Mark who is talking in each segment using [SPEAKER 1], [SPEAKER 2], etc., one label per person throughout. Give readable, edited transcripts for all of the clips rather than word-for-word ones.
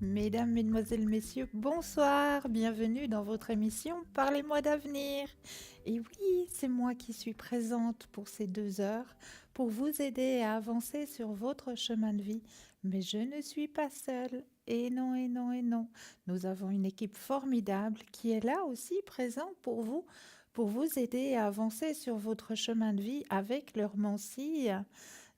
[SPEAKER 1] Mesdames, Mesdemoiselles, Messieurs, bonsoir, bienvenue dans votre émission Parlez-moi d'avenir. Et oui, c'est moi qui suis présente pour ces 2 heures pour vous aider à avancer sur votre chemin de vie. Mais je ne suis pas seule. Et non, et non, et non. Nous avons une équipe formidable qui est là aussi présente pour vous aider à avancer sur votre chemin de vie avec leur Mancy.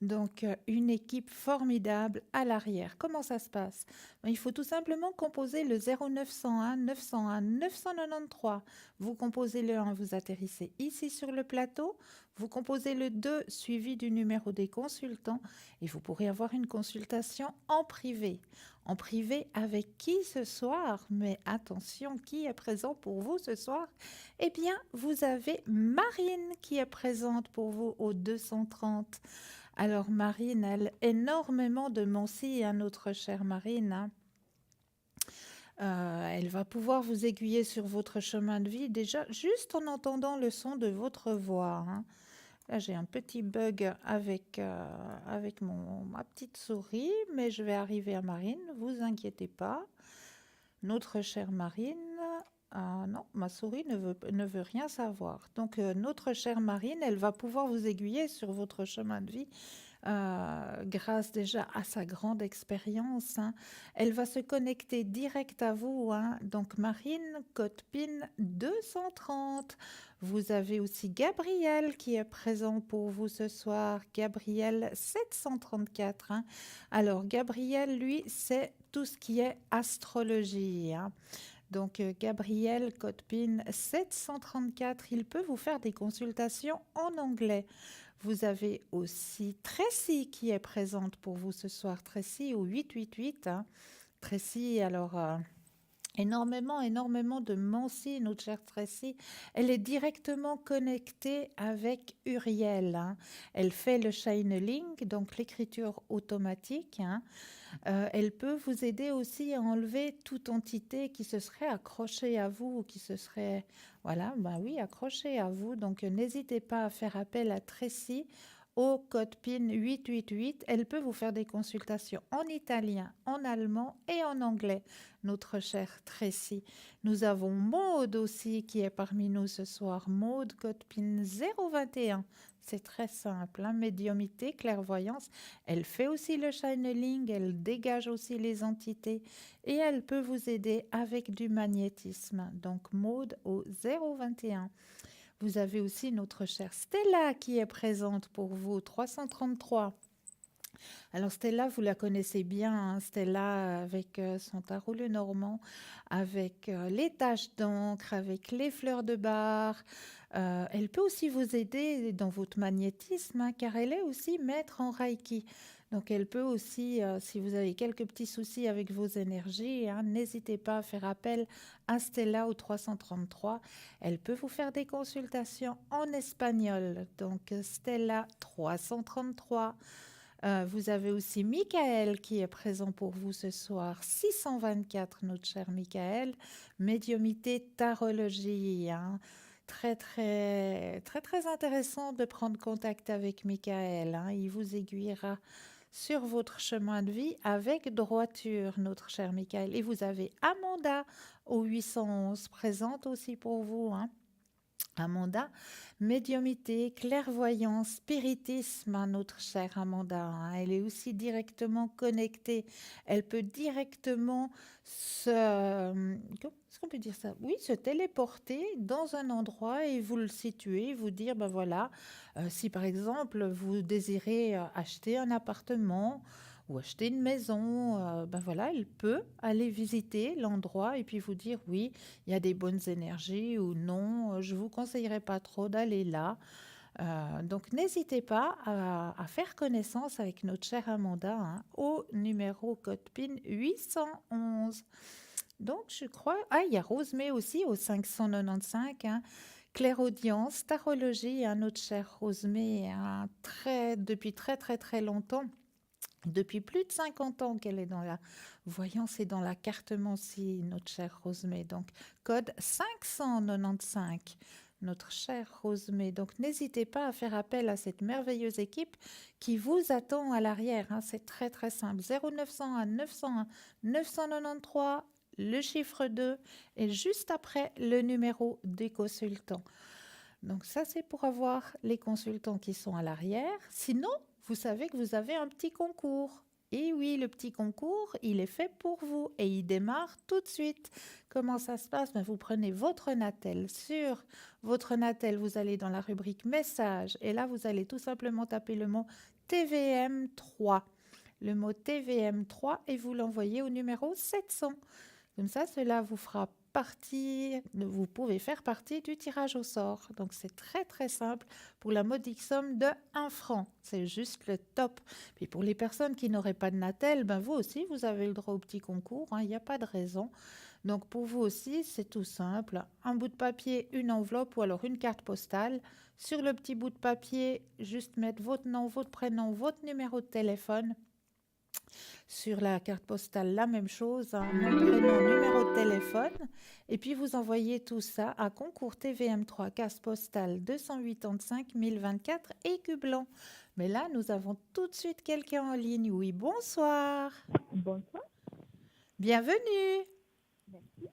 [SPEAKER 1] Donc, une équipe formidable à l'arrière. Comment ça se passe? Ben, il faut tout simplement composer le 0901 901 993. Vous composez le 1, vous atterrissez ici sur le plateau. Vous composez le 2 suivi du numéro des consultants et vous pourrez avoir une consultation en privé. En privé avec qui ce soir? Mais attention, qui est présent pour vous ce soir? Eh bien, vous avez Marine qui est présente pour vous au 230. Alors Marine, elle énormément de Mancy, hein, notre chère Marine, hein. Elle va pouvoir vous aiguiller sur votre chemin de vie déjà juste en entendant le son de votre voix, hein. Là, j'ai un petit bug avec ma petite souris, mais je vais arriver à Marine, vous inquiétez pas. Notre chère Marine, ah non, ma souris ne veut rien savoir. Donc, notre chère Marine, elle va pouvoir vous aiguiller sur votre chemin de vie grâce déjà à sa grande expérience, hein. Elle va se connecter direct à vous, hein. Donc Marine, code PIN 230. Vous avez aussi Gabriel qui est présent pour vous ce soir. Gabriel 734, hein. Alors Gabriel, lui, c'est tout ce qui est astrologie, hein. Donc, Gabriel, code PIN 734, il peut vous faire des consultations en anglais. Vous avez aussi Tracy qui est présente pour vous ce soir. Tracy au 888, hein. Tracy, alors, énormément de Mancy, notre chère Tracy. Elle est directement connectée avec Uriel, hein. Elle fait le channeling, donc l'écriture automatique, hein. Elle peut vous aider aussi à enlever toute entité qui se serait accrochée à vous ou qui se serait, voilà, bah oui, accrochée à vous. Donc, n'hésitez pas à faire appel à Tracy au code PIN 888. Elle peut vous faire des consultations en italien, en allemand et en anglais, notre chère Tracy. Nous avons Maude aussi qui est parmi nous ce soir. Maude, code PIN 021. C'est très simple, hein, médiumité, clairvoyance. Elle fait aussi le channeling, elle dégage aussi les entités et elle peut vous aider avec du magnétisme. Donc Maude au 021. Vous avez aussi notre chère Stella qui est présente pour vous, 333. Alors Stella, vous la connaissez bien, hein, Stella avec son tarot le normand, avec les taches d'encre, avec les fleurs de bar. Elle peut aussi vous aider dans votre magnétisme, hein, car elle est aussi maître en Reiki. Donc elle peut aussi, si vous avez quelques petits soucis avec vos énergies, hein, n'hésitez pas à faire appel à Stella au 333. Elle peut vous faire des consultations en espagnol. Donc Stella 333. Vous avez aussi Michael qui est présent pour vous ce soir. 624, notre cher Michael. Médiumité, tarologie, hein. Très intéressant de prendre contact avec Michael, hein. Il vous aiguillera sur votre chemin de vie avec droiture, notre cher Michael. Et vous avez Amanda au 811, présente aussi pour vous, hein. Amanda, médiumité, clairvoyance, spiritisme, hein, notre chère Amanda, hein. Elle est aussi directement connectée. Elle peut directement est-ce qu'on peut dire ça? Oui, se téléporter dans un endroit et vous le situer, vous dire, ben voilà, si par exemple vous désirez acheter un appartement ou acheter une maison, ben voilà, elle peut aller visiter l'endroit et puis vous dire oui, il y a des bonnes énergies ou non, je ne vous conseillerais pas trop d'aller là. Donc n'hésitez pas à faire connaissance avec notre chère Amanda, hein, au numéro code PIN 811. Donc je crois, ah il y a Rosemée aussi au 595, hein, clairaudience, tarologie, hein, notre chère Rosemée, hein, depuis très longtemps. Depuis plus de 50 ans qu'elle est dans la voyance et dans la cartomancie, notre chère Rosemée. Donc, code 595. notre chère Rosemée. Donc n'hésitez pas à faire appel à cette merveilleuse équipe qui vous attend à l'arrière, hein. C'est très très simple. 0901 901 993, le chiffre 2 et juste après le numéro des consultants. Donc ça, c'est pour avoir les consultants qui sont à l'arrière. Sinon, vous savez que vous avez un petit concours. Et oui, le petit concours, il est fait pour vous et il démarre tout de suite. Comment ça se passe? Ben, vous prenez votre Natel. Sur votre Natel, vous allez dans la rubrique messages et là, vous allez tout simplement taper le mot TVM3. Le mot TVM3 et vous l'envoyez au numéro 700. Comme ça, cela vous fera partie, vous pouvez faire partie du tirage au sort. Donc c'est très très simple pour la modique somme de 1 franc. C'est juste le top. Puis pour les personnes qui n'auraient pas de Natel, ben vous aussi, vous avez le droit au petit concours, hein, il n'y a pas de raison. Donc pour vous aussi, c'est tout simple. Un bout de papier, une enveloppe ou alors une carte postale. Sur le petit bout de papier, juste mettre votre nom, votre prénom, votre numéro de téléphone. Sur la carte postale, la même chose, hein, nom, prénom, numéro de téléphone. Et puis vous envoyez tout ça à concours TVM3, carte postale 285 024 Écu-Blanc. Mais là, nous avons tout de suite quelqu'un en ligne. Oui, bonsoir.
[SPEAKER 2] Bonsoir.
[SPEAKER 1] Bienvenue.
[SPEAKER 2] Merci.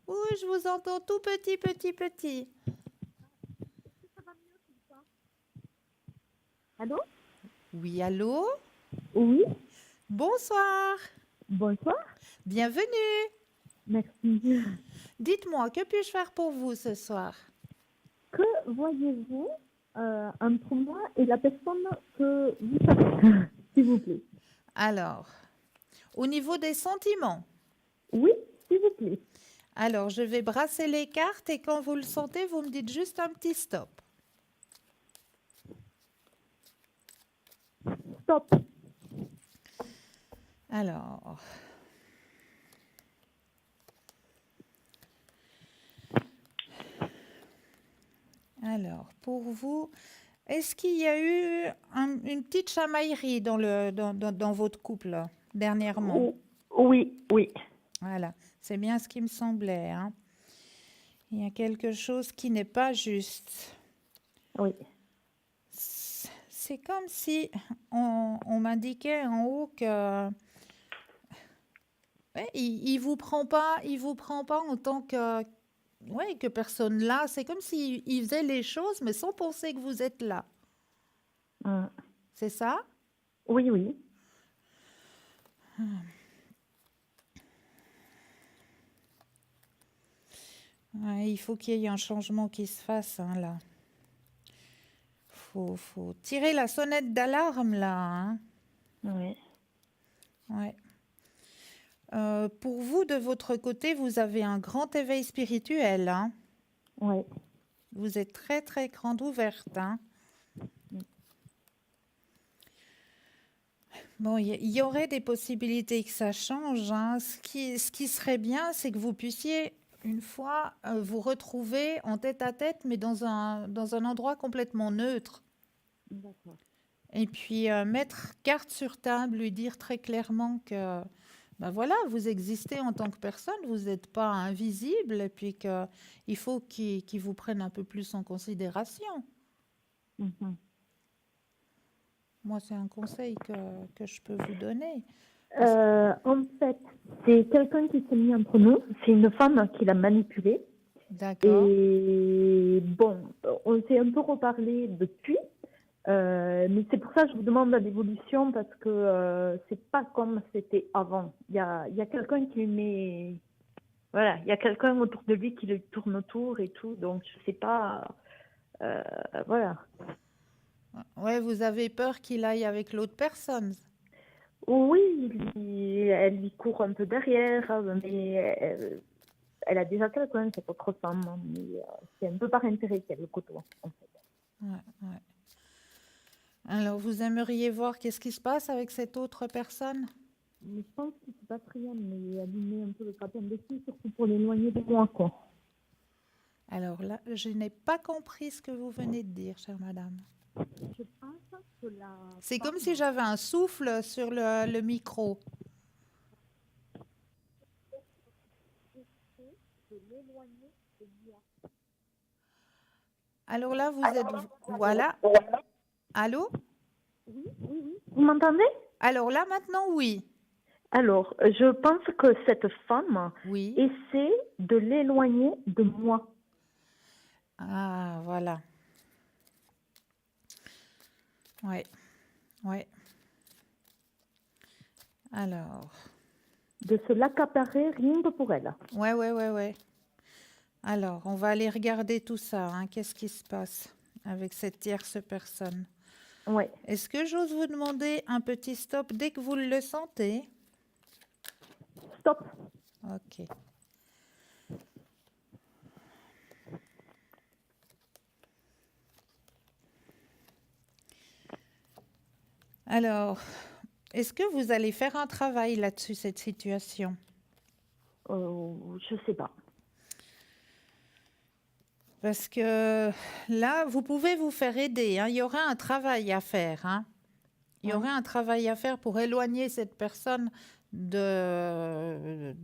[SPEAKER 1] Oui, je vous entends tout petit, petit, petit.
[SPEAKER 2] Ça va mieux comme ça? Allô?
[SPEAKER 1] Oui, allô?
[SPEAKER 2] Oui.
[SPEAKER 1] Bonsoir.
[SPEAKER 2] Bonsoir.
[SPEAKER 1] Bienvenue.
[SPEAKER 2] Merci.
[SPEAKER 1] Dites-moi, que puis-je faire pour vous ce soir?
[SPEAKER 2] Que voyez-vous entre moi et la personne que vous savez, s'il vous plaît?
[SPEAKER 1] Alors, au niveau des sentiments.
[SPEAKER 2] Oui, s'il vous plaît.
[SPEAKER 1] Alors, je vais brasser les cartes et quand vous le sentez, vous me dites juste un petit stop.
[SPEAKER 2] Stop.
[SPEAKER 1] Alors, pour vous, est-ce qu'il y a eu une petite chamaillerie dans votre couple là, dernièrement?
[SPEAKER 2] Oui, oui.
[SPEAKER 1] Voilà, c'est bien ce qui me semblait, hein. Il y a quelque chose qui n'est pas juste.
[SPEAKER 2] Oui.
[SPEAKER 1] C'est comme si on m'indiquait en haut que ouais, il vous prend pas, en tant que ouais, que personne là. C'est comme s'il faisait les choses, mais sans penser que vous êtes là.
[SPEAKER 2] Mm.
[SPEAKER 1] C'est ça?
[SPEAKER 2] Oui, oui.
[SPEAKER 1] Ouais, il faut qu'il y ait un changement qui se fasse, hein, là. Faut tirer la sonnette d'alarme là, hein.
[SPEAKER 2] Oui.
[SPEAKER 1] Ouais. Pour vous, de votre côté, vous avez un grand éveil spirituel, hein.
[SPEAKER 2] Oui.
[SPEAKER 1] Vous êtes très très grande ouverte, hein. Bon, il y aurait des possibilités que ça change, hein. Ce qui serait bien, c'est que vous puissiez une fois vous retrouver en tête à tête, mais dans un endroit complètement neutre.
[SPEAKER 2] D'accord.
[SPEAKER 1] Et puis mettre carte sur table, lui dire très clairement que ben voilà, vous existez en tant que personne, vous n'êtes pas invisible, et puis qu'il faut qu'il vous prenne un peu plus en considération.
[SPEAKER 2] Mhm.
[SPEAKER 1] Moi, c'est un conseil que je peux vous donner.
[SPEAKER 2] En fait, c'est quelqu'un qui s'est mis entre nous. C'est une femme qui l'a manipulé.
[SPEAKER 1] D'accord.
[SPEAKER 2] Et bon, on s'est un peu reparlé depuis. Mais c'est pour ça que je vous demande l'évolution parce que c'est pas comme c'était avant. Il y a quelqu'un qui met, voilà, il y a quelqu'un autour de lui qui le tourne autour et tout. Donc je sais pas, euh, voilà.
[SPEAKER 1] Ouais, vous avez peur qu'il aille avec l'autre personne.
[SPEAKER 2] Oui, elle lui court un peu derrière, mais elle a déjà quelqu'un, cette autre femme. Mais c'est un peu par intérêt qu'elle le côtoie, en fait.
[SPEAKER 1] Ouais, ouais. Alors, vous aimeriez voir qu'est-ce qui se passe avec cette autre personne?
[SPEAKER 2] Mais je pense que c'est pas rien, mais elle lui met un peu le gratin dessus, surtout pour l'éloigner de moi, quoi.
[SPEAKER 1] Alors là, je n'ai pas compris ce que vous venez de dire, chère madame.
[SPEAKER 2] Je pense que la
[SPEAKER 1] C'est comme si
[SPEAKER 2] femme
[SPEAKER 1] j'avais un souffle sur le micro.
[SPEAKER 2] essaie de l'éloigner de moi.
[SPEAKER 1] Alors là, vous êtes... Voilà. Allô?
[SPEAKER 2] Vous m'entendez?
[SPEAKER 1] Alors là, maintenant, oui.
[SPEAKER 2] Alors, je pense que cette femme
[SPEAKER 1] Oui.
[SPEAKER 2] essaie de l'éloigner de moi.
[SPEAKER 1] Ah, voilà. Ouais, ouais. Alors,
[SPEAKER 2] De se l'accaparer rien que pour elle.
[SPEAKER 1] ouais. Alors, on va aller regarder tout ça, hein. Qu'est-ce qui se passe avec cette tierce personne?
[SPEAKER 2] Ouais.
[SPEAKER 1] Est-ce que j'ose vous demander un petit stop dès que vous le sentez?
[SPEAKER 2] Stop.
[SPEAKER 1] Ok. Alors, est-ce que vous allez faire un travail là-dessus, cette situation?
[SPEAKER 2] Je sais pas.
[SPEAKER 1] Parce que là, vous pouvez vous faire aider, hein. Il y aura un travail à faire, hein. Il y
[SPEAKER 2] Ouais.
[SPEAKER 1] aurait un travail à faire pour éloigner cette personne de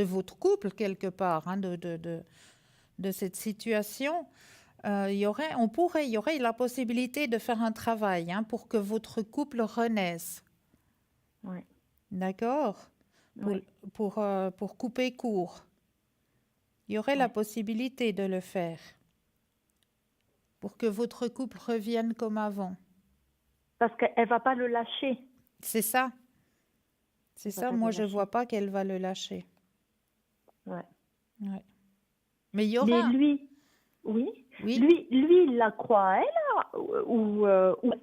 [SPEAKER 1] votre couple, quelque part, hein, de cette situation. Il y aurait la possibilité de faire un travail, hein, pour que votre couple renaisse.
[SPEAKER 2] Ouais.
[SPEAKER 1] D'accord? Pour,
[SPEAKER 2] Ouais.
[SPEAKER 1] pour couper court. Il y aurait la
[SPEAKER 2] Ouais.
[SPEAKER 1] possibilité de le faire pour que votre couple revienne comme avant.
[SPEAKER 2] Parce qu'elle va pas le lâcher.
[SPEAKER 1] C'est ça. C'est
[SPEAKER 2] Elle va
[SPEAKER 1] ça,
[SPEAKER 2] pas le
[SPEAKER 1] moi je
[SPEAKER 2] lâcher.
[SPEAKER 1] vois pas qu'elle va le lâcher.
[SPEAKER 2] Ouais.
[SPEAKER 1] Ouais. Mais il y
[SPEAKER 2] Mais
[SPEAKER 1] aura...
[SPEAKER 2] lui, oui.
[SPEAKER 1] Oui,
[SPEAKER 2] Lui, il la croit à elle ou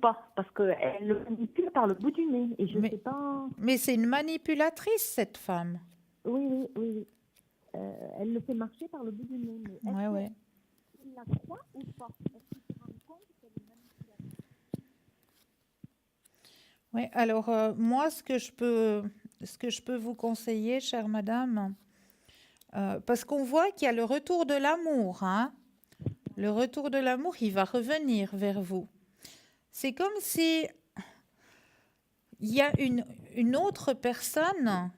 [SPEAKER 2] pas? Parce qu'elle le manipule par le bout du nez. Et je sais pas.
[SPEAKER 1] mais c'est une manipulatrice, cette femme.
[SPEAKER 2] Oui. Elle le fait marcher par le bout du nez. Mais
[SPEAKER 1] Ouais,
[SPEAKER 2] est-ce
[SPEAKER 1] ouais.
[SPEAKER 2] qu'il la croit ou pas? Est-ce qu'il se rend compte qu'elle est manipulatrice?
[SPEAKER 1] Ouais, alors, moi, ce que je peux vous conseiller, chère madame, parce qu'on voit qu'il y a le retour de l'amour, hein. Le retour de l'amour, il va revenir vers vous. C'est comme si il y a une autre personne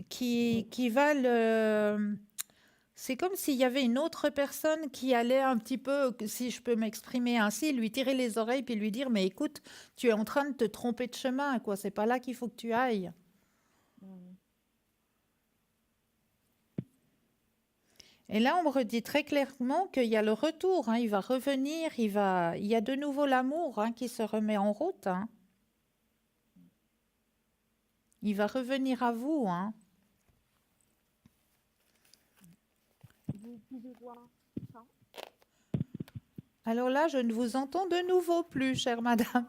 [SPEAKER 1] qui va le... C'est comme s'il y avait une autre personne qui allait un petit peu, si je peux m'exprimer ainsi, lui tirer les oreilles puis lui dire, mais écoute, tu es en train de te tromper de chemin, quoi. C'est pas là qu'il faut que tu ailles. Et là, on me redit très clairement qu'il y a le retour, hein. Il va revenir, il y a de nouveau l'amour, hein, qui se remet en route, hein. Il va revenir à vous, hein.
[SPEAKER 2] Vous pouvez voir ça.
[SPEAKER 1] Alors là, je ne vous entends de nouveau plus, chère madame.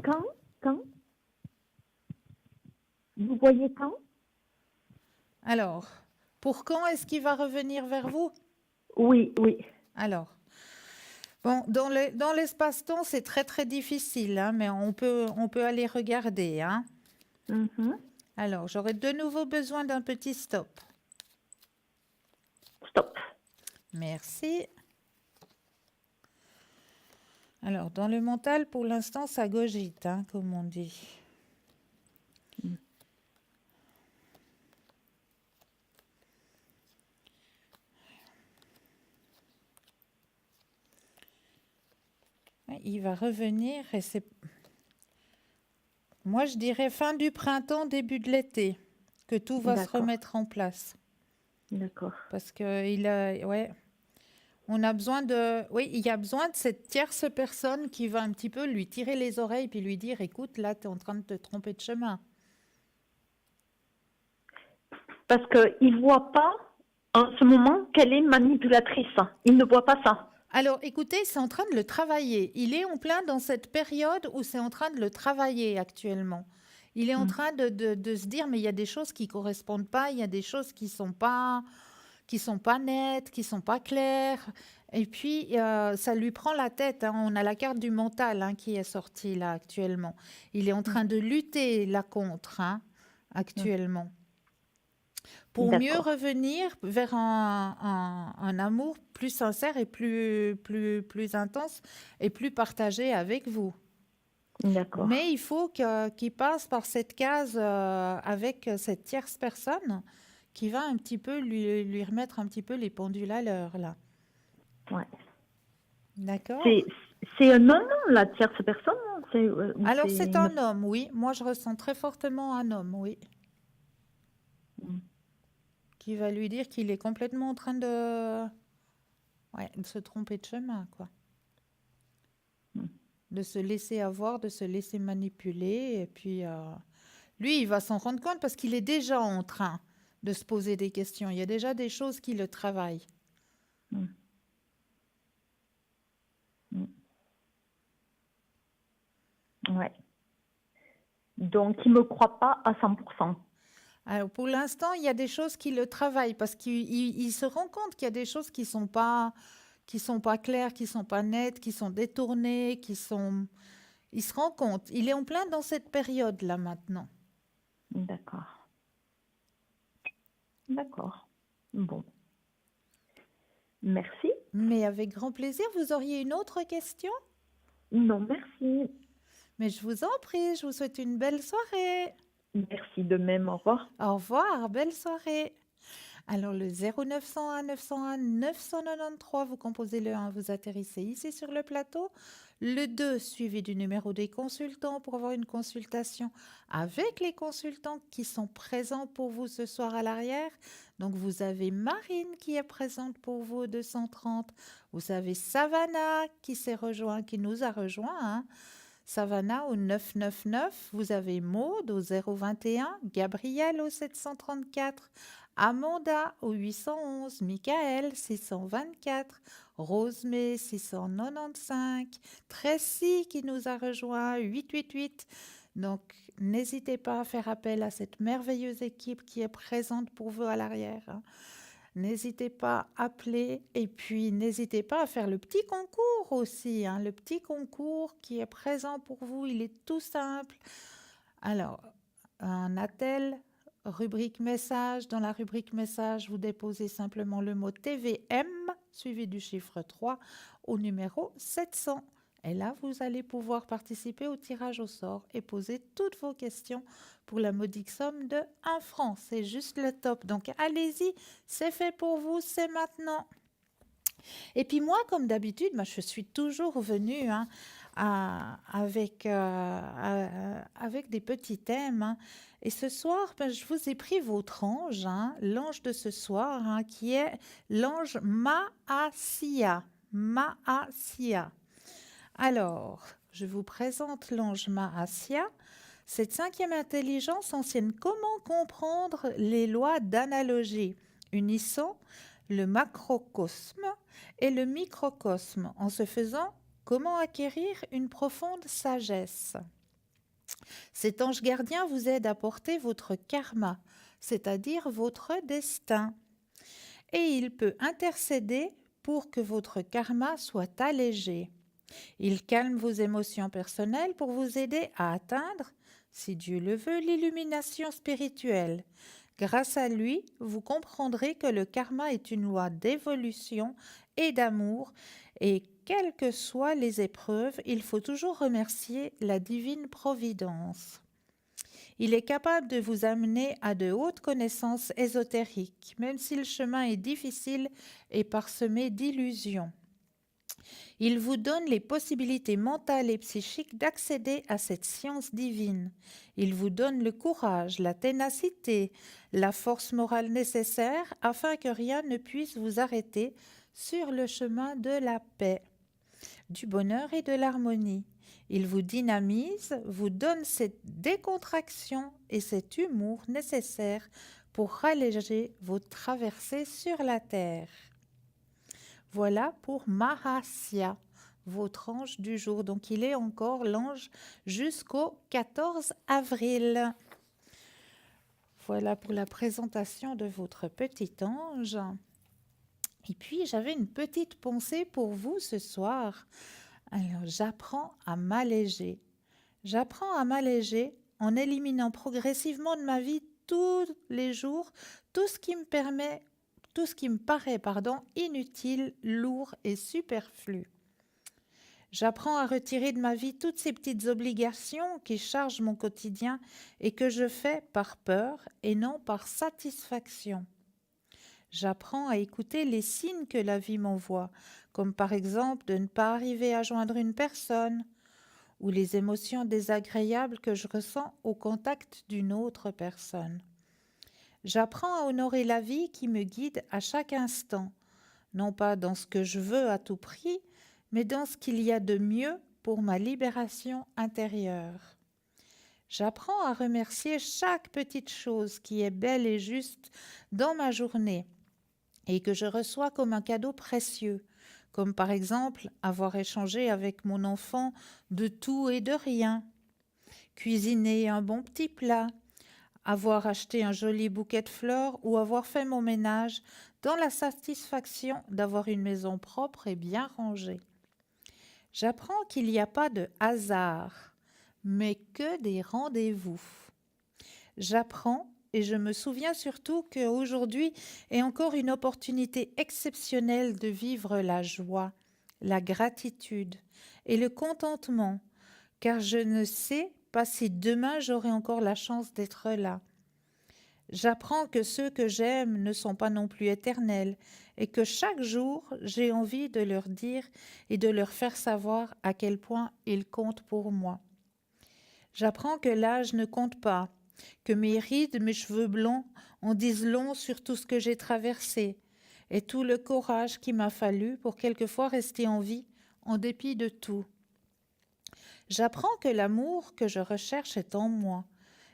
[SPEAKER 2] Quand vous voyez quand?
[SPEAKER 1] Alors, pour quand est-ce qu'il va revenir vers vous?
[SPEAKER 2] Oui.
[SPEAKER 1] Alors, bon, dans l'espace-temps, c'est très très difficile, hein, mais on peut aller regarder, hein.
[SPEAKER 2] Mhm.
[SPEAKER 1] Alors, j'aurais de nouveau besoin d'un petit stop.
[SPEAKER 2] Stop.
[SPEAKER 1] Merci. Alors, dans le mental, pour l'instant, ça cogite, hein, comme on dit. Il va revenir et c'est... Moi, je dirais fin du printemps, début de l'été, que tout va se
[SPEAKER 2] D'accord.
[SPEAKER 1] remettre en place.
[SPEAKER 2] D'accord.
[SPEAKER 1] Parce que ouais, on a besoin de... Oui, il y a besoin de cette tierce personne qui va un petit peu lui tirer les oreilles puis lui dire, écoute, là, tu es en train de te tromper de chemin.
[SPEAKER 2] Parce qu'il ne voit pas en ce moment qu'elle est manipulatrice. Il ne voit pas ça.
[SPEAKER 1] Alors, écoutez, c'est en train de le travailler. Il est en plein dans cette période où c'est en train de le travailler actuellement. Il est en train de se dire, mais il y a des choses qui correspondent pas, il y a des choses qui sont pas nettes, qui sont pas claires. Et puis, ça lui prend la tête, hein. On a la carte du mental, hein, qui est sortie là actuellement. Il est en train de lutter là contre, hein, actuellement. Pour mieux
[SPEAKER 2] D'accord.
[SPEAKER 1] revenir vers un amour plus sincère et plus intense et plus partagé avec vous.
[SPEAKER 2] D'accord.
[SPEAKER 1] Mais il faut qu'il passe par cette case avec cette tierce personne qui va un petit peu lui remettre un petit peu les pendules à l'heure, là.
[SPEAKER 2] Ouais.
[SPEAKER 1] D'accord?
[SPEAKER 2] C'est un homme, la tierce personne, non? Ou
[SPEAKER 1] Alors,
[SPEAKER 2] c'est
[SPEAKER 1] c'est
[SPEAKER 2] une...
[SPEAKER 1] un homme, oui. Moi, je ressens très fortement un homme, oui,
[SPEAKER 2] Mm.
[SPEAKER 1] qui va lui dire qu'il est complètement en train ouais, de se tromper de chemin, quoi.
[SPEAKER 2] Mm.
[SPEAKER 1] De se laisser avoir, de se laisser manipuler. Et puis, lui, il va s'en rendre compte parce qu'il est déjà en train de se poser des questions. Il y a déjà des choses qui le travaillent.
[SPEAKER 2] Mm. Mm. Ouais. Donc, il me croit pas à 100%.
[SPEAKER 1] Alors, pour l'instant, il y a des choses qui le travaillent parce qu'il se rend compte qu'il y a des choses qui sont pas claires, qui sont pas nettes, qui sont détournées, il se rend compte. Il est en plein dans cette période-là maintenant.
[SPEAKER 2] D'accord. D'accord. Bon. Merci.
[SPEAKER 1] Mais avec grand plaisir, vous auriez une autre question?
[SPEAKER 2] Non, merci.
[SPEAKER 1] Mais je vous en prie, je vous souhaite une belle soirée.
[SPEAKER 2] Merci de même. Au revoir.
[SPEAKER 1] Au revoir, belle soirée. Alors le 0901 901 993, vous composez le 1, vous atterrissez ici sur le plateau. Le 2 suivi du numéro des consultants pour avoir une consultation avec les consultants qui sont présents pour vous ce soir à l'arrière. Donc vous avez Marine qui est présente pour vous au 230. Vous avez Savannah qui nous a rejoint, hein. Savannah au 999, vous avez Maude au 021, Gabriel au 734, Amanda au 811, Michael 624, Rosemée 695, Tracy qui nous a rejoint 888. Donc n'hésitez pas à faire appel à cette merveilleuse équipe qui est présente pour vous à l'arrière, hein. N'hésitez pas à appeler et puis n'hésitez pas à faire le petit concours aussi, hein, le petit concours qui est présent pour vous, il est tout simple. Alors, un attel, rubrique message. Dans la rubrique message, vous déposez simplement le mot TVM suivi du chiffre 3 au numéro 700. Et là, vous allez pouvoir participer au tirage au sort et poser toutes vos questions pour la modique somme de 1 franc. C'est juste le top. Donc, allez-y, c'est fait pour vous, c'est maintenant. Et puis moi, comme d'habitude, je suis toujours venue, hein, avec des petits thèmes, hein. Et ce soir, je vous ai pris votre ange, hein, l'ange de ce soir, hein, qui est l'ange Maasia. Maasia. Alors, je vous présente l'ange Maasia. Cette cinquième intelligence ancienne, comment comprendre les lois d'analogie unissant le macrocosme et le microcosme en se faisant comment acquérir une profonde sagesse. Cet ange gardien vous aide à porter votre karma, c'est-à-dire votre destin, et il peut intercéder pour que votre karma soit allégé. Il calme vos émotions personnelles pour vous aider à atteindre, si Dieu le veut, l'illumination spirituelle. Grâce à lui, vous comprendrez que le karma est une loi d'évolution et d'amour, et quelles que soient les épreuves, il faut toujours remercier la divine providence. Il est capable de vous amener à de hautes connaissances ésotériques, même si le chemin est difficile et parsemé d'illusions. Il vous donne les possibilités mentales et psychiques d'accéder à cette science divine. Il vous donne le courage, la ténacité, la force morale nécessaire afin que rien ne puisse vous arrêter sur le chemin de la paix, du bonheur et de l'harmonie. Il vous dynamise, vous donne cette décontraction et cet humour nécessaires pour alléger vos traversées sur la terre. Voilà pour Mahasya, votre ange du jour. Donc il est encore l'ange jusqu'au 14 avril. Voilà pour la présentation de votre petit ange. Et puis j'avais une petite pensée pour vous ce soir. Alors j'apprends à m'alléger. J'apprends à m'alléger en éliminant progressivement de ma vie tous les jours tout ce qui me paraît, inutile, lourd et superflu. J'apprends à retirer de ma vie toutes ces petites obligations qui chargent mon quotidien et que je fais par peur et non par satisfaction. J'apprends à écouter les signes que la vie m'envoie, comme par exemple de ne pas arriver à joindre une personne ou les émotions désagréables que je ressens au contact d'une autre personne. J'apprends à honorer la vie qui me guide à chaque instant, non pas dans ce que je veux à tout prix, mais dans ce qu'il y a de mieux pour ma libération intérieure. J'apprends à remercier chaque petite chose qui est belle et juste dans ma journée et que je reçois comme un cadeau précieux, comme par exemple avoir échangé avec mon enfant de tout et de rien, cuisiner un bon petit plat, avoir acheté un joli bouquet de fleurs ou avoir fait mon ménage dans la satisfaction d'avoir une maison propre et bien rangée. J'apprends qu'il n'y a pas de hasard, mais que des rendez-vous. J'apprends et je me souviens surtout qu'aujourd'hui est encore une opportunité exceptionnelle de vivre la joie, la gratitude et le contentement, car je ne sais pas si demain j'aurai encore la chance d'être là. J'apprends que ceux que j'aime ne sont pas non plus éternels et que chaque jour j'ai envie de leur dire et de leur faire savoir à quel point ils comptent pour moi. J'apprends que l'âge ne compte pas, que mes rides, mes cheveux blonds en disent long sur tout ce que j'ai traversé et tout le courage qu'il m'a fallu pour quelquefois rester en vie en dépit de tout. J'apprends que l'amour que je recherche est en moi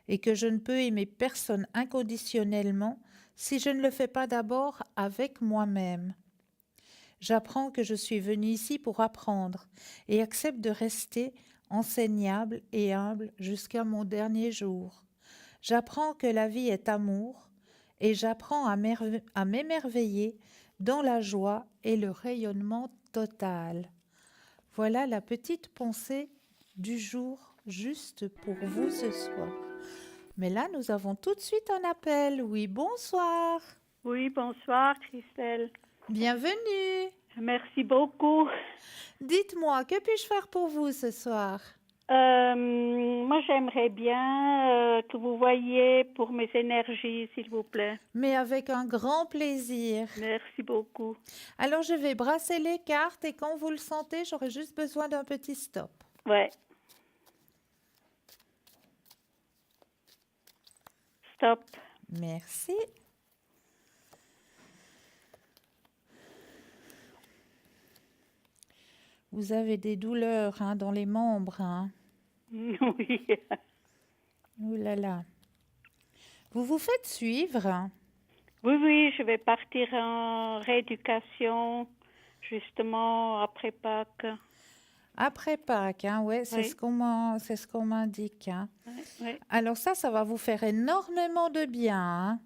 [SPEAKER 1] et que je ne peux aimer personne inconditionnellement si je ne le fais pas d'abord avec moi-même. J'apprends que je suis venue ici pour apprendre et accepte de rester enseignable et humble jusqu'à mon dernier jour. J'apprends que la vie est amour et j'apprends à m'émerveiller dans la joie et le rayonnement total. Voilà la petite pensée du jour juste pour vous ce soir. Mais là, nous avons tout de suite un appel. Oui, bonsoir.
[SPEAKER 3] Oui, bonsoir Christelle.
[SPEAKER 1] Bienvenue.
[SPEAKER 3] Merci beaucoup.
[SPEAKER 1] Dites-moi, que puis-je faire pour vous ce soir?
[SPEAKER 3] Moi, j'aimerais bien que vous voyiez pour mes énergies, s'il vous plaît.
[SPEAKER 1] Mais avec un grand plaisir.
[SPEAKER 3] Merci beaucoup.
[SPEAKER 1] Alors, je vais brasser les cartes et quand vous le sentez, j'aurai juste besoin d'un petit stop.
[SPEAKER 3] Ouais. Stop.
[SPEAKER 1] Merci. Vous avez des douleurs dans les membres.
[SPEAKER 3] Oui.
[SPEAKER 1] Ouh là là. Vous vous faites suivre?
[SPEAKER 3] Oui, je vais partir en rééducation justement après Pâques.
[SPEAKER 1] Après Pâques, ouais, c'est
[SPEAKER 3] Oui.
[SPEAKER 1] ce qu'on m'indique.
[SPEAKER 3] Oui.
[SPEAKER 1] Alors ça va vous faire énormément de bien.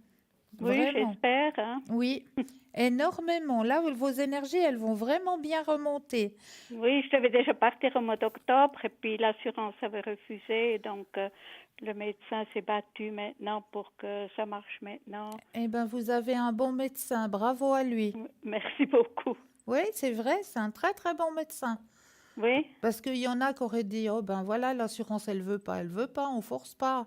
[SPEAKER 3] Oui,
[SPEAKER 1] Vraiment.
[SPEAKER 3] j'espère.
[SPEAKER 1] Oui, énormément. Là, vos énergies, elles vont vraiment bien remonter.
[SPEAKER 3] Oui, je devais déjà partir au mois d'octobre et puis l'assurance avait refusé. Donc, le médecin s'est battu maintenant pour que ça marche maintenant.
[SPEAKER 1] Eh bien, vous avez un bon médecin. Bravo à lui.
[SPEAKER 3] Merci beaucoup.
[SPEAKER 1] Oui, c'est vrai, c'est un très, très bon médecin.
[SPEAKER 3] Oui,
[SPEAKER 1] Parce qu'il y en a qui auraient dit, oh ben voilà, l'assurance, elle veut pas, on force pas.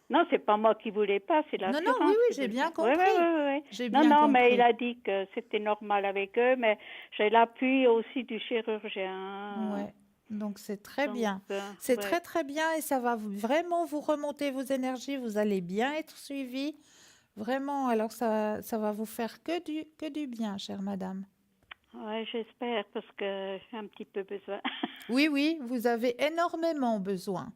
[SPEAKER 3] non, c'est pas moi qui voulais pas, c'est
[SPEAKER 1] Non,
[SPEAKER 3] l'assurance.
[SPEAKER 1] oui,
[SPEAKER 3] qui
[SPEAKER 1] j'ai
[SPEAKER 3] voulait
[SPEAKER 1] bien
[SPEAKER 3] pas. Oui,
[SPEAKER 1] compris.
[SPEAKER 3] oui.
[SPEAKER 1] J'ai
[SPEAKER 3] Non,
[SPEAKER 1] bien
[SPEAKER 3] mais
[SPEAKER 1] compris.
[SPEAKER 3] il a dit que c'était normal avec eux, mais j'ai l'appui aussi du chirurgien.
[SPEAKER 1] Ouais. Donc c'est très
[SPEAKER 3] Donc,
[SPEAKER 1] bien. C'est
[SPEAKER 3] ouais.
[SPEAKER 1] très très bien et ça va vraiment vous remonter vos énergies. Vous allez bien être suivi. Vraiment, alors ça va vous faire que du bien, chère madame.
[SPEAKER 3] Ouais, j'espère parce que j'ai un petit peu besoin.
[SPEAKER 1] Oui, vous avez énormément besoin.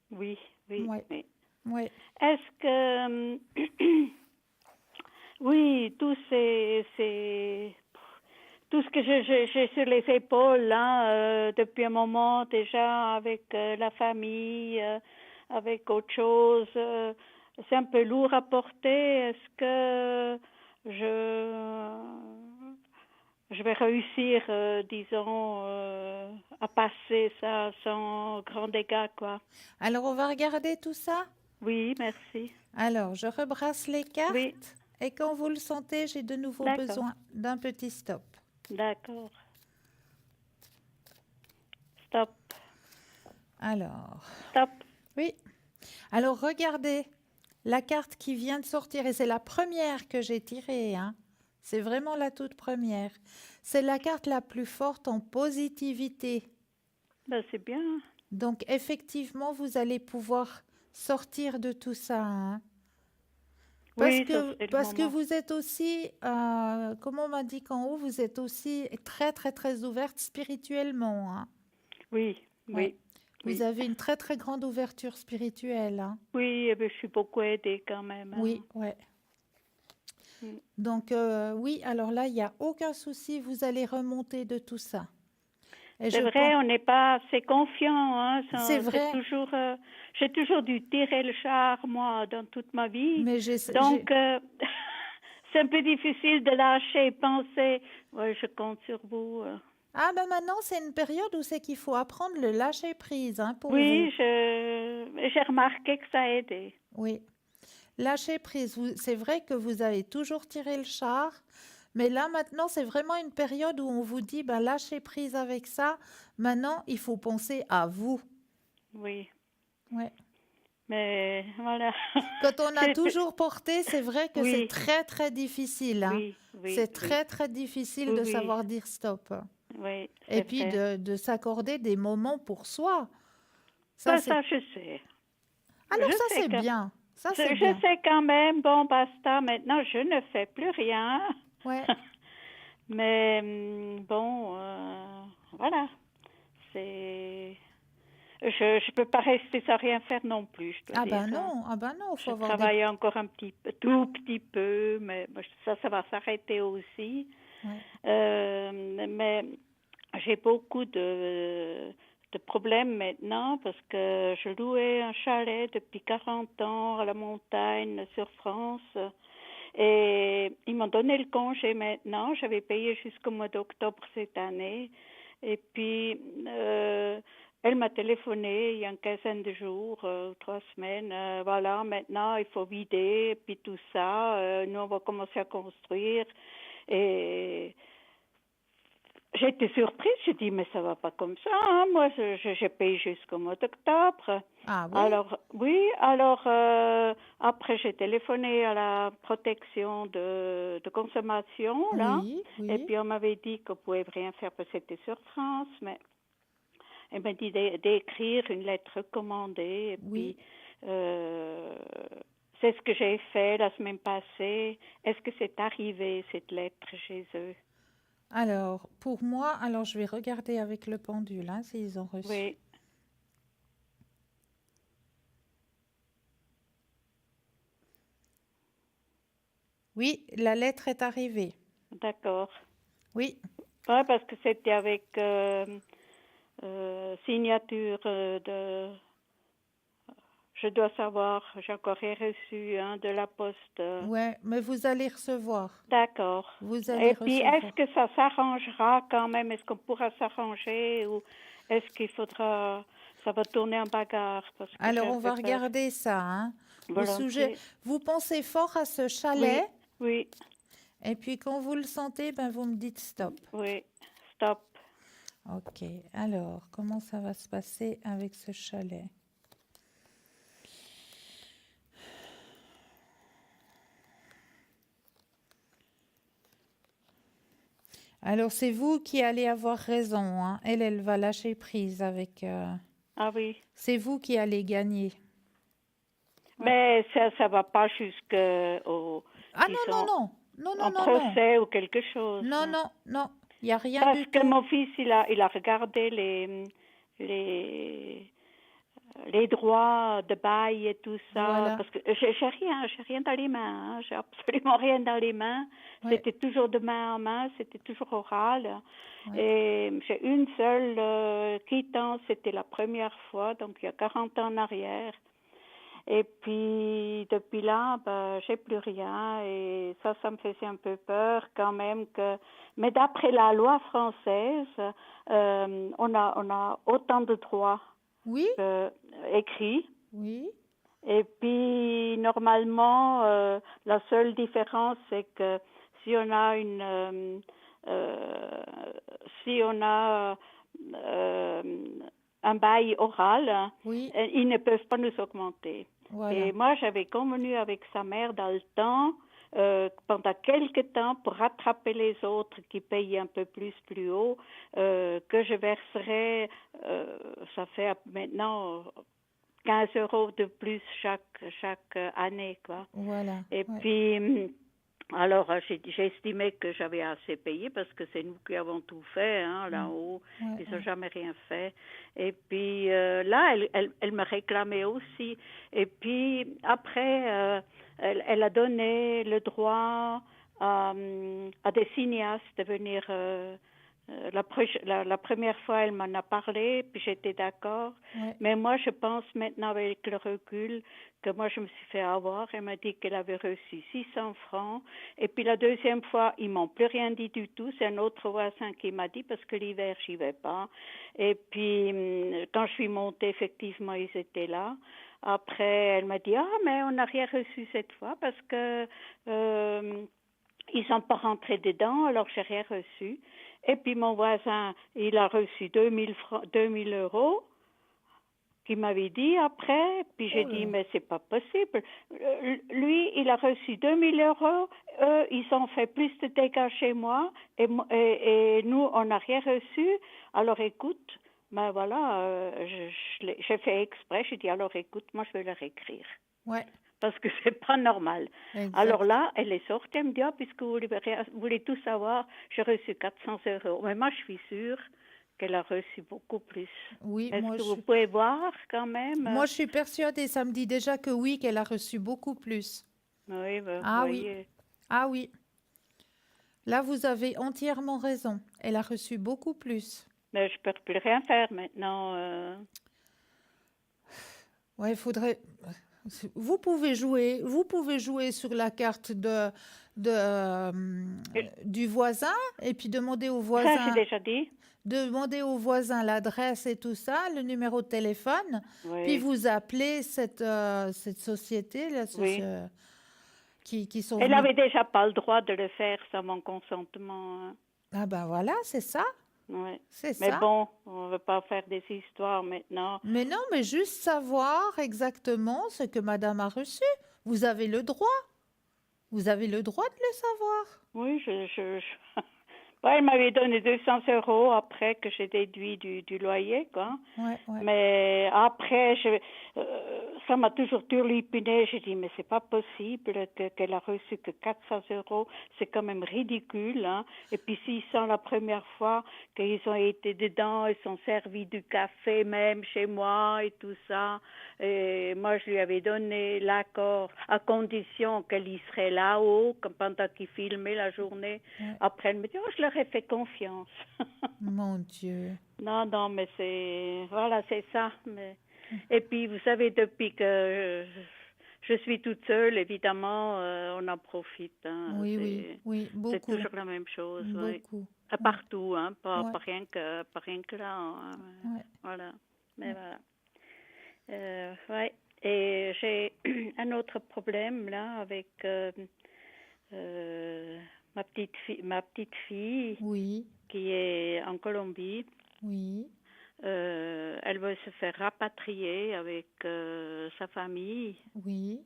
[SPEAKER 3] Oui.
[SPEAKER 1] Ouais. Ouais.
[SPEAKER 3] Est-ce que oui, tout ce que j'ai sur les épaules là depuis un moment déjà avec la famille, avec autre chose, c'est un peu lourd à porter. Est-ce que je vais réussir, disons, à passer ça sans grand dégât, quoi?
[SPEAKER 1] Alors on va regarder tout ça.
[SPEAKER 3] Oui, merci.
[SPEAKER 1] Alors je rebrasse les cartes
[SPEAKER 3] Oui.
[SPEAKER 1] et quand vous le sentez, j'ai de nouveau
[SPEAKER 3] D'accord.
[SPEAKER 1] besoin d'un petit stop.
[SPEAKER 3] D'accord. Stop.
[SPEAKER 1] Alors,
[SPEAKER 3] Stop.
[SPEAKER 1] oui. Alors regardez la carte qui vient de sortir et c'est la première que j'ai tirée. C'est vraiment la toute première. C'est la carte la plus forte en positivité.
[SPEAKER 3] Ben, c'est bien.
[SPEAKER 1] Donc, effectivement, vous allez pouvoir sortir de tout ça, hein.
[SPEAKER 3] Oui, ça c'est le
[SPEAKER 1] Parce que
[SPEAKER 3] moment.
[SPEAKER 1] vous êtes aussi, comme on m'a dit qu'en haut, vous êtes aussi très, très, très ouverte spirituellement, hein.
[SPEAKER 3] Oui,
[SPEAKER 1] Ouais.
[SPEAKER 3] oui,
[SPEAKER 1] Vous
[SPEAKER 3] oui.
[SPEAKER 1] avez une très, très grande ouverture spirituelle, hein.
[SPEAKER 3] Oui, eh ben, je suis beaucoup aidée quand même,
[SPEAKER 1] Oui,
[SPEAKER 3] hein.
[SPEAKER 1] ouais.
[SPEAKER 3] Mm.
[SPEAKER 1] Donc, oui, alors là, il n'y a aucun souci, vous allez remonter de tout ça. Et
[SPEAKER 3] C'est
[SPEAKER 1] je pense,
[SPEAKER 3] vrai, on n'est pas assez confiant, hein.
[SPEAKER 1] c'est
[SPEAKER 3] C'est
[SPEAKER 1] vrai,
[SPEAKER 3] toujours, j'ai toujours dû tirer le char, moi, dans toute ma vie.
[SPEAKER 1] mais
[SPEAKER 3] Donc, c'est un peu difficile de lâcher et penser, ouais, je compte sur vous.
[SPEAKER 1] Ah ben maintenant, c'est une période où c'est qu'il faut apprendre le lâcher prise, hein, pour vous.
[SPEAKER 3] Oui, j'ai remarqué que ça a aidé.
[SPEAKER 1] Oui, lâcher prise. C'est vrai que vous avez toujours tiré le char, mais là maintenant, c'est vraiment une période où on vous dit, ben lâchez prise avec ça. Maintenant, il faut penser à vous.
[SPEAKER 3] Oui,
[SPEAKER 1] Ouais.
[SPEAKER 3] mais voilà.
[SPEAKER 1] Quand on a
[SPEAKER 3] C'est,
[SPEAKER 1] toujours porté, c'est vrai que c'est
[SPEAKER 3] oui,
[SPEAKER 1] très très difficile, hein.
[SPEAKER 3] oui, oui,
[SPEAKER 1] C'est
[SPEAKER 3] oui,
[SPEAKER 1] très très difficile
[SPEAKER 3] oui,
[SPEAKER 1] de
[SPEAKER 3] oui,
[SPEAKER 1] savoir dire stop.
[SPEAKER 3] oui,
[SPEAKER 1] Et
[SPEAKER 3] c'est
[SPEAKER 1] puis
[SPEAKER 3] vrai.
[SPEAKER 1] de s'accorder des moments pour soi. Ça,
[SPEAKER 3] Ben,
[SPEAKER 1] c'est...
[SPEAKER 3] ça, je sais.
[SPEAKER 1] Alors
[SPEAKER 3] Je
[SPEAKER 1] ça,
[SPEAKER 3] sais
[SPEAKER 1] c'est
[SPEAKER 3] que
[SPEAKER 1] bien. Ça, c'est
[SPEAKER 3] je
[SPEAKER 1] bien.
[SPEAKER 3] sais quand même, bon, basta, maintenant je ne fais plus rien.
[SPEAKER 1] Ouais.
[SPEAKER 3] Mais bon, voilà. C'est. Je peux pas rester sans rien faire non plus, je dois dire, hein.
[SPEAKER 1] Ah ben non, faut
[SPEAKER 3] Je
[SPEAKER 1] avoir des...
[SPEAKER 3] travaille encore un petit peu, tout petit peu, mais bon, ça va s'arrêter aussi.
[SPEAKER 1] Ouais.
[SPEAKER 3] Mais j'ai beaucoup de problèmes maintenant parce que je louais un chalet depuis 40 ans à la montagne sur France et ils m'ont donné le congé maintenant. J'avais payé jusqu'au mois d'octobre cette année et puis elle m'a téléphoné il y a une quinzaine de jours, 3 semaines. Voilà, maintenant il faut vider et puis tout ça. Nous on va commencer à construire et j'ai été surprise, j'ai dit, mais ça va pas comme ça, hein. Moi, j'ai payé jusqu'au mois d'octobre.
[SPEAKER 1] Ah oui,
[SPEAKER 3] Alors, oui, alors, après, j'ai téléphoné à la protection de consommation, là,
[SPEAKER 1] oui,
[SPEAKER 3] et
[SPEAKER 1] oui,
[SPEAKER 3] puis on m'avait dit qu'on pouvait rien faire parce que c'était sur France, mais elle m'a dit d'écrire une lettre recommandée, et
[SPEAKER 1] oui.
[SPEAKER 3] puis, c'est ce que j'ai fait la semaine passée. Est-ce que c'est arrivé, cette lettre, chez eux?
[SPEAKER 1] Alors, pour moi, alors je vais regarder avec le pendule, hein, s'ils ont reçu.
[SPEAKER 3] Oui,
[SPEAKER 1] Oui, la lettre est arrivée.
[SPEAKER 3] d'accord.
[SPEAKER 1] Oui,
[SPEAKER 3] Ouais, parce que c'était avec signature de. Je dois savoir, j'ai encore rien reçu hein, de la poste.
[SPEAKER 1] ouais, mais vous allez recevoir.
[SPEAKER 3] D'accord.
[SPEAKER 1] Vous allez
[SPEAKER 3] Et puis, est-ce
[SPEAKER 1] recevoir.
[SPEAKER 3] que ça s'arrangera quand même? Est-ce qu'on pourra s'arranger ou est-ce qu'il faudra. Ça va tourner en bagarre parce que j'ai
[SPEAKER 1] Alors,
[SPEAKER 3] un
[SPEAKER 1] on
[SPEAKER 3] peu
[SPEAKER 1] va
[SPEAKER 3] peur.
[SPEAKER 1] regarder ça, hein.
[SPEAKER 3] Volontiers.
[SPEAKER 1] Vous pensez fort à ce
[SPEAKER 3] Oui,
[SPEAKER 1] chalet,
[SPEAKER 3] oui,
[SPEAKER 1] et puis quand vous le sentez, ben vous me dites stop.
[SPEAKER 3] oui. Stop.
[SPEAKER 1] Ok, alors, comment ça va se passer avec ce chalet? Alors, c'est vous qui allez avoir raison, hein. Elle va lâcher prise avec...
[SPEAKER 3] Ah oui.
[SPEAKER 1] C'est vous qui allez gagner. Ouais.
[SPEAKER 3] Mais ça va pas jusqu'au,
[SPEAKER 1] Ah non, non,
[SPEAKER 3] disons,
[SPEAKER 1] non. Non, non,
[SPEAKER 3] en
[SPEAKER 1] non, non.
[SPEAKER 3] procès ou quelque chose.
[SPEAKER 1] Non,
[SPEAKER 3] Hein.
[SPEAKER 1] non, non. Il n'y a rien
[SPEAKER 3] Parce
[SPEAKER 1] du
[SPEAKER 3] que
[SPEAKER 1] tout.
[SPEAKER 3] mon fils, il a regardé les, les droits de bail et tout ça.
[SPEAKER 1] Voilà.
[SPEAKER 3] Parce que j'ai rien dans les mains. Hein. J'ai absolument rien dans les mains.
[SPEAKER 1] Ouais,
[SPEAKER 3] C'était toujours de main en main, c'était toujours oral.
[SPEAKER 1] ouais.
[SPEAKER 3] Et j'ai une seule quittance, c'était la première fois, donc il y a 40 ans en arrière. Et puis, depuis là, ben, j'ai plus rien et ça me faisait un peu peur quand même que, mais d'après la loi française, on a autant de droits
[SPEAKER 1] Oui,
[SPEAKER 3] écrits.
[SPEAKER 1] oui.
[SPEAKER 3] Et puis, normalement, la seule différence, c'est que si on a euh, si on a euh, un bail oral,
[SPEAKER 1] Oui,
[SPEAKER 3] ils ne peuvent pas nous augmenter.
[SPEAKER 1] voilà.
[SPEAKER 3] Et moi, j'avais convenu avec sa mère dans le temps pendant quelque temps pour rattraper les autres qui payent un peu plus haut, que je verserai, ça fait maintenant 15 euros de plus chaque année, quoi.
[SPEAKER 1] Voilà.
[SPEAKER 3] Et
[SPEAKER 1] Ouais.
[SPEAKER 3] puis, alors, j'ai estimé que j'avais assez payé parce que c'est nous qui avons tout fait, hein,
[SPEAKER 1] Mm.
[SPEAKER 3] là-haut.
[SPEAKER 1] Ouais,
[SPEAKER 3] Ils n'ont
[SPEAKER 1] ouais.
[SPEAKER 3] jamais rien fait. Et puis, là, elle me réclamait aussi. Et puis, après, elle a donné le droit à des cinéastes de venir. La première fois, elle m'en a parlé, puis j'étais d'accord.
[SPEAKER 1] Ouais.
[SPEAKER 3] Mais moi, je pense maintenant, avec le recul, que moi, je me suis fait avoir. Elle m'a dit qu'elle avait reçu 600 francs. Et puis la deuxième fois, ils m'ont plus rien dit du tout. C'est un autre voisin qui m'a dit, parce que l'hiver, j'y vais pas. Et puis, quand je suis montée, effectivement, ils étaient là. Après, elle m'a dit, ah, mais on n'a rien reçu cette fois, parce que ils sont pas rentrés dedans, alors j'ai rien reçu. Et puis mon voisin, il a reçu 2000 euros, qu'il m'avait dit après. Puis j'ai
[SPEAKER 1] Oh là
[SPEAKER 3] dit,
[SPEAKER 1] là.
[SPEAKER 3] mais c'est pas possible. Lui, il a reçu 2000 euros. Eux, ils ont fait plus de dégâts chez moi. Et nous, on n'a rien reçu. Alors écoute, ben voilà, j'ai fait exprès. J'ai dit, alors écoute, moi, je vais leur écrire.
[SPEAKER 1] Ouais,
[SPEAKER 3] Parce que c'est pas normal. Alors
[SPEAKER 1] exact.
[SPEAKER 3] là, elle est sortie, elle me dit, ah, puisque vous voulez tout savoir, j'ai reçu 400 euros. Mais moi, je suis sûre qu'elle a reçu beaucoup plus.
[SPEAKER 1] Oui,
[SPEAKER 3] Est-ce que vous pouvez voir quand même?
[SPEAKER 1] moi, je suis persuadée, ça me dit déjà que oui, qu'elle a reçu beaucoup plus.
[SPEAKER 3] Oui, vous
[SPEAKER 1] Ah oui,
[SPEAKER 3] voyez.
[SPEAKER 1] ah oui. Là, vous avez entièrement raison. Elle a reçu beaucoup plus.
[SPEAKER 3] Mais je peux plus rien faire maintenant.
[SPEAKER 1] Ouais, il faudrait. Vous pouvez jouer sur la carte du voisin et puis
[SPEAKER 3] Ça, j'ai déjà dit.
[SPEAKER 1] demander au voisin l'adresse et tout ça, le numéro de téléphone, puis
[SPEAKER 3] Oui,
[SPEAKER 1] vous appelez cette société là,
[SPEAKER 3] oui.
[SPEAKER 1] qui sont
[SPEAKER 3] Elle
[SPEAKER 1] venus.
[SPEAKER 3] avait déjà pas le droit de le faire sans mon consentement, hein.
[SPEAKER 1] Ah ben voilà, c'est ça,
[SPEAKER 3] Ouais.
[SPEAKER 1] c'est
[SPEAKER 3] Mais
[SPEAKER 1] ça.
[SPEAKER 3] bon, on ne veut pas faire des histoires maintenant.
[SPEAKER 1] Mais non, mais juste savoir exactement ce que madame a reçu. Vous avez le droit. Vous avez le droit de le savoir.
[SPEAKER 3] Oui, ouais, elle m'avait donné 200 euros après que j'ai déduit du loyer, quoi.
[SPEAKER 1] Ouais, ouais.
[SPEAKER 3] Mais après, ça m'a toujours turlupiné. J'ai dit, mais c'est pas possible qu'elle a reçu que 400 euros. C'est quand même ridicule, hein. Et puis s'ils sont la première fois qu'ils ont été dedans, ils sont servis du café même chez moi et tout ça. Et moi, je lui avais donné l'accord à condition qu'elle y serait là-haut, comme pendant qu'ils filmaient la journée.
[SPEAKER 1] Ouais.
[SPEAKER 3] Après, elle me dit, oh, je leur ai fait confiance.
[SPEAKER 1] Mon Dieu.
[SPEAKER 3] Non, non, mais voilà, c'est ça. Et puis, vous savez, depuis que je suis toute seule, évidemment, on en profite, hein.
[SPEAKER 1] Oui, oui, oui,
[SPEAKER 3] C'est
[SPEAKER 1] beaucoup,
[SPEAKER 3] toujours la même chose, oui.
[SPEAKER 1] beaucoup. Ouais,
[SPEAKER 3] Partout, hein,
[SPEAKER 1] ouais,
[SPEAKER 3] pas rien que là, hein.
[SPEAKER 1] ouais,
[SPEAKER 3] Voilà, mais
[SPEAKER 1] ouais.
[SPEAKER 3] voilà. Ouais. Et j'ai un autre problème là avec ma petite fille
[SPEAKER 1] Oui,
[SPEAKER 3] qui est en Colombie.
[SPEAKER 1] oui,
[SPEAKER 3] Elle veut se faire rapatrier avec sa famille.
[SPEAKER 1] oui,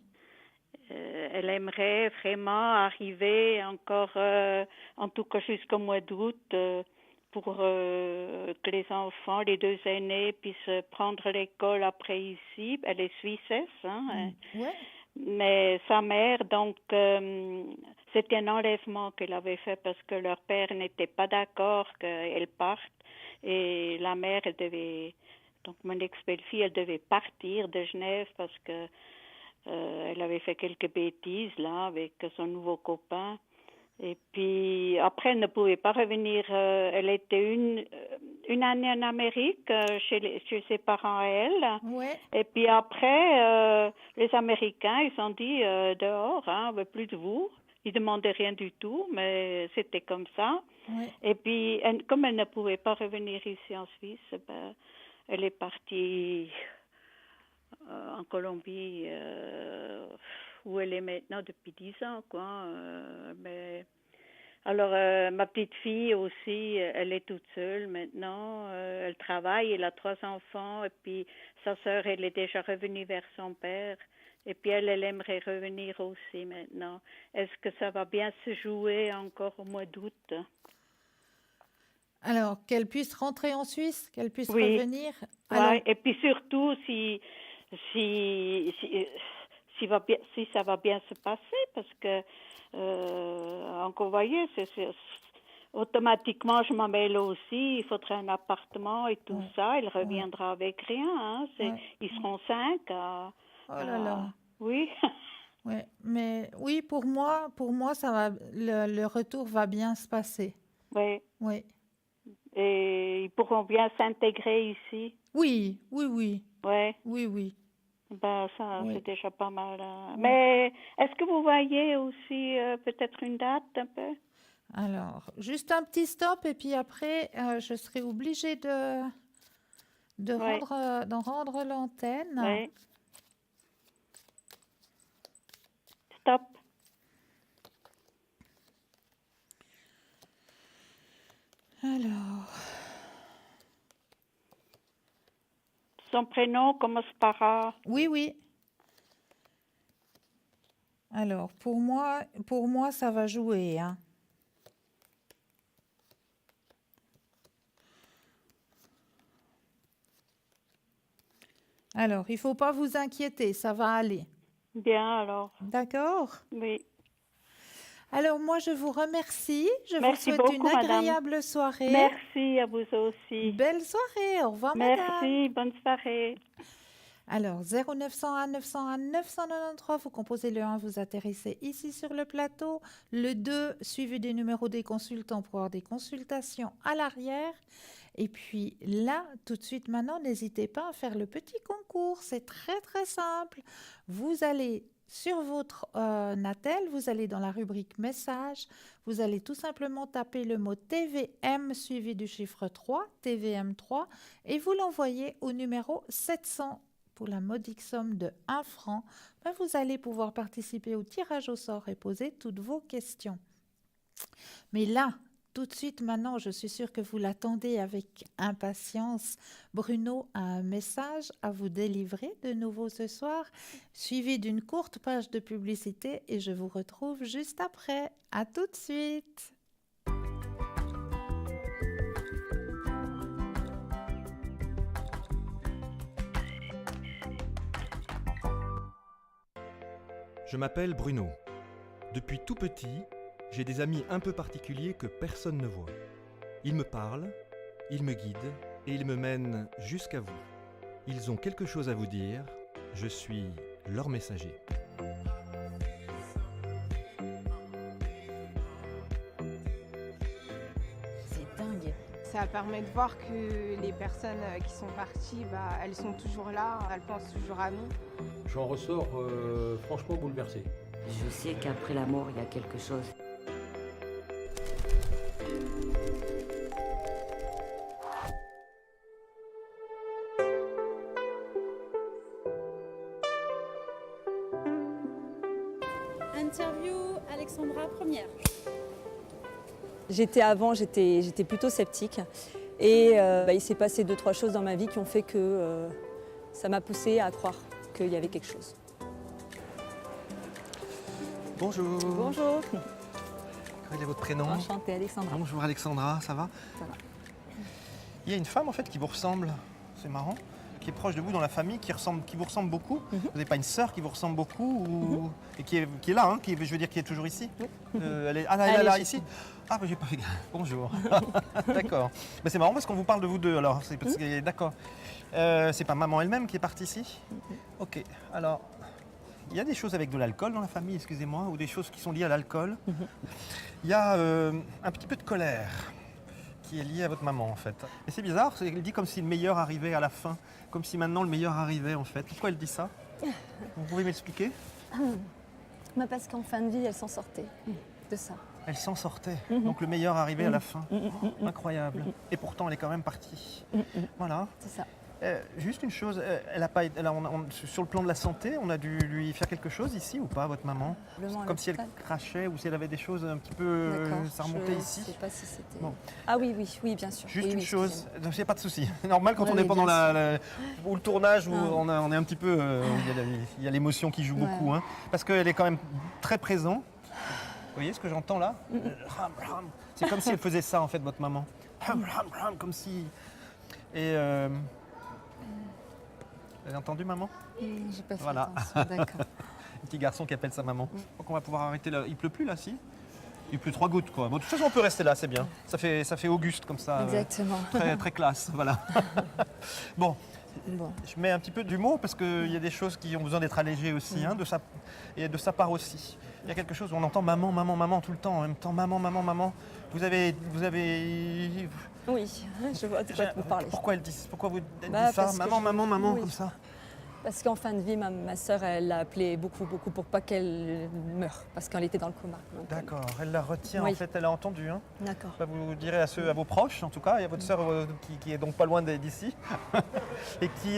[SPEAKER 3] Elle aimerait vraiment arriver encore, en tout cas jusqu'au mois d'août, pour que les enfants, les deux aînés, puissent prendre l'école après ici. Elle est suissesse, hein.
[SPEAKER 1] ouais,
[SPEAKER 3] Mais sa mère, donc, c'était un enlèvement qu'elle avait fait parce que leur père n'était pas d'accord qu'elle parte. Et la mère, donc mon ex-belle-fille, elle devait partir de Genève parce que elle avait fait quelques bêtises là avec son nouveau copain. Et puis après, elle ne pouvait pas revenir. Elle était une année en Amérique chez ses parents à elle.
[SPEAKER 1] ouais,
[SPEAKER 3] Et puis après, les Américains, ils ont dit dehors, hein, on veut plus de vous. Ils demandaient rien du tout, mais c'était comme ça.
[SPEAKER 1] ouais.
[SPEAKER 3] Et puis, comme elle ne pouvait pas revenir ici en Suisse, ben, elle est partie en Colombie, où elle est maintenant depuis 10 ans, quoi. Mais Alors, ma petite fille aussi, elle est toute seule maintenant. Elle travaille, elle a 3 enfants. Et puis, sa sœur, elle est déjà revenue vers son père. Et puis, elle aimerait revenir aussi maintenant. Est-ce que ça va bien se jouer encore au mois d'août?
[SPEAKER 1] Alors, qu'elle puisse rentrer en Suisse, qu'elle puisse
[SPEAKER 3] Oui,
[SPEAKER 1] revenir. Alors,
[SPEAKER 3] ouais. Et puis surtout, si, si, si ça va bien se passer, parce que, encore, vous voyez, automatiquement, je m'en mêle aussi. Il faudrait un appartement et tout
[SPEAKER 1] ouais,
[SPEAKER 3] ça. Elle
[SPEAKER 1] ouais,
[SPEAKER 3] reviendra avec rien. Hein.
[SPEAKER 1] ouais.
[SPEAKER 3] Ils seront 5 à,
[SPEAKER 1] Oh là là.
[SPEAKER 3] oui.
[SPEAKER 1] Ouais. Mais oui, pour moi, ça va, le retour va bien se passer.
[SPEAKER 3] Oui.
[SPEAKER 1] Oui.
[SPEAKER 3] Et ils pourront bien s'intégrer ici.
[SPEAKER 1] Oui, oui, oui,
[SPEAKER 3] Oui.
[SPEAKER 1] oui, oui,
[SPEAKER 3] Ben, ça,
[SPEAKER 1] oui,
[SPEAKER 3] c'est déjà pas mal. Hein.
[SPEAKER 1] oui.
[SPEAKER 3] Mais est-ce que vous voyez aussi peut-être une date un peu?
[SPEAKER 1] Alors, juste un petit stop et puis après, je serai obligée
[SPEAKER 3] Oui,
[SPEAKER 1] d'en rendre l'antenne.
[SPEAKER 3] oui. Stop.
[SPEAKER 1] Alors,
[SPEAKER 3] Son prénom commence par A.
[SPEAKER 1] oui, oui. Alors, pour moi, ça va jouer, hein. Alors, il faut pas vous inquiéter, ça va aller.
[SPEAKER 3] Bien, alors.
[SPEAKER 1] D'accord?
[SPEAKER 3] Oui.
[SPEAKER 1] Alors, moi, je vous remercie. Je vous
[SPEAKER 3] Merci
[SPEAKER 1] souhaite une
[SPEAKER 3] beaucoup, madame.
[SPEAKER 1] agréable soirée.
[SPEAKER 3] Merci à vous aussi.
[SPEAKER 1] Belle soirée. Au revoir, madame.
[SPEAKER 3] Merci, bonne soirée.
[SPEAKER 1] Alors, 0901 901 993, vous composez le 1, vous atterrissez ici sur le plateau. Le 2, suivi des numéros des consultants pour avoir des consultations à l'arrière. Et puis là, tout de suite maintenant, n'hésitez pas à faire le petit concours. C'est très, très simple. Vous allez sur votre Natel, vous allez dans la rubrique message, vous allez tout simplement taper le mot TVM suivi du chiffre 3, TVM 3, et vous l'envoyez au numéro 700 pour la modique somme de 1 franc. Ben, vous allez pouvoir participer au tirage au sort et poser toutes vos questions. Mais là, tout de suite maintenant, je suis sûre que vous l'attendez avec impatience. Bruno a un message à vous délivrer de nouveau ce soir, suivi d'une courte page de publicité et je vous retrouve juste après. À tout de suite.
[SPEAKER 4] Je m'appelle Bruno. Depuis tout petit, j'ai des amis un peu particuliers que personne ne voit. Ils me parlent, ils me guident et ils me mènent jusqu'à vous. Ils ont quelque chose à vous dire, je suis leur messager.
[SPEAKER 1] C'est dingue.
[SPEAKER 5] Ça permet de voir que les personnes qui sont parties, elles sont toujours là, elles pensent toujours à nous.
[SPEAKER 6] J'en ressors franchement bouleversé.
[SPEAKER 7] Je sais qu'après la mort, il y a quelque chose.
[SPEAKER 8] Interview Alexandra première.
[SPEAKER 9] J'étais plutôt sceptique. Et il s'est passé 2-3 choses dans ma vie qui ont fait que ça m'a poussée à croire qu'il y avait quelque chose.
[SPEAKER 4] Bonjour.
[SPEAKER 9] Bonjour.
[SPEAKER 4] Quel est votre prénom?
[SPEAKER 9] Enchantée, Alexandra.
[SPEAKER 4] Bonjour Alexandra, ça va?
[SPEAKER 9] Ça va.
[SPEAKER 4] Il y a une femme en fait qui vous ressemble, c'est marrant, qui est proche de vous dans la famille, qui vous ressemble beaucoup. Vous n'avez pas une sœur qui vous ressemble beaucoup et qui est là, hein, je veux dire qui est toujours ici? Elle est là, ici? Ah, j'ai pas fait gaffe. Bonjour. D'accord. Mais c'est marrant parce qu'on vous parle de vous deux alors. D'accord. C'est pas maman elle-même qui est partie ici? Ok. Alors, il y a des choses avec de l'alcool dans la famille, excusez-moi, ou des choses qui sont liées à l'alcool. Il y a un petit peu de colère qui est liée à votre maman en fait. Et c'est bizarre, elle dit comme si le meilleur arrivait à la fin, comme si maintenant le meilleur arrivait en fait. Pourquoi elle dit ça? Vous pouvez m'expliquer?
[SPEAKER 9] Parce qu'en fin de vie, elle s'en sortait de ça.
[SPEAKER 4] Elle s'en sortait, donc le meilleur arrivait à la fin. Incroyable. Et pourtant, elle est quand même partie. Voilà.
[SPEAKER 9] C'est ça.
[SPEAKER 4] Juste une chose, sur le plan de la santé, on a dû lui faire quelque chose ici ou pas, votre maman?
[SPEAKER 9] Probablement à
[SPEAKER 4] Comme si elle
[SPEAKER 9] l'hôpital.
[SPEAKER 4] crachait ou si elle avait des choses un petit peu...
[SPEAKER 9] D'accord.
[SPEAKER 4] ça remontait
[SPEAKER 9] Je
[SPEAKER 4] ici.
[SPEAKER 9] sais pas si c'était.
[SPEAKER 4] Bon.
[SPEAKER 9] Ah oui, oui, oui, bien sûr.
[SPEAKER 4] Juste
[SPEAKER 9] Oui,
[SPEAKER 4] une
[SPEAKER 9] oui,
[SPEAKER 4] chose,
[SPEAKER 9] excusez-moi.
[SPEAKER 4] il n'y a pas de souci. C'est normal quand
[SPEAKER 9] Ouais,
[SPEAKER 4] on est
[SPEAKER 9] oui,
[SPEAKER 4] pendant
[SPEAKER 9] bien
[SPEAKER 4] ou le tournage où
[SPEAKER 9] Ah.
[SPEAKER 4] on est un petit peu... il y a l'émotion qui joue
[SPEAKER 9] Ouais.
[SPEAKER 4] beaucoup. Hein, parce qu'elle est quand même très présente. Vous voyez ce que j'entends là? C'est comme si elle faisait ça en fait, votre maman. Comme si... Et... Vous avez entendu, maman?
[SPEAKER 9] J'ai pas fait
[SPEAKER 4] Voilà.
[SPEAKER 9] attention, d'accord.
[SPEAKER 4] Un petit garçon qui appelle sa maman. Je crois qu'on va pouvoir arrêter là. Il pleut plus là, si? Il pleut 3 gouttes, quoi. Bon, de toute façon, on peut rester là, c'est bien. Ça fait Auguste comme ça.
[SPEAKER 9] Exactement.
[SPEAKER 4] Très, très classe, voilà. Bon,
[SPEAKER 9] Bon.
[SPEAKER 4] je mets un petit peu d'humour parce qu'il y a des choses qui ont besoin d'être allégées aussi, hein, et de sa part aussi. Il y a quelque chose où on entend maman, maman, maman tout le temps. En même temps, maman, maman, maman. Vous avez...
[SPEAKER 9] Oui, je vois de quoi vous parlez.
[SPEAKER 4] Pourquoi elle dit ça?
[SPEAKER 9] Bah,
[SPEAKER 4] Ça?
[SPEAKER 9] parce que
[SPEAKER 4] Maman, maman, maman,
[SPEAKER 9] oui.
[SPEAKER 4] comme ça.
[SPEAKER 9] Parce qu'en fin de vie, ma sœur, elle l'a appelée beaucoup, beaucoup pour pas qu'elle meure, parce qu'elle était dans le coma. Donc,
[SPEAKER 4] D'accord, elle la retient,
[SPEAKER 9] Oui.
[SPEAKER 4] en fait, elle a entendu. Hein.
[SPEAKER 9] D'accord.
[SPEAKER 4] Ça, vous direz à vos proches, en tout cas. Il y a votre sœur qui est donc pas loin d'ici. Et qui...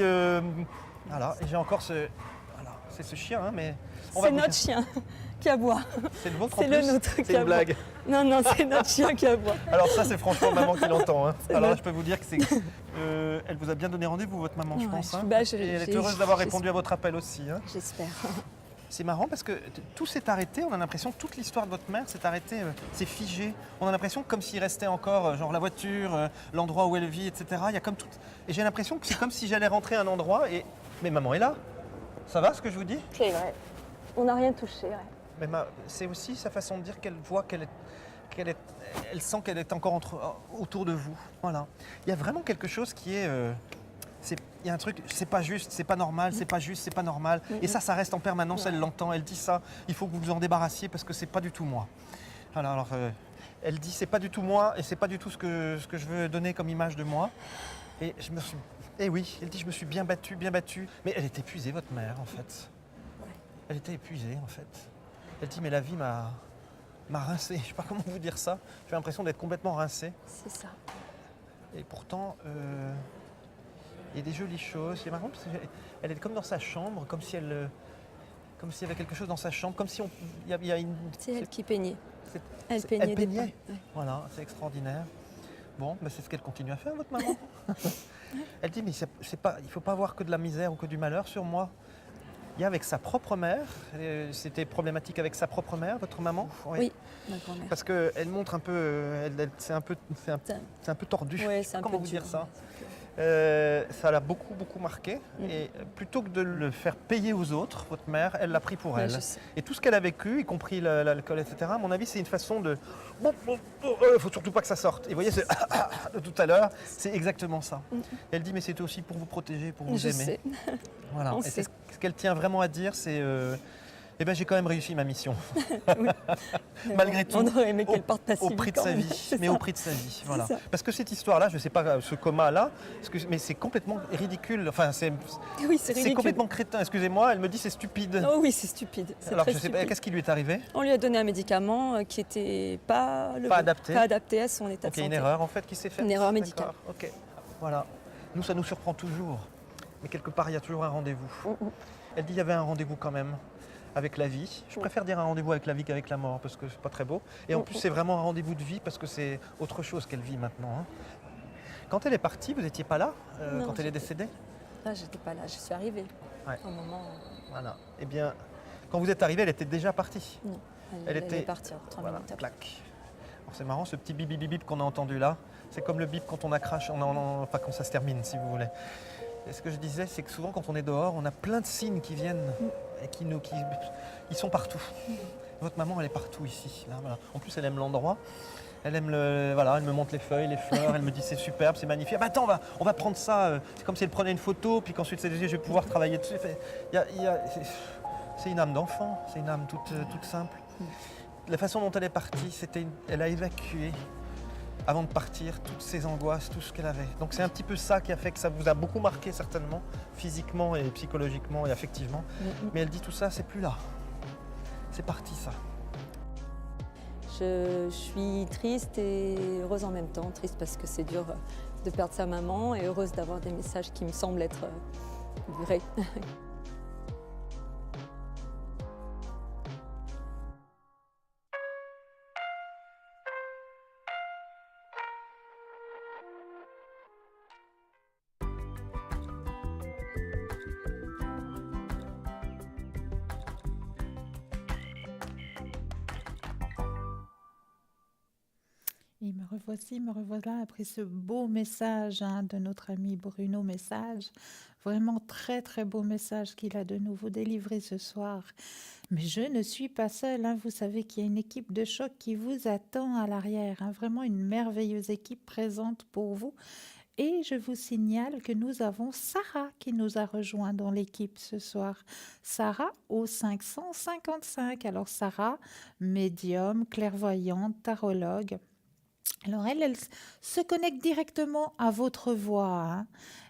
[SPEAKER 4] voilà, et j'ai encore ce... Voilà, c'est ce chien, hein, mais...
[SPEAKER 9] C'est notre chien qui aboie.
[SPEAKER 4] C'est le vôtre en
[SPEAKER 9] C'est
[SPEAKER 4] plus?
[SPEAKER 9] le nôtre qui
[SPEAKER 4] C'est une
[SPEAKER 9] aboie.
[SPEAKER 4] blague.
[SPEAKER 9] Non, non, c'est notre chien qui aboie.
[SPEAKER 4] Alors ça, c'est franchement maman qui l'entend. Hein. Alors là,
[SPEAKER 9] notre-
[SPEAKER 4] je peux vous dire que c'est... elle vous a bien donné rendez-vous, votre maman, je
[SPEAKER 9] Ouais,
[SPEAKER 4] pense. Hein.
[SPEAKER 9] bah,
[SPEAKER 4] Et elle est heureuse d'avoir répondu
[SPEAKER 9] j'espère.
[SPEAKER 4] à votre appel aussi. Hein.
[SPEAKER 9] J'espère.
[SPEAKER 4] C'est marrant parce que tout s'est arrêté. On a l'impression que toute l'histoire de votre mère s'est arrêtée, c'est figé. On a l'impression que comme s'il restait encore, genre la voiture, l'endroit où elle vit, etc. Il y a comme tout. Et j'ai l'impression que c'est comme si j'allais rentrer à un endroit et mais maman est là. Ça va ce que je vous dis?
[SPEAKER 9] C'est vrai. On n'a rien touché. Ouais.
[SPEAKER 4] Mais c'est aussi sa façon de dire qu'elle voit elle sent qu'elle est encore autour de vous. Voilà. Il y a vraiment quelque chose qui est. Il y a un truc, c'est pas juste, c'est pas normal, c'est pas juste, c'est pas normal. Et ça reste en permanence, elle l'entend, elle dit ça. Il faut que vous vous en débarrassiez parce que c'est pas du tout moi. Alors elle dit c'est pas du tout moi et c'est pas du tout ce que je veux donner comme image de moi. Et je me suis. Eh oui, elle dit je me suis bien battue. Mais elle est épuisée, votre mère, en fait. Elle était épuisée, en fait. Elle dit mais la vie m'a rincé. Je sais pas comment vous dire ça. J'ai l'impression d'être complètement rincé.
[SPEAKER 9] C'est ça.
[SPEAKER 4] Et pourtant, il y a des jolies choses. C'est marrant parce qu'elle est comme dans sa chambre, comme s'il y avait quelque chose dans sa chambre, comme si il y a une.
[SPEAKER 9] C'est elle qui peignait.
[SPEAKER 4] c'est-
[SPEAKER 9] Elle
[SPEAKER 4] c'est-
[SPEAKER 9] peignait
[SPEAKER 4] elle
[SPEAKER 9] des
[SPEAKER 4] peignait.
[SPEAKER 9] pins. Ouais.
[SPEAKER 4] Voilà, c'est extraordinaire. Bon, c'est ce qu'elle continue à faire, votre maman. Elle dit mais c'est pas, il faut pas avoir que de la misère ou que du malheur sur moi. Il y a avec sa propre mère. C'était problématique avec sa propre mère, votre maman.
[SPEAKER 9] Oui, ma grand-mère.
[SPEAKER 4] Parce qu'elle montre un peu, c'est un peu tordu.
[SPEAKER 9] Ouais, c'est un
[SPEAKER 4] Comment
[SPEAKER 9] peu
[SPEAKER 4] vous
[SPEAKER 9] dur,
[SPEAKER 4] dire ça?
[SPEAKER 9] ouais.
[SPEAKER 4] Ça l'a beaucoup marqué. Et plutôt que de le faire payer aux autres, votre mère, elle l'a pris pour
[SPEAKER 9] Ouais,
[SPEAKER 4] elle.
[SPEAKER 9] je sais.
[SPEAKER 4] Et tout ce qu'elle a vécu, y compris l'alcool, etc., à mon avis, c'est une façon de... faut surtout pas que ça sorte. Et vous voyez, de tout à l'heure, c'est exactement ça. Elle dit, mais c'était aussi pour vous protéger, pour vous
[SPEAKER 9] Je
[SPEAKER 4] aimer.
[SPEAKER 9] sais.
[SPEAKER 4] Voilà.
[SPEAKER 9] On
[SPEAKER 4] Et c'est
[SPEAKER 9] sait.
[SPEAKER 4] ce qu'elle tient vraiment à dire, c'est... eh ben, j'ai quand même réussi ma mission. Malgré tout.
[SPEAKER 9] On aurait aimé qu'elle parte pas si
[SPEAKER 4] Au
[SPEAKER 9] vite
[SPEAKER 4] prix de
[SPEAKER 9] quand
[SPEAKER 4] sa
[SPEAKER 9] même.
[SPEAKER 4] vie,
[SPEAKER 9] C'est
[SPEAKER 4] mais
[SPEAKER 9] ça.
[SPEAKER 4] au prix de sa vie. Voilà.
[SPEAKER 9] ça.
[SPEAKER 4] Parce que cette histoire-là, je ne sais pas, ce coma-là, mais c'est complètement ridicule. Enfin, c'est
[SPEAKER 9] Oui, c'est ridicule.
[SPEAKER 4] complètement crétin. Excusez-moi, elle me dit c'est stupide.
[SPEAKER 9] Oh oui, c'est stupide. C'est
[SPEAKER 4] Alors,
[SPEAKER 9] très
[SPEAKER 4] je sais pas,
[SPEAKER 9] stupide.
[SPEAKER 4] qu'est-ce qui lui est arrivé?
[SPEAKER 9] On lui a donné un médicament qui n'était pas,
[SPEAKER 4] Pas adapté.
[SPEAKER 9] pas adapté à son état
[SPEAKER 4] Ok,
[SPEAKER 9] de santé.
[SPEAKER 4] une erreur en fait qui s'est faite.
[SPEAKER 9] Une erreur médicale.
[SPEAKER 4] D'accord, ok. Voilà. Nous, ça nous surprend toujours. Mais quelque part, il y a toujours un rendez-vous. Elle dit il y avait un rendez-vous quand même avec la vie. Je préfère dire un rendez-vous avec la vie qu'avec la mort parce que c'est pas très beau. Et en plus, c'est vraiment un rendez-vous de vie parce que c'est autre chose qu'elle vit maintenant. Hein. Quand elle est partie, vous n'étiez pas là
[SPEAKER 9] Non,
[SPEAKER 4] quand elle est
[SPEAKER 9] j'étais-
[SPEAKER 4] décédée?
[SPEAKER 9] Là, j'étais pas là, je suis arrivée.
[SPEAKER 4] Ouais.
[SPEAKER 9] Au moment
[SPEAKER 4] Voilà. Eh bien, quand vous êtes arrivé, elle était déjà partie.
[SPEAKER 9] où
[SPEAKER 4] Elle
[SPEAKER 9] elle
[SPEAKER 4] était-
[SPEAKER 9] est partie 3
[SPEAKER 4] Voilà,
[SPEAKER 9] minutes après.
[SPEAKER 4] clac. Alors c'est marrant, ce petit bip bip bip bip qu'on a entendu là, c'est comme le bip quand on a crash, enfin quand ça se termine si vous voulez. Et ce que je disais, c'est que souvent quand on est dehors, on a plein de signes qui viennent et ils sont partout. Votre maman, elle est partout ici. Là, voilà. En plus, elle aime l'endroit. Elle aime voilà, elle me montre les feuilles, les fleurs, elle me dit c'est superbe, c'est magnifique. Ah bah attends, on va prendre ça. C'est comme si elle prenait une photo, puis qu'ensuite je vais pouvoir travailler dessus. C'est une âme d'enfant, c'est une âme toute simple. La façon dont elle est partie, elle a évacué avant de partir toutes ses angoisses, tout ce qu'elle avait. Donc c'est un petit peu ça qui a fait que ça vous a beaucoup marqué certainement, physiquement et psychologiquement et affectivement. Mais elle dit tout ça, c'est plus là. C'est parti ça.
[SPEAKER 9] Je suis triste et heureuse en même temps. Triste parce que c'est dur de perdre sa maman et heureuse d'avoir des messages qui me semblent être vrais.
[SPEAKER 1] Et me revoilà après ce beau message de notre ami Bruno Message. Vraiment très très beau message qu'il a de nouveau délivré ce soir. Mais je ne suis pas seule, vous savez qu'il y a une équipe de choc qui vous attend à l'arrière. Vraiment une merveilleuse équipe présente pour vous. Et je vous signale que nous avons Sarah qui nous a rejoint dans l'équipe ce soir. Sarah au 555. Alors Sarah, médium, clairvoyante, tarologue. Alors elle se connecte directement à votre voix.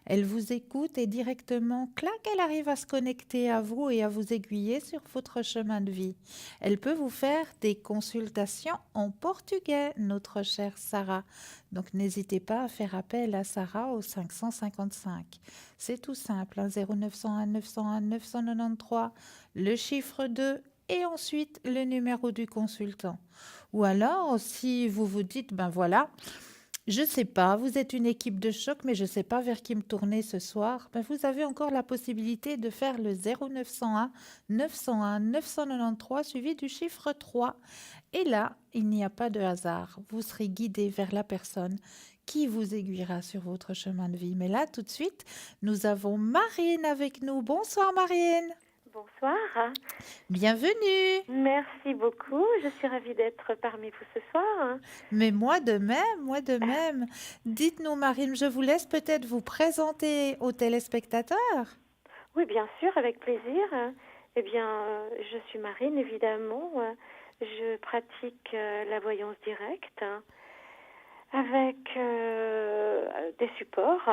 [SPEAKER 1] Elle vous écoute et directement, clac, elle arrive à se connecter à vous et à vous aiguiller sur votre chemin de vie. Elle peut vous faire des consultations en portugais, notre chère Sarah. Donc n'hésitez pas à faire appel à Sarah au 555. C'est tout simple, 0901 901 993, le chiffre 2 et ensuite le numéro du consultant. Ou alors, si vous vous dites, ben voilà, je ne sais pas, vous êtes une équipe de choc, mais je ne sais pas vers qui me tourner ce soir, ben vous avez encore la possibilité de faire le 0901 901 993 suivi du chiffre 3. Et là, il n'y a pas de hasard. Vous serez guidé vers la personne qui vous aiguillera sur votre chemin de vie. Mais là, tout de suite, nous avons Marine avec nous. Bonsoir Marine.
[SPEAKER 10] Bonsoir.
[SPEAKER 1] Bienvenue.
[SPEAKER 10] Merci beaucoup. Je suis ravie d'être parmi vous ce soir.
[SPEAKER 1] Mais moi de même, moi de même. Dites-nous, Marine, je vous laisse peut-être vous présenter aux téléspectateurs.
[SPEAKER 10] Oui, bien sûr, avec plaisir. Eh bien, je suis Marine, évidemment. Je pratique la voyance directe avec des supports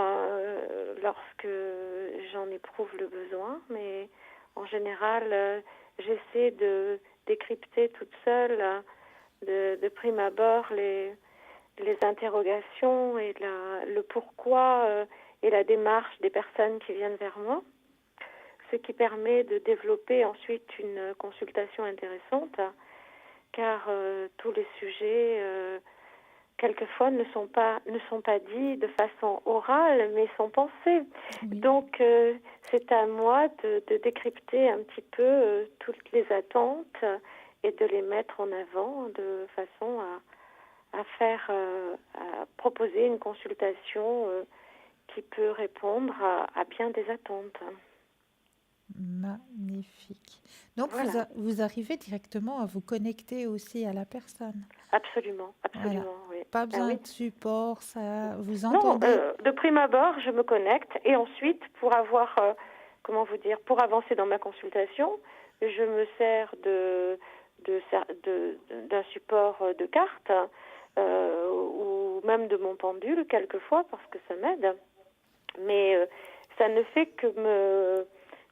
[SPEAKER 10] lorsque j'en éprouve le besoin, mais en général, j'essaie de décrypter toute seule, de prime abord, les interrogations et le pourquoi et la démarche des personnes qui viennent vers moi, ce qui permet de développer ensuite une consultation intéressante, car tous les sujets quelquefois ne sont pas dits de façon orale, mais sont pensés. Oui. Donc, c'est à moi de décrypter un petit peu toutes les attentes et de les mettre en avant de façon à proposer une consultation qui peut répondre à bien des attentes.
[SPEAKER 1] Magnifique. Donc,
[SPEAKER 10] voilà.
[SPEAKER 1] vous arrivez directement à vous connecter aussi à la personne.
[SPEAKER 10] Absolument, absolument,
[SPEAKER 1] voilà.
[SPEAKER 10] Oui.
[SPEAKER 1] Pas besoin
[SPEAKER 10] oui.
[SPEAKER 1] de support, ça, vous entendez?
[SPEAKER 10] Non, de prime abord, je me connecte et ensuite, pour avoir, pour avancer dans ma consultation, je me sers d'un support de cartes ou même de mon pendule quelquefois parce que ça m'aide. Mais ça ne fait que me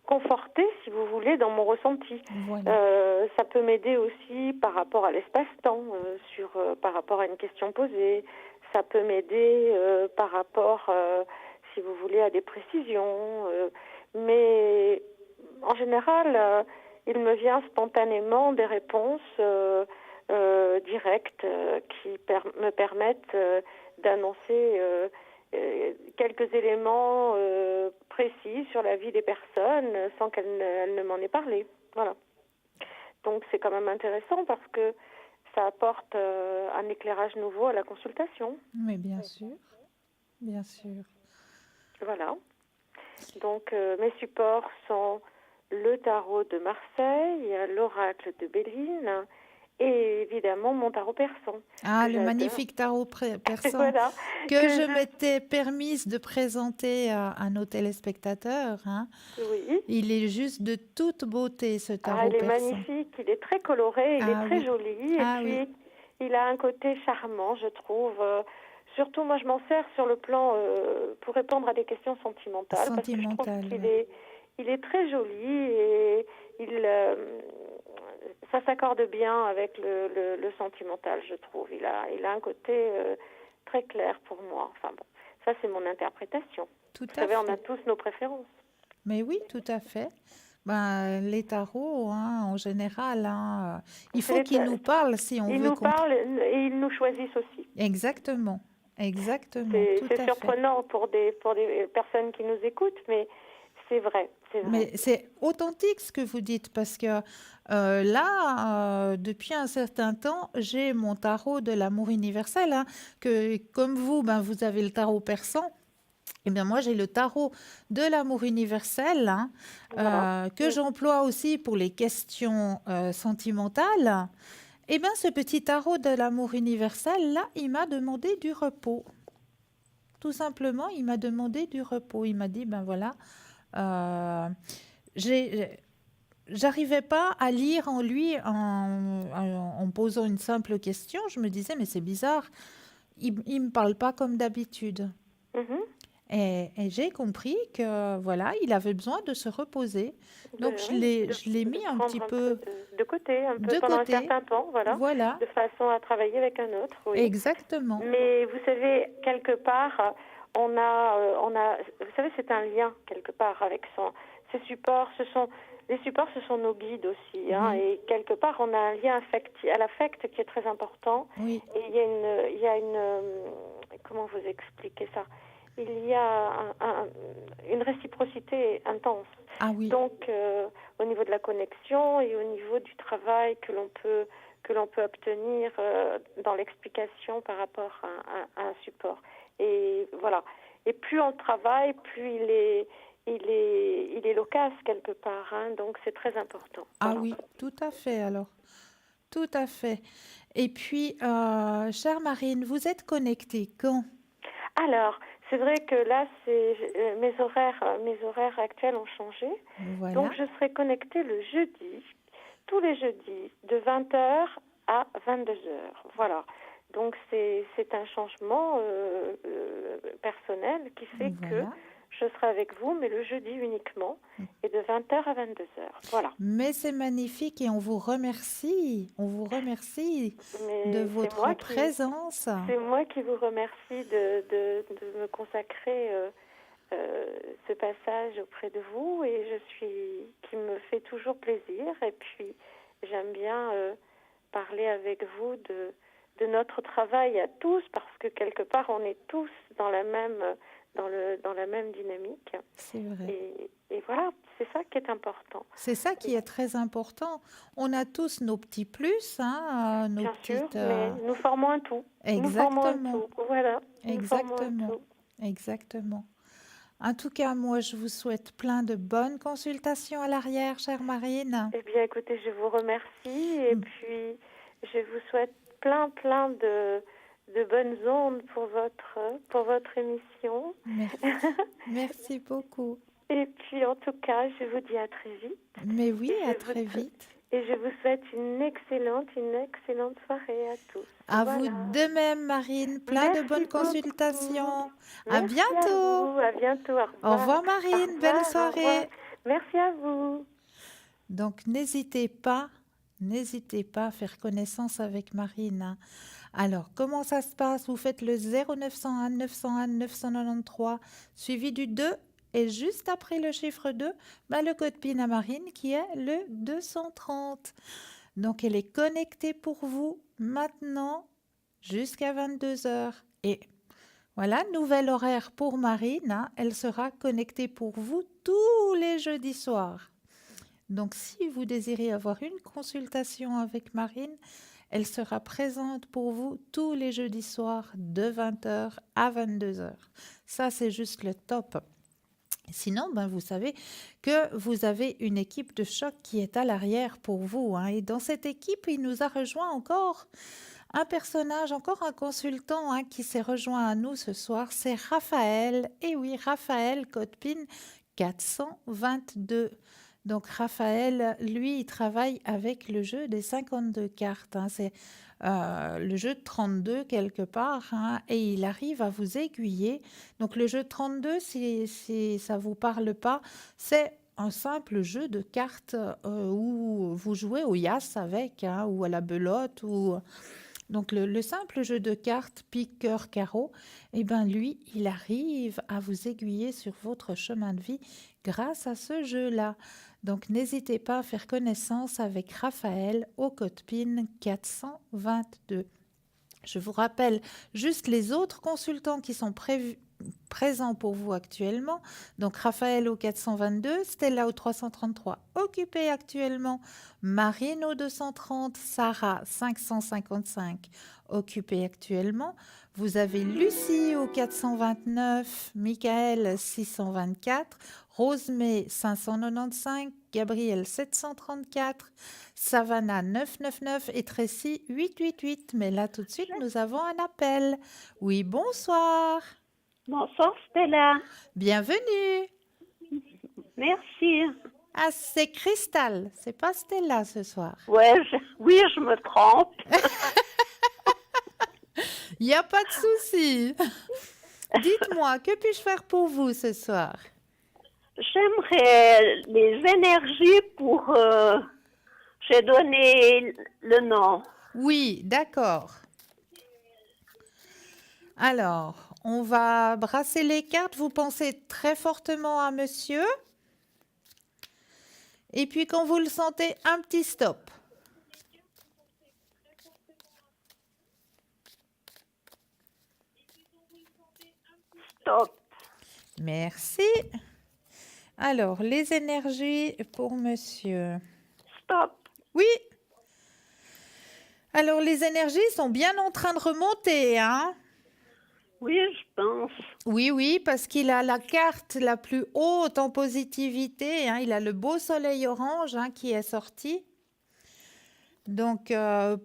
[SPEAKER 10] conforter, si vous voulez, dans mon ressenti.
[SPEAKER 1] Voilà.
[SPEAKER 10] Ça peut m'aider aussi par rapport à l'espace-temps, par rapport à une question posée. Ça peut m'aider par rapport, si vous voulez, à des précisions. Mais en général, il me vient spontanément des réponses directes qui me permettent d'annoncer quelques éléments précis sur la vie des personnes sans qu'elles ne m'en aient parlé. Voilà. Donc c'est quand même intéressant parce que ça apporte un éclairage nouveau à la consultation.
[SPEAKER 1] Mais bien sûr, bien sûr.
[SPEAKER 10] Voilà. Donc mes supports sont le tarot de Marseille, l'oracle de Béline et évidemment mon tarot persan.
[SPEAKER 1] Ah, le magnifique tarot persan
[SPEAKER 10] voilà,
[SPEAKER 1] que je m'étais permise de présenter à nos téléspectateurs.
[SPEAKER 10] Oui.
[SPEAKER 1] Il est juste de toute beauté, ce tarot
[SPEAKER 10] il est
[SPEAKER 1] persan.
[SPEAKER 10] magnifique, il est très coloré, il est très
[SPEAKER 1] oui.
[SPEAKER 10] joli et puis il a un côté charmant, je trouve. Surtout, moi, je m'en sers sur le plan pour répondre à des questions sentimentales. Parce que je trouve qu'il il est très joli et ça s'accorde bien avec le sentimental, je trouve. Il a un côté très clair pour moi. Enfin bon, Ça, c'est mon interprétation.
[SPEAKER 1] Tout
[SPEAKER 10] Vous
[SPEAKER 1] à
[SPEAKER 10] savez, on
[SPEAKER 1] fait.
[SPEAKER 10] a tous nos préférences.
[SPEAKER 1] Mais oui, tout à fait. Ben, les tarots, hein, en général, hein, il
[SPEAKER 10] C'est
[SPEAKER 1] faut
[SPEAKER 10] les
[SPEAKER 1] qu'ils
[SPEAKER 10] ta-
[SPEAKER 1] nous parlent si on
[SPEAKER 10] Ils
[SPEAKER 1] veut
[SPEAKER 10] nous
[SPEAKER 1] comprendre.
[SPEAKER 10] parlent et ils nous choisissent aussi.
[SPEAKER 1] Exactement, exactement, tout
[SPEAKER 10] C'est
[SPEAKER 1] à fait.
[SPEAKER 10] surprenant pour des personnes qui nous écoutent, mais c'est vrai, c'est vrai.
[SPEAKER 1] Mais c'est authentique ce que vous dites parce que là, depuis un certain temps, j'ai mon tarot de l'amour universel, hein, que comme vous, ben, vous avez le tarot persan. Eh bien, moi, j'ai le tarot de l'amour universel, hein,
[SPEAKER 10] Voilà.
[SPEAKER 1] que j'emploie aussi pour les questions sentimentales. Eh bien, ce petit tarot de l'amour universel, là, il m'a demandé du repos. Tout simplement, il m'a demandé du repos. Il m'a dit, ben voilà, j'arrivais pas à lire en lui en posant une simple question. Je me disais, mais c'est bizarre, il ne me parle pas comme d'habitude.
[SPEAKER 10] Mhm.
[SPEAKER 1] Et j'ai compris que voilà, il avait besoin de se reposer. Donc je l'ai mis un petit peu
[SPEAKER 10] de côté, un peu
[SPEAKER 1] de
[SPEAKER 10] pendant
[SPEAKER 1] côté.
[SPEAKER 10] un certain temps, voilà,
[SPEAKER 1] Voilà,
[SPEAKER 10] de façon à travailler avec un autre. Oui.
[SPEAKER 1] exactement.
[SPEAKER 10] Mais vous savez, quelque part, on a, vous savez, c'est un lien quelque part avec ces supports. Les supports, ce sont nos guides aussi, hein,
[SPEAKER 1] Oui.
[SPEAKER 10] et quelque part, on a un lien à l'affect qui est très important.
[SPEAKER 1] Oui,
[SPEAKER 10] Et il y a une, comment vous expliquer ça? Il y a une réciprocité intense.
[SPEAKER 1] ah oui,
[SPEAKER 10] Donc, au niveau de la connexion et au niveau du travail que l'on peut obtenir dans l'explication par rapport à un support. Et voilà. Et plus on travaille, plus il est loquace quelque part. Hein, donc, c'est très important.
[SPEAKER 1] ah
[SPEAKER 10] Voilà.
[SPEAKER 1] oui, tout à fait alors, tout à fait. Et puis, chère Marine, vous êtes connectée quand?
[SPEAKER 10] Alors, c'est vrai que là, mes horaires actuels ont changé.
[SPEAKER 1] Voilà,
[SPEAKER 10] Donc, je serai connectée le jeudi, tous les jeudis, de 20h à 22h. Voilà. Donc, c'est un changement personnel qui fait que
[SPEAKER 1] voilà.
[SPEAKER 10] je serai avec vous, mais le jeudi uniquement, et de 20h à 22h. Voilà.
[SPEAKER 1] Mais c'est magnifique et on vous remercie
[SPEAKER 10] Mais
[SPEAKER 1] de
[SPEAKER 10] c'est
[SPEAKER 1] votre présence.
[SPEAKER 10] C'est moi qui vous remercie de me consacrer ce passage auprès de vous et qui me fait toujours plaisir. Et puis, j'aime bien parler avec vous de notre travail à tous parce que quelque part, on est tous dans la même dynamique.
[SPEAKER 1] C'est vrai.
[SPEAKER 10] Et voilà, c'est ça qui est important.
[SPEAKER 1] C'est ça qui est très important. On a tous nos petits plus, hein, nos
[SPEAKER 10] Bien sûr,
[SPEAKER 1] petites.
[SPEAKER 10] mais nous formons un tout. Nous formons un
[SPEAKER 1] Exactement,
[SPEAKER 10] tout. Voilà. Nous formons un
[SPEAKER 1] exactement,
[SPEAKER 10] tout.
[SPEAKER 1] exactement. En tout cas, moi, je vous souhaite plein de bonnes consultations à l'arrière, chère Marine.
[SPEAKER 10] Eh bien, écoutez, je vous remercie et puis je vous souhaite plein de bonnes ondes pour votre émission.
[SPEAKER 1] Merci, merci beaucoup.
[SPEAKER 10] Et puis, en tout cas, je vous dis à très vite.
[SPEAKER 1] Mais oui,
[SPEAKER 10] Et
[SPEAKER 1] à très vite.
[SPEAKER 10] Et je vous souhaite une excellente soirée à tous.
[SPEAKER 1] À
[SPEAKER 10] Voilà.
[SPEAKER 1] vous de même, Marine. Plein de
[SPEAKER 10] Merci
[SPEAKER 1] bonnes
[SPEAKER 10] beaucoup.
[SPEAKER 1] consultations. À
[SPEAKER 10] Merci
[SPEAKER 1] bientôt.
[SPEAKER 10] vous. À bientôt.
[SPEAKER 1] Au revoir, Marine.
[SPEAKER 10] Au revoir,
[SPEAKER 1] Belle
[SPEAKER 10] au revoir.
[SPEAKER 1] soirée.
[SPEAKER 10] Merci à vous.
[SPEAKER 1] Donc, n'hésitez pas à faire connaissance avec Marine, hein. Alors, comment ça se passe? Vous faites le 0901 901 993 suivi du 2 et juste après le chiffre 2, bah, le code PIN à Marine qui est le 230. Donc, elle est connectée pour vous maintenant jusqu'à 22h. Et voilà, nouvel horaire pour Marine, hein. Elle sera connectée pour vous tous les jeudis soirs. Donc, si vous désirez avoir une consultation avec Marine, elle sera présente pour vous tous les jeudis soirs de 20h à 22h. Ça, c'est juste le top. Sinon, ben, vous savez que vous avez une équipe de choc qui est à l'arrière pour vous, hein. Et dans cette équipe, il nous a rejoint encore un personnage, encore un consultant, hein, qui s'est rejoint à nous ce soir. C'est Raphaël. Et oui, Raphaël, code PIN 422. Donc Raphaël, lui, il travaille avec le jeu des 52 cartes, hein. C'est le jeu de 32 quelque part, hein, et il arrive à vous aiguiller. Donc le jeu de 32, si ça ne vous parle pas, c'est un simple jeu de cartes où vous jouez au yas avec, hein, ou à la belote, ou Donc le simple jeu de cartes pique, cœur, carreau, eh ben lui, il arrive à vous aiguiller sur votre chemin de vie grâce à ce jeu-là. Donc n'hésitez pas à faire connaissance avec Raphaël au code PIN 422. Je vous rappelle juste les autres consultants qui sont présents pour vous actuellement. Donc Raphaël au 422, Stella au 333, occupée actuellement, Marine au 230, Sarah 555, occupée actuellement. Vous avez Lucie au 429, Michael 624, Rosemée 595, Gabriel 734, Savannah 999 et Tracy 888. Mais là, tout de suite, nous avons un appel. Oui, bonsoir.
[SPEAKER 11] Bonsoir Stella.
[SPEAKER 1] Bienvenue.
[SPEAKER 11] Merci.
[SPEAKER 1] Ah, c'est Cristal, c'est pas Stella ce soir.
[SPEAKER 11] Ouais, oui, je me trompe.
[SPEAKER 1] Il n'y a pas de souci. Dites-moi, que puis-je faire pour vous ce soir?
[SPEAKER 11] J'aimerais les énergies pour... J'ai donné le nom.
[SPEAKER 1] Oui, d'accord. Alors, on va brasser les cartes. Vous pensez très fortement à monsieur. Et puis, quand vous le sentez, un petit stop.
[SPEAKER 11] Stop.
[SPEAKER 1] Merci. Alors, les énergies pour monsieur.
[SPEAKER 11] Stop.
[SPEAKER 1] Oui. Alors, les énergies sont bien en train de remonter, hein?
[SPEAKER 11] Oui, je pense.
[SPEAKER 1] Oui, oui, parce qu'il a la carte la plus haute en positivité, hein. Il a le beau soleil orange, hein, qui est sorti. Donc,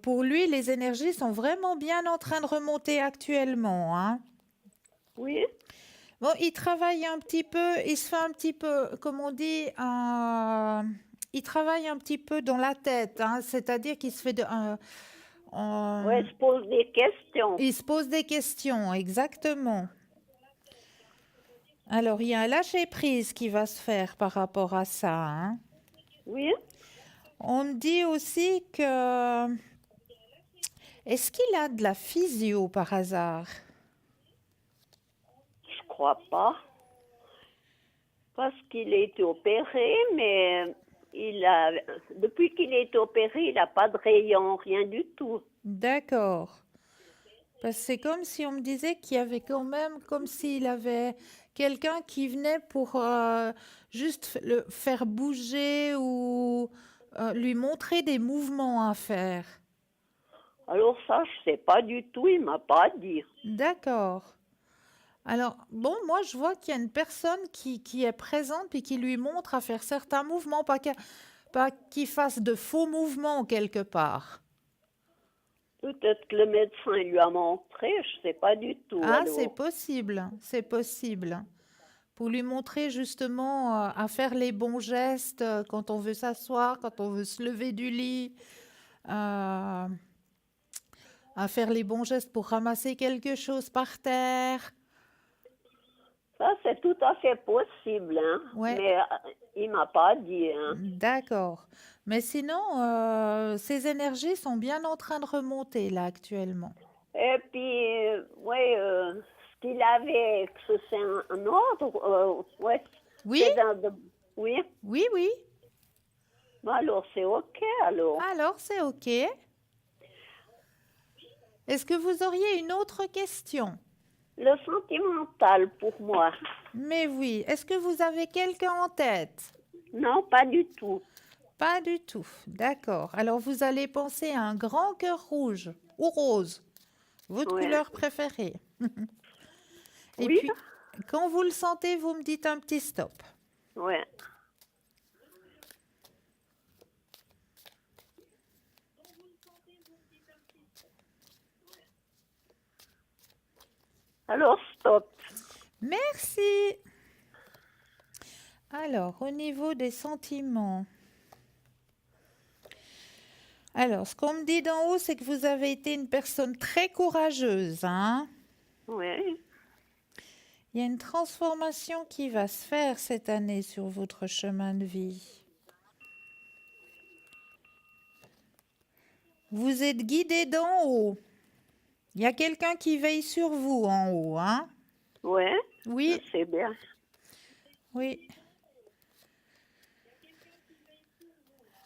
[SPEAKER 1] pour lui, les énergies sont vraiment bien en train de remonter actuellement, hein.
[SPEAKER 11] Oui.
[SPEAKER 1] Bon, il travaille un petit peu, il se fait un petit peu, comme on dit, il travaille un petit peu dans la tête, hein, c'est-à-dire qu'il se fait
[SPEAKER 11] Ouais, il se pose des questions.
[SPEAKER 1] Il se pose des questions, exactement. Alors, il y a un lâcher-prise qui va se faire par rapport à ça, hein.
[SPEAKER 11] Oui.
[SPEAKER 1] On me dit aussi que... Est-ce qu'il a de la physio par hasard?
[SPEAKER 11] Je crois pas. Parce qu'il a été opéré, mais depuis qu'il a été opéré, il n'a pas de rayon, rien du tout.
[SPEAKER 1] D'accord. Parce que c'est comme si on me disait qu'il y avait quand même, comme s'il avait quelqu'un qui venait pour juste le faire bouger ou lui montrer des mouvements à faire.
[SPEAKER 11] Alors ça, je sais pas du tout, il m'a pas dit.
[SPEAKER 1] D'accord. Alors, bon, moi, je vois qu'il y a une personne qui est présente et qui lui montre à faire certains mouvements, pas qu'il fasse de faux mouvements quelque part.
[SPEAKER 11] Peut-être que le médecin lui a montré, je sais pas du tout.
[SPEAKER 1] Ah,
[SPEAKER 11] alors.
[SPEAKER 1] c'est possible, c'est possible. Pour lui montrer justement à faire les bons gestes quand on veut s'asseoir, quand on veut se lever du lit, à faire les bons gestes pour ramasser quelque chose par terre.
[SPEAKER 11] Ça, c'est tout à fait possible, hein.
[SPEAKER 1] Ouais.
[SPEAKER 11] Mais il m'a pas dit. Hein.
[SPEAKER 1] D'accord. Mais sinon, ces énergies sont bien en train de remonter là actuellement.
[SPEAKER 11] Et puis, ce qu'il avait, que c'est un ordre, ouais.
[SPEAKER 1] Oui?
[SPEAKER 11] Oui.
[SPEAKER 1] Oui, oui.
[SPEAKER 11] Bon, alors, c'est OK, alors.
[SPEAKER 1] Alors, c'est OK. Est-ce que vous auriez une autre question?
[SPEAKER 11] Le sentimental pour moi.
[SPEAKER 1] Mais oui. Est-ce que vous avez quelqu'un en tête?
[SPEAKER 11] Non, pas du tout.
[SPEAKER 1] Pas du tout. D'accord. Alors, vous allez penser à un grand cœur rouge ou rose, votre couleur préférée. Et
[SPEAKER 11] Oui.
[SPEAKER 1] puis, quand vous le sentez, vous me dites un petit stop.
[SPEAKER 11] Ouais. Alors, stop.
[SPEAKER 1] Merci. Alors, au niveau des sentiments. Alors, ce qu'on me dit d'en haut, c'est que vous avez été une personne très courageuse, hein?
[SPEAKER 11] Oui.
[SPEAKER 1] Il y a une transformation qui va se faire cette année sur votre chemin de vie. Vous êtes guidé d'en haut. Il y a quelqu'un qui veille sur vous en haut, hein?
[SPEAKER 11] Ouais,
[SPEAKER 1] Oui,
[SPEAKER 11] je sais bien.
[SPEAKER 1] oui.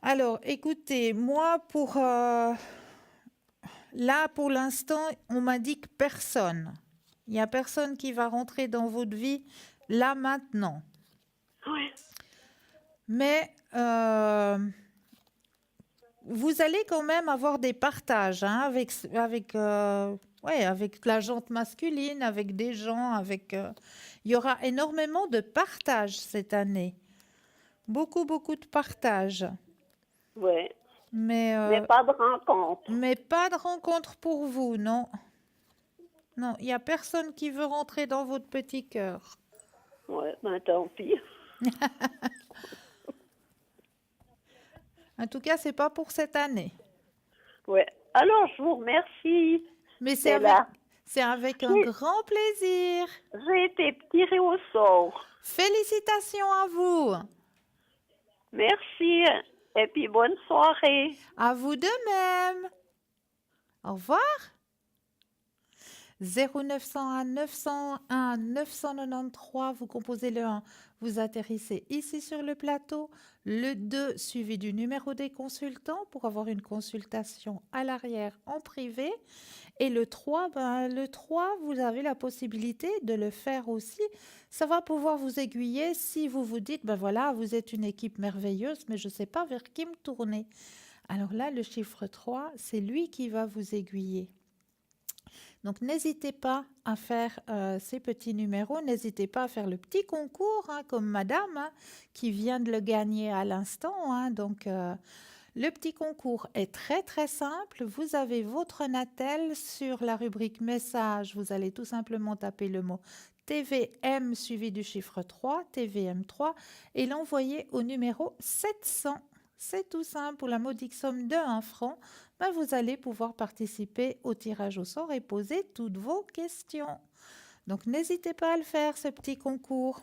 [SPEAKER 1] Alors, écoutez, moi, là, pour l'instant, on m'a dit que personne. Il n'y a personne qui va rentrer dans votre vie là, maintenant.
[SPEAKER 11] Ouais.
[SPEAKER 1] Mais vous allez quand même avoir des partages hein, avec la jante masculine, avec des gens, il y aura énormément de partages cette année. Beaucoup, beaucoup de partages.
[SPEAKER 11] Ouais.
[SPEAKER 1] Mais
[SPEAKER 11] pas de rencontre.
[SPEAKER 1] Mais pas de rencontre pour vous, non. Non, il n'y a personne qui veut rentrer dans votre petit cœur.
[SPEAKER 11] Ouais, ben tant pis.
[SPEAKER 1] En tout cas, c'est pas pour cette année.
[SPEAKER 11] Ouais. Alors, je vous remercie.
[SPEAKER 1] Mais
[SPEAKER 11] c'est
[SPEAKER 1] avec un grand plaisir.
[SPEAKER 11] J'ai été tirée au sort.
[SPEAKER 1] Félicitations à vous.
[SPEAKER 11] Merci. Et puis, bonne soirée.
[SPEAKER 1] À vous de même. Au revoir. 0901 901 993, vous composez le 1, vous atterrissez ici sur le plateau, le 2 suivi du numéro des consultants pour avoir une consultation à l'arrière en privé et le 3, vous avez la possibilité de le faire aussi. Ça va pouvoir vous aiguiller si vous vous dites, ben voilà, vous êtes une équipe merveilleuse, mais je ne sais pas vers qui me tourner. Alors là, le chiffre 3, c'est lui qui va vous aiguiller. Donc, n'hésitez pas à faire ces petits numéros, n'hésitez pas à faire le petit concours, hein, comme madame, hein, qui vient de le gagner à l'instant. Hein. Donc, le petit concours est très, très simple. Vous avez votre Natel sur la rubrique message. Vous allez tout simplement taper le mot TVM suivi du chiffre 3, TVM3, et l'envoyer au numéro 700. C'est tout simple, pour la modique somme de 1 franc. Ben, vous allez pouvoir participer au tirage au sort et poser toutes vos questions. Donc, n'hésitez pas à le faire, ce petit concours.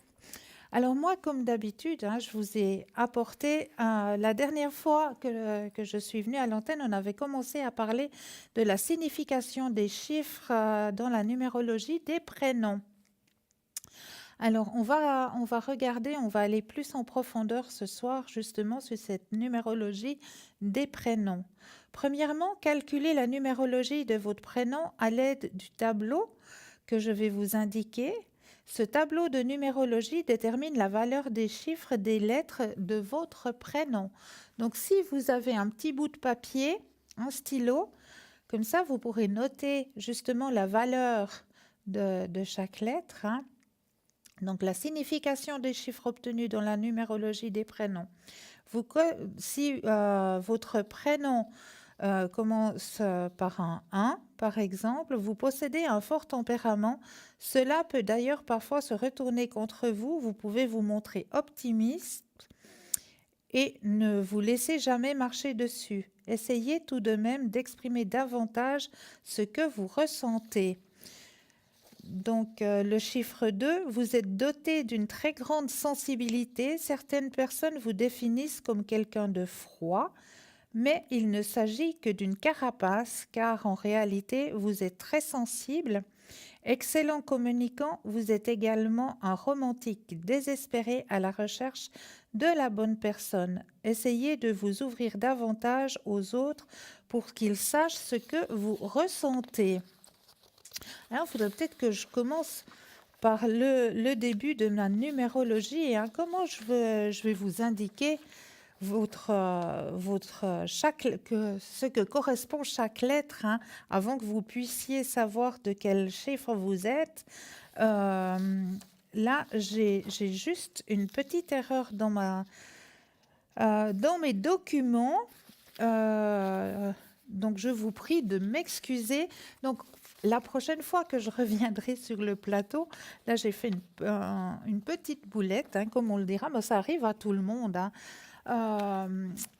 [SPEAKER 1] Alors, moi, comme d'habitude, hein, je vous ai apporté, la dernière fois que je suis venue à l'antenne, on avait commencé à parler de la signification des chiffres dans la numérologie des prénoms. Alors, on va regarder, on va aller plus en profondeur ce soir, justement, sur cette numérologie des prénoms. Premièrement, calculez la numérologie de votre prénom à l'aide du tableau que je vais vous indiquer. Ce tableau de numérologie détermine la valeur des chiffres des lettres de votre prénom. Donc, si vous avez un petit bout de papier, un stylo, comme ça, vous pourrez noter justement la valeur de chaque lettre, hein. Donc, la signification des chiffres obtenus dans la numérologie des prénoms. Si votre prénom commence par un 1, par exemple, vous possédez un fort tempérament. Cela peut d'ailleurs parfois se retourner contre vous. Vous pouvez vous montrer optimiste et ne vous laissez jamais marcher dessus. Essayez tout de même d'exprimer davantage ce que vous ressentez. Donc, le chiffre 2, vous êtes doté d'une très grande sensibilité. Certaines personnes vous définissent comme quelqu'un de froid, mais il ne s'agit que d'une carapace, car en réalité, vous êtes très sensible. Excellent communicant, vous êtes également un romantique désespéré à la recherche de la bonne personne. Essayez de vous ouvrir davantage aux autres pour qu'ils sachent ce que vous ressentez. Alors, il faudrait peut-être que je commence par le début de ma numérologie. Hein. Comment je vais vous indiquer ce que correspond chaque lettre, hein, avant que vous puissiez savoir de quel chiffre vous êtes. Là, j'ai juste une petite erreur dans mes documents. Donc, je vous prie de m'excuser. Donc, la prochaine fois que je reviendrai sur le plateau, là, j'ai fait une petite boulette, hein, comme on le dira, mais ça arrive à tout le monde. Hein.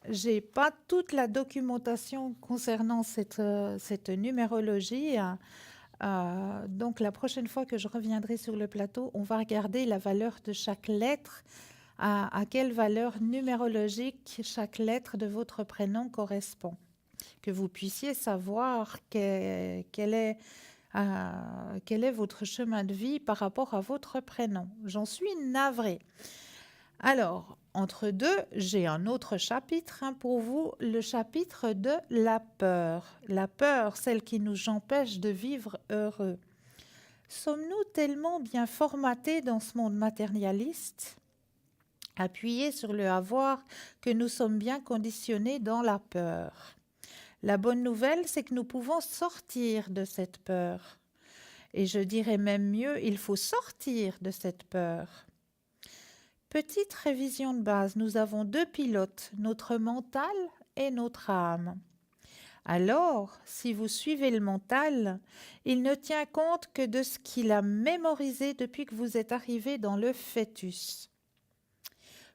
[SPEAKER 1] J'ai pas toute la documentation concernant cette numérologie. Hein. Donc, la prochaine fois que je reviendrai sur le plateau, on va regarder la valeur de chaque lettre, à quelle valeur numérologique chaque lettre de votre prénom correspond. que vous puissiez savoir quel est votre chemin de vie par rapport à votre prénom. J'en suis navrée. Alors, entre deux, j'ai un autre chapitre pour vous, le chapitre de la peur. La peur, celle qui nous empêche de vivre heureux. Sommes-nous tellement bien formatés dans ce monde matérialiste, appuyés sur le avoir, que nous sommes bien conditionnés dans la peur? La bonne nouvelle, c'est que nous pouvons sortir de cette peur. Et je dirais même mieux, il faut sortir de cette peur. Petite révision de base, nous avons deux pilotes, notre mental et notre âme. Alors, si vous suivez le mental, il ne tient compte que de ce qu'il a mémorisé depuis que vous êtes arrivé dans le fœtus.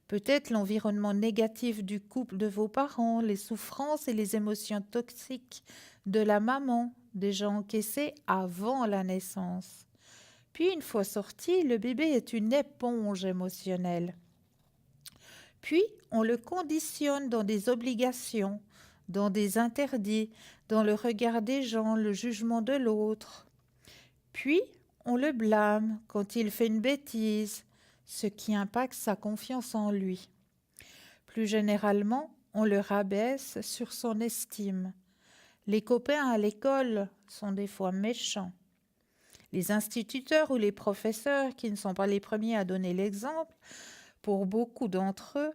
[SPEAKER 1] Peut-être l'environnement négatif du couple de vos parents, les souffrances et les émotions toxiques de la maman, déjà encaissées avant la naissance. Puis, une fois sorti, le bébé est une éponge émotionnelle. Puis, on le conditionne dans des obligations, dans des interdits, dans le regard des gens, le jugement de l'autre. Puis, on le blâme quand il fait une bêtise, ce qui impacte sa confiance en lui. Plus généralement, on le rabaisse sur son estime. Les copains à l'école sont des fois méchants. Les instituteurs ou les professeurs, qui ne sont pas les premiers à donner l'exemple, pour beaucoup d'entre eux,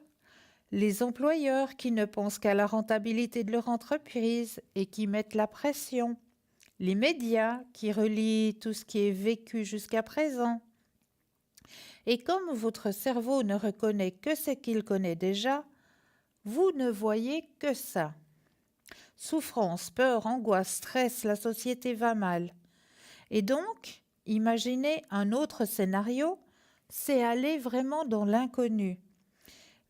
[SPEAKER 1] les employeurs qui ne pensent qu'à la rentabilité de leur entreprise et qui mettent la pression, les médias qui relient tout ce qui est vécu jusqu'à présent. Et comme votre cerveau ne reconnaît que ce qu'il connaît déjà, vous ne voyez que ça. Souffrance, peur, angoisse, stress, la société va mal. Et donc, imaginez un autre scénario, c'est aller vraiment dans l'inconnu.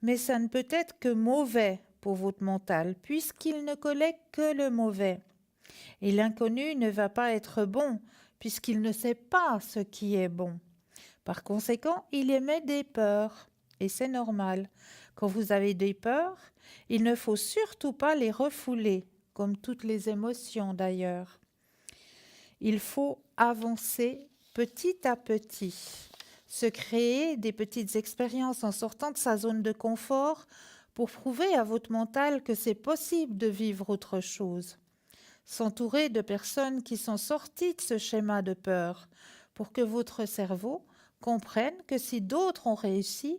[SPEAKER 1] Mais ça ne peut être que mauvais pour votre mental, puisqu'il ne connaît que le mauvais. Et l'inconnu ne va pas être bon, puisqu'il ne sait pas ce qui est bon. Par conséquent, il émet des peurs, et c'est normal. Quand vous avez des peurs, il ne faut surtout pas les refouler, comme toutes les émotions d'ailleurs. Il faut avancer petit à petit, se créer des petites expériences en sortant de sa zone de confort pour prouver à votre mental que c'est possible de vivre autre chose. S'entourer de personnes qui sont sorties de ce schéma de peur pour que votre cerveau comprenne que si d'autres ont réussi,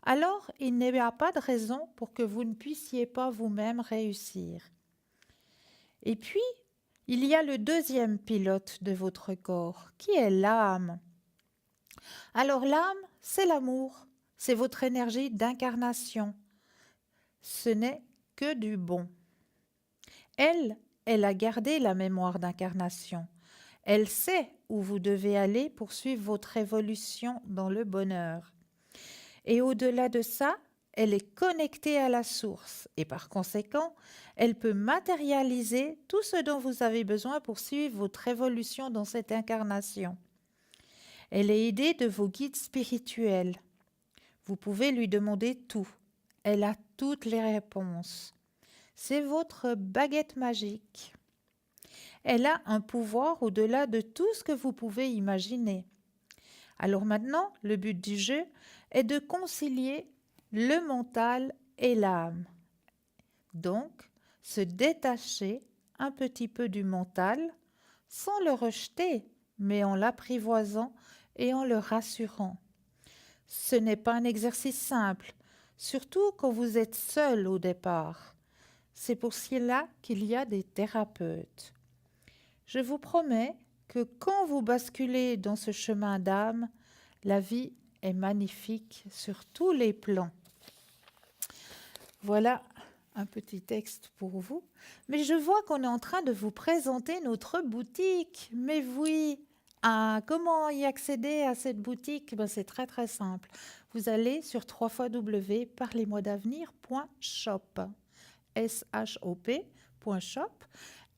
[SPEAKER 1] alors il n'y a pas de raison pour que vous ne puissiez pas vous-même réussir. Et puis, il y a le deuxième pilote de votre corps, qui est l'âme. Alors l'âme, c'est l'amour, c'est votre énergie d'incarnation. Ce n'est que du bon. Elle a gardé la mémoire d'incarnation. Elle sait où vous devez aller pour suivre votre évolution dans le bonheur. Et au-delà de ça, elle est connectée à la source et par conséquent, elle peut matérialiser tout ce dont vous avez besoin pour suivre votre évolution dans cette incarnation. Elle est aidée de vos guides spirituels. Vous pouvez lui demander tout. Elle a toutes les réponses. C'est votre baguette magique. Elle a un pouvoir au-delà de tout ce que vous pouvez imaginer. Alors maintenant, le but du jeu est de concilier le mental et l'âme. Donc, se détacher un petit peu du mental sans le rejeter, mais en l'apprivoisant et en le rassurant. Ce n'est pas un exercice simple, surtout quand vous êtes seul au départ. C'est pour cela qu'il y a des thérapeutes. Je vous promets que quand vous basculez dans ce chemin d'âme, la vie est magnifique sur tous les plans. Voilà un petit texte pour vous. Mais je vois qu'on est en train de vous présenter notre boutique. Mais oui, comment y accéder à cette boutique? C'est très très simple. Vous allez sur www.parlez-moi-d'avenir.shop, shop,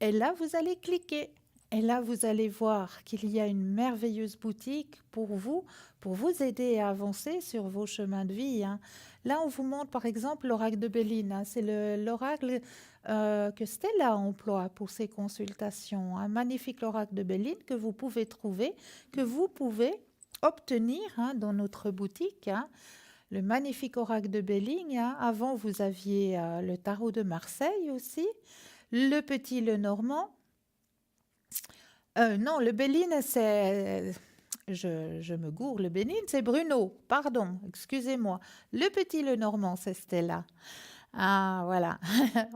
[SPEAKER 1] et là vous allez cliquer Et là, vous allez voir qu'il y a une merveilleuse boutique pour vous aider à avancer sur vos chemins de vie, hein. Là, on vous montre par exemple l'oracle de Béline, hein. C'est l'oracle que Stella emploie pour ses consultations. Un magnifique oracle de Béline que vous pouvez trouver, que vous pouvez obtenir, hein, dans notre boutique, hein. Le magnifique oracle de Béline, hein. Avant, vous aviez le tarot de Marseille aussi, le petit Lenormand. Non, le Béline, c'est... Je me gourre, le Béline, c'est Bruno. Pardon, excusez-moi. Le petit Lenormand, c'est Stella. Ah, voilà,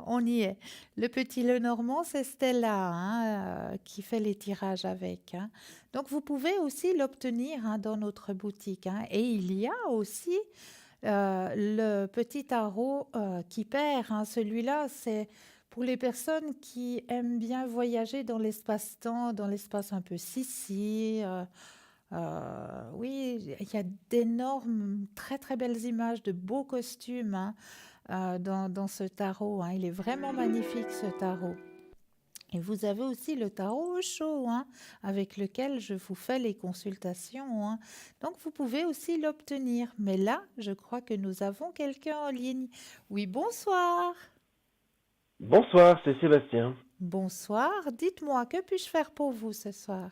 [SPEAKER 1] on y est. Le petit Lenormand, c'est Stella, hein, qui fait les tirages avec, hein. Donc, vous pouvez aussi l'obtenir, hein, dans notre boutique, hein. Et il y a aussi le petit tarot qui perd, hein. Celui-là, c'est pour les personnes qui aiment bien voyager dans l'espace-temps, dans l'espace un peu Sissi. Oui, il y a d'énormes, très très belles images, de beaux costumes, hein, dans ce tarot, hein. Il est vraiment magnifique, ce tarot. Et vous avez aussi le tarot au chaud, hein, avec lequel je vous fais les consultations, hein. Donc, vous pouvez aussi l'obtenir. Mais là, je crois que nous avons quelqu'un en ligne. Oui, bonsoir.
[SPEAKER 12] Bonsoir, c'est Sébastien.
[SPEAKER 1] Bonsoir. Dites-moi, que puis-je faire pour vous ce soir?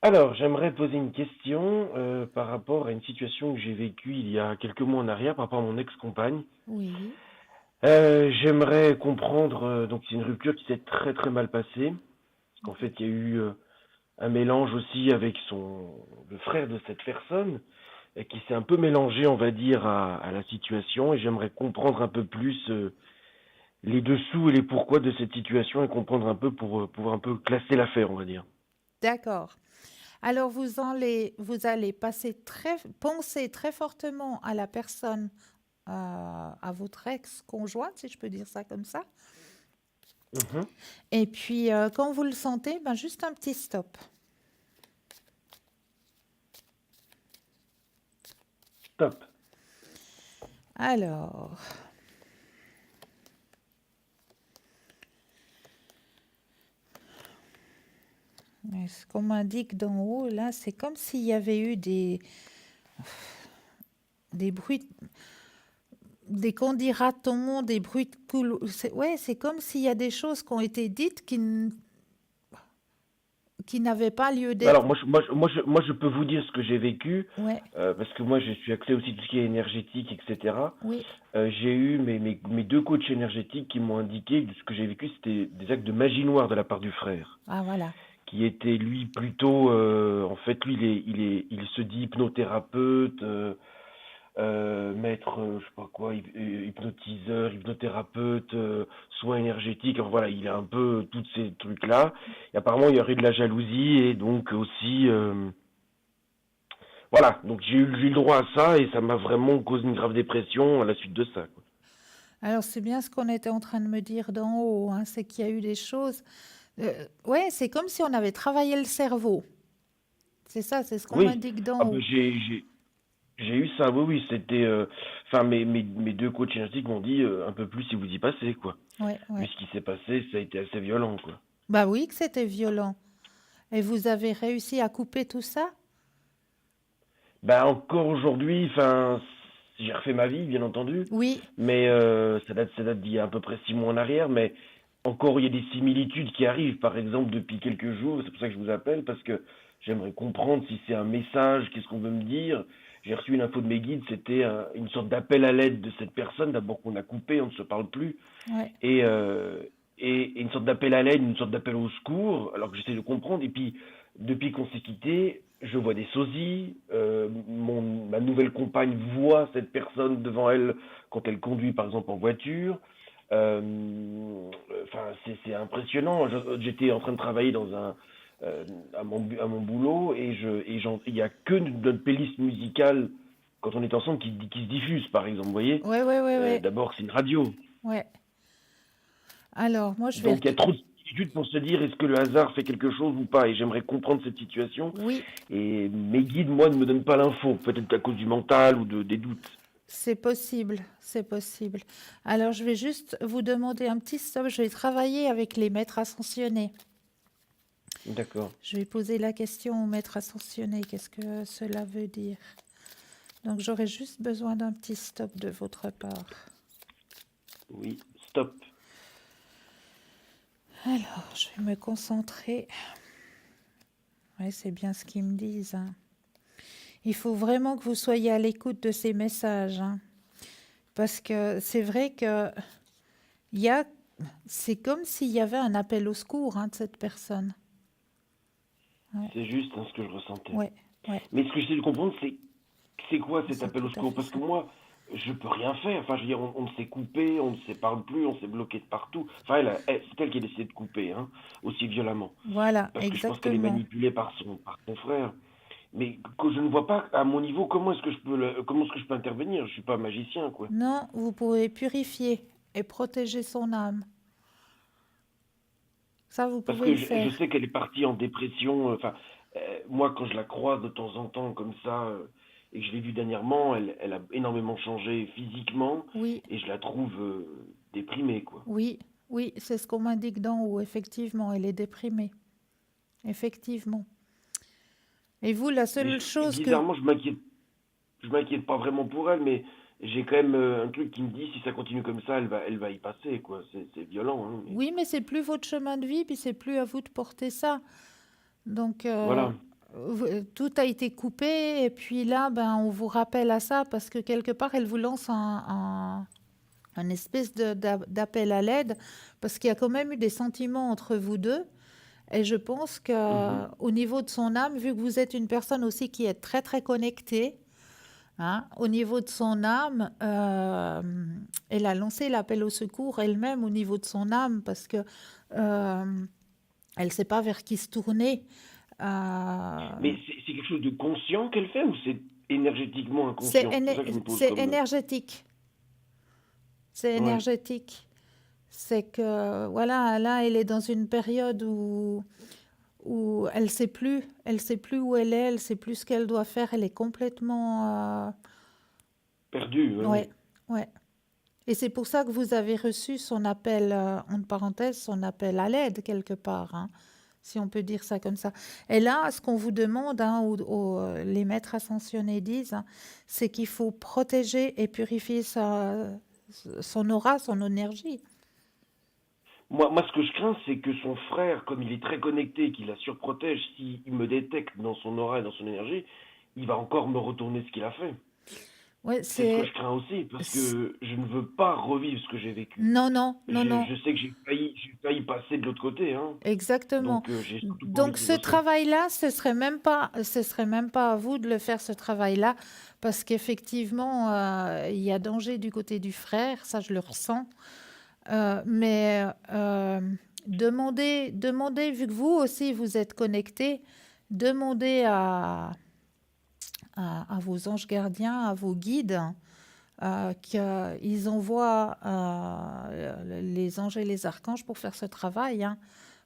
[SPEAKER 12] Alors, j'aimerais poser une question par rapport à une situation que j'ai vécue il y a quelques mois en arrière par rapport à mon ex-compagne.
[SPEAKER 1] Oui.
[SPEAKER 12] J'aimerais comprendre, donc c'est une rupture qui s'est très très mal passée, parce qu'en fait il y a eu un mélange aussi avec le frère de cette personne, qui s'est un peu mélangé, on va dire, à la situation, et j'aimerais comprendre un peu plus les dessous et les pourquoi de cette situation et comprendre un peu pour pouvoir un peu classer l'affaire, on va dire.
[SPEAKER 1] D'accord. Alors, vous allez penser très fortement à la personne, à votre ex-conjointe, si je peux dire ça comme ça.
[SPEAKER 12] Mhm.
[SPEAKER 1] Et puis, quand vous le sentez, ben, juste un petit stop.
[SPEAKER 12] Top.
[SPEAKER 1] Alors, ce qu'on m'indique d'en haut, là, c'est comme s'il y avait eu des bruits, des qu'on-dira-t-on, des bruits de couloir. Ouais, c'est comme s'il y a des choses qui ont été dites qui n'avaient pas lieu d'être.
[SPEAKER 12] Alors moi, je peux vous dire ce que j'ai vécu,
[SPEAKER 1] Ouais,
[SPEAKER 12] parce que moi je suis axé aussi tout ce qui est énergétique, etc.
[SPEAKER 1] oui,
[SPEAKER 12] J'ai eu mes deux coachs énergétiques qui m'ont indiqué que ce que j'ai vécu, c'était des actes de magie noire de la part du frère,
[SPEAKER 1] ah voilà.
[SPEAKER 12] qui était lui plutôt, en fait, lui, il se dit hypnothérapeute, maître, je sais pas quoi, hypnotiseur, hypnothérapeute, soins énergétiques. Alors voilà, il a un peu tous ces trucs-là. Et apparemment, il y aurait de la jalousie et donc aussi, voilà. Donc j'ai eu le droit à ça et ça m'a vraiment causé une grave dépression à la suite de ça, quoi.
[SPEAKER 1] Alors, c'est bien ce qu'on était en train de me dire d'en haut, hein, c'est qu'il y a eu des choses. Ouais, c'est comme si on avait travaillé le cerveau. C'est ça, c'est ce qu'on
[SPEAKER 12] Oui.
[SPEAKER 1] m'indique d'en
[SPEAKER 12] Ah
[SPEAKER 1] haut.
[SPEAKER 12] ben, j'ai eu ça, oui, c'était, enfin, mes deux coachs énergétiques m'ont dit un peu plus si vous y passez, quoi.
[SPEAKER 1] Ouais,
[SPEAKER 12] Vu
[SPEAKER 1] ouais.
[SPEAKER 12] ce qui s'est passé, ça a été assez violent, quoi.
[SPEAKER 1] Bah oui, que c'était violent. Et vous avez réussi à couper tout ça?
[SPEAKER 12] Bah encore aujourd'hui, enfin, j'ai refait ma vie, bien entendu,
[SPEAKER 1] Oui,
[SPEAKER 12] mais ça date d'il y a à peu près 6 mois en arrière, mais encore il y a des similitudes qui arrivent, par exemple depuis quelques jours, c'est pour ça que je vous appelle, parce que j'aimerais comprendre si c'est un message, qu'est-ce qu'on veut me dire. J'ai reçu une info de mes guides, c'était une sorte d'appel à l'aide de cette personne, d'abord qu'on a coupé, on ne se parle plus,
[SPEAKER 1] ouais.
[SPEAKER 12] et une sorte d'appel à l'aide, une sorte d'appel au secours, alors que j'essaie de comprendre, et puis depuis qu'on s'est quitté, je vois des sosies, ma nouvelle compagne voit cette personne devant elle quand elle conduit par exemple en voiture. Enfin, c'est impressionnant. J'étais en train de travailler à mon boulot et il y a que notre playlist musicale quand on est ensemble qui se diffuse, par exemple, vous voyez.
[SPEAKER 1] Ouais, ouais, ouais, ouais.
[SPEAKER 12] D'abord, c'est une radio.
[SPEAKER 1] Ouais. Alors, moi, je vais...
[SPEAKER 12] Donc il y a trop de similitudes pour se dire est-ce que le hasard fait quelque chose ou pas, et j'aimerais comprendre cette situation.
[SPEAKER 1] Oui,
[SPEAKER 12] Et mes guides, moi, ne me donnent pas l'info, peut-être à cause du mental ou des doutes.
[SPEAKER 1] c'est possible, c'est possible. Alors, je vais juste vous demander un petit stop. Je vais travailler avec les maîtres ascensionnés.
[SPEAKER 12] D'accord.
[SPEAKER 1] Je vais poser la question au maître ascensionné. Qu'est-ce que cela veut dire? Donc, j'aurais juste besoin d'un petit stop de votre part.
[SPEAKER 12] Oui, stop.
[SPEAKER 1] Alors, je vais me concentrer. Oui, c'est bien ce qu'ils me disent, hein. Il faut vraiment que vous soyez à l'écoute de ces messages, hein. Parce que c'est vrai que c'est comme s'il y avait un appel au secours, hein, de cette personne. Ouais.
[SPEAKER 12] C'est juste ce que je ressentais.
[SPEAKER 1] Ouais.
[SPEAKER 12] Mais ce que j'essaie de comprendre, c'est quoi cet
[SPEAKER 1] C'est
[SPEAKER 12] appel au
[SPEAKER 1] tout à
[SPEAKER 12] secours?
[SPEAKER 1] fait
[SPEAKER 12] Parce que
[SPEAKER 1] ça.
[SPEAKER 12] moi, je peux rien faire. Enfin, je veux dire, on s'est coupé, on ne se parle plus, on s'est bloqué de partout. Enfin, c'est elle qui a décidé de couper, hein, aussi violemment.
[SPEAKER 1] Voilà,
[SPEAKER 12] Parce que je pense qu'elle est
[SPEAKER 1] exactement.
[SPEAKER 12] manipulée par son frère. Mais que je ne vois pas à mon niveau comment est-ce que je peux intervenir. Je suis pas magicien, quoi.
[SPEAKER 1] Non, vous pouvez purifier et protéger son âme. Ça, vous
[SPEAKER 12] Parce
[SPEAKER 1] pouvez
[SPEAKER 12] que
[SPEAKER 1] le
[SPEAKER 12] je
[SPEAKER 1] faire.
[SPEAKER 12] sais qu'elle est partie en dépression. Enfin, moi, quand je la croise de temps en temps comme ça, et que je l'ai vue dernièrement, elle a énormément changé physiquement,
[SPEAKER 1] Oui,
[SPEAKER 12] et je la trouve déprimée, quoi.
[SPEAKER 1] oui, oui, c'est ce qu'on m'indique d'en haut. Effectivement, elle est déprimée. Effectivement. Et vous, la
[SPEAKER 12] Mais
[SPEAKER 1] seule chose que...
[SPEAKER 12] bizarrement, je m'inquiète pas vraiment pour elle, mais j'ai quand même un truc qui me dit si ça continue comme ça, elle va y passer, quoi. C'est violent, hein, mais
[SPEAKER 1] Oui, mais c'est plus votre chemin de vie, puis c'est plus à vous de porter ça. Donc,
[SPEAKER 12] voilà.
[SPEAKER 1] tout a été coupé, et puis là, ben, on vous rappelle à ça, parce que quelque part, elle vous lance un espèce d'appel à l'aide, parce qu'il y a quand même eu des sentiments entre vous deux. Et je pense
[SPEAKER 12] Mhm.
[SPEAKER 1] qu'au niveau de son âme, vu que vous êtes une personne aussi qui est très, très connectée, hein, au niveau de son âme, elle a lancé l'appel au secours elle-même au niveau de son âme, parce que elle ne sait pas vers qui se tourner.
[SPEAKER 12] Mais c'est quelque chose de conscient qu'elle fait ou c'est énergétiquement
[SPEAKER 1] C'est
[SPEAKER 12] inconscient? C'est ça que je me pose comme...
[SPEAKER 1] énergétique. C'est
[SPEAKER 12] Ouais.
[SPEAKER 1] énergétique. C'est que, voilà, là, elle est dans une période où elle sait plus où elle est, elle sait plus ce qu'elle doit faire, elle est complètement...
[SPEAKER 12] Perdu, ouais,
[SPEAKER 1] ouais,
[SPEAKER 12] ouais.
[SPEAKER 1] ouais. Et c'est pour ça que vous avez reçu son appel, entre parenthèses, son appel à l'aide quelque part, hein, si on peut dire ça comme ça. Et là, ce qu'on vous demande, hein, les maîtres ascensionnés disent, hein, c'est qu'il faut protéger et purifier son aura, son énergie.
[SPEAKER 12] Moi, ce que je crains, c'est que son frère, comme il est très connecté, qu'il la surprotège, s'il me détecte dans son aura et dans son énergie, il va encore me retourner ce qu'il a fait.
[SPEAKER 1] Ouais,
[SPEAKER 12] C'est ce que je crains aussi, parce que je ne veux pas revivre ce que j'ai vécu.
[SPEAKER 1] Non, non.
[SPEAKER 12] Je sais que j'ai failli passer de l'autre côté, hein.
[SPEAKER 1] Exactement.
[SPEAKER 12] Donc, j'ai surtout pas envie
[SPEAKER 1] Donc
[SPEAKER 12] de
[SPEAKER 1] ce
[SPEAKER 12] vivre ça.
[SPEAKER 1] travail-là, ce serait même pas à vous de le faire, ce travail-là, parce qu'effectivement, il y a danger du côté du frère, ça je le ressens. Mais demandez, vu que vous aussi vous êtes connectés, demandez à vos anges gardiens, à vos guides, qu'ils envoient les anges et les archanges pour faire ce travail, hein,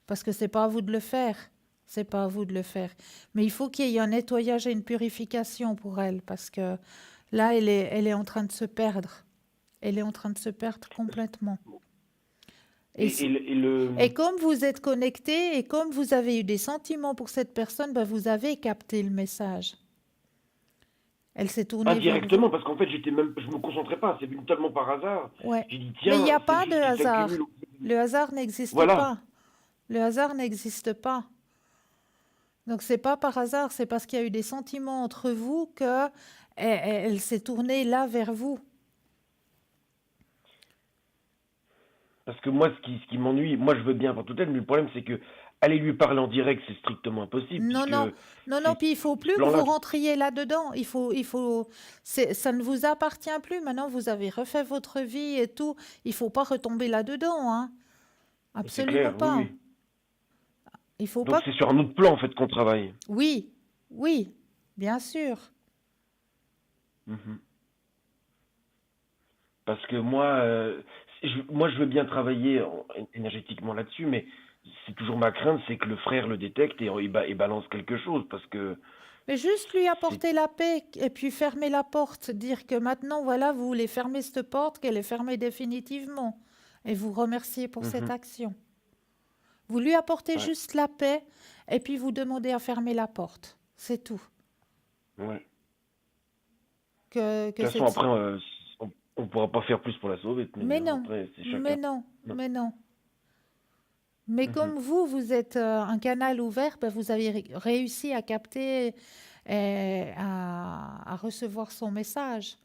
[SPEAKER 1] parce que c'est pas à vous de le faire. C'est pas à vous de le faire. Mais il faut qu'il y ait un nettoyage et une purification pour elle, parce que là, elle est en train de se perdre. Elle est en train de se perdre complètement. Et comme vous êtes connecté et comme vous avez eu des sentiments pour cette personne, ben vous avez capté le message. Elle s'est tournée
[SPEAKER 12] Indirectement,
[SPEAKER 1] vers
[SPEAKER 12] parce qu'en fait, je me concentrais pas, c'est venu tellement par hasard.
[SPEAKER 1] vous. Ouais.
[SPEAKER 12] J'ai dit,
[SPEAKER 1] Mais il n'y
[SPEAKER 12] tiens,
[SPEAKER 1] a
[SPEAKER 12] c'est
[SPEAKER 1] pas
[SPEAKER 12] juste
[SPEAKER 1] de
[SPEAKER 12] qu'il
[SPEAKER 1] hasard.
[SPEAKER 12] s'accumule.
[SPEAKER 1] Le hasard n'existe
[SPEAKER 12] Voilà.
[SPEAKER 1] pas. Le hasard n'existe pas. Donc c'est pas par hasard, c'est parce qu'il y a eu des sentiments entre vous que elle s'est tournée là vers vous.
[SPEAKER 12] Parce que moi, ce qui m'ennuie, moi je veux bien pour toute elle, mais le problème c'est que aller lui parler en direct, c'est strictement impossible.
[SPEAKER 1] Non, non, non, non, puis il faut plus que vous rentriez là-dedans. Ça ne vous appartient plus. Maintenant, vous avez refait votre vie et tout. Il faut pas retomber là-dedans, hein. Absolument
[SPEAKER 12] clair,
[SPEAKER 1] pas.
[SPEAKER 12] oui, oui.
[SPEAKER 1] Il faut
[SPEAKER 12] Donc
[SPEAKER 1] pas.
[SPEAKER 12] c'est sur un autre plan en fait qu'on travaille.
[SPEAKER 1] Oui, oui, bien sûr.
[SPEAKER 12] Mhm. Parce que moi, je veux bien travailler énergétiquement là-dessus, mais c'est toujours ma crainte, c'est que le frère le détecte et il balance quelque chose, parce que...
[SPEAKER 1] Mais juste lui apporter la paix et puis fermer la porte, dire que maintenant, voilà, vous voulez fermer cette porte, qu'elle est fermée définitivement, et vous remercier pour cette action. Vous lui apportez juste la paix et puis vous demandez à fermer la porte. C'est tout.
[SPEAKER 12] Ouais.
[SPEAKER 1] Que
[SPEAKER 12] De toute façon,
[SPEAKER 1] cette...
[SPEAKER 12] après, on pourra pas faire plus pour la sauver. De toute
[SPEAKER 1] Mais
[SPEAKER 12] manière.
[SPEAKER 1] non,
[SPEAKER 12] Après, c'est chacun.
[SPEAKER 1] mais non,
[SPEAKER 12] Non.
[SPEAKER 1] mais non. Mais
[SPEAKER 12] Mhm.
[SPEAKER 1] comme vous êtes un canal ouvert, ben, vous avez réussi à capter et à recevoir son message.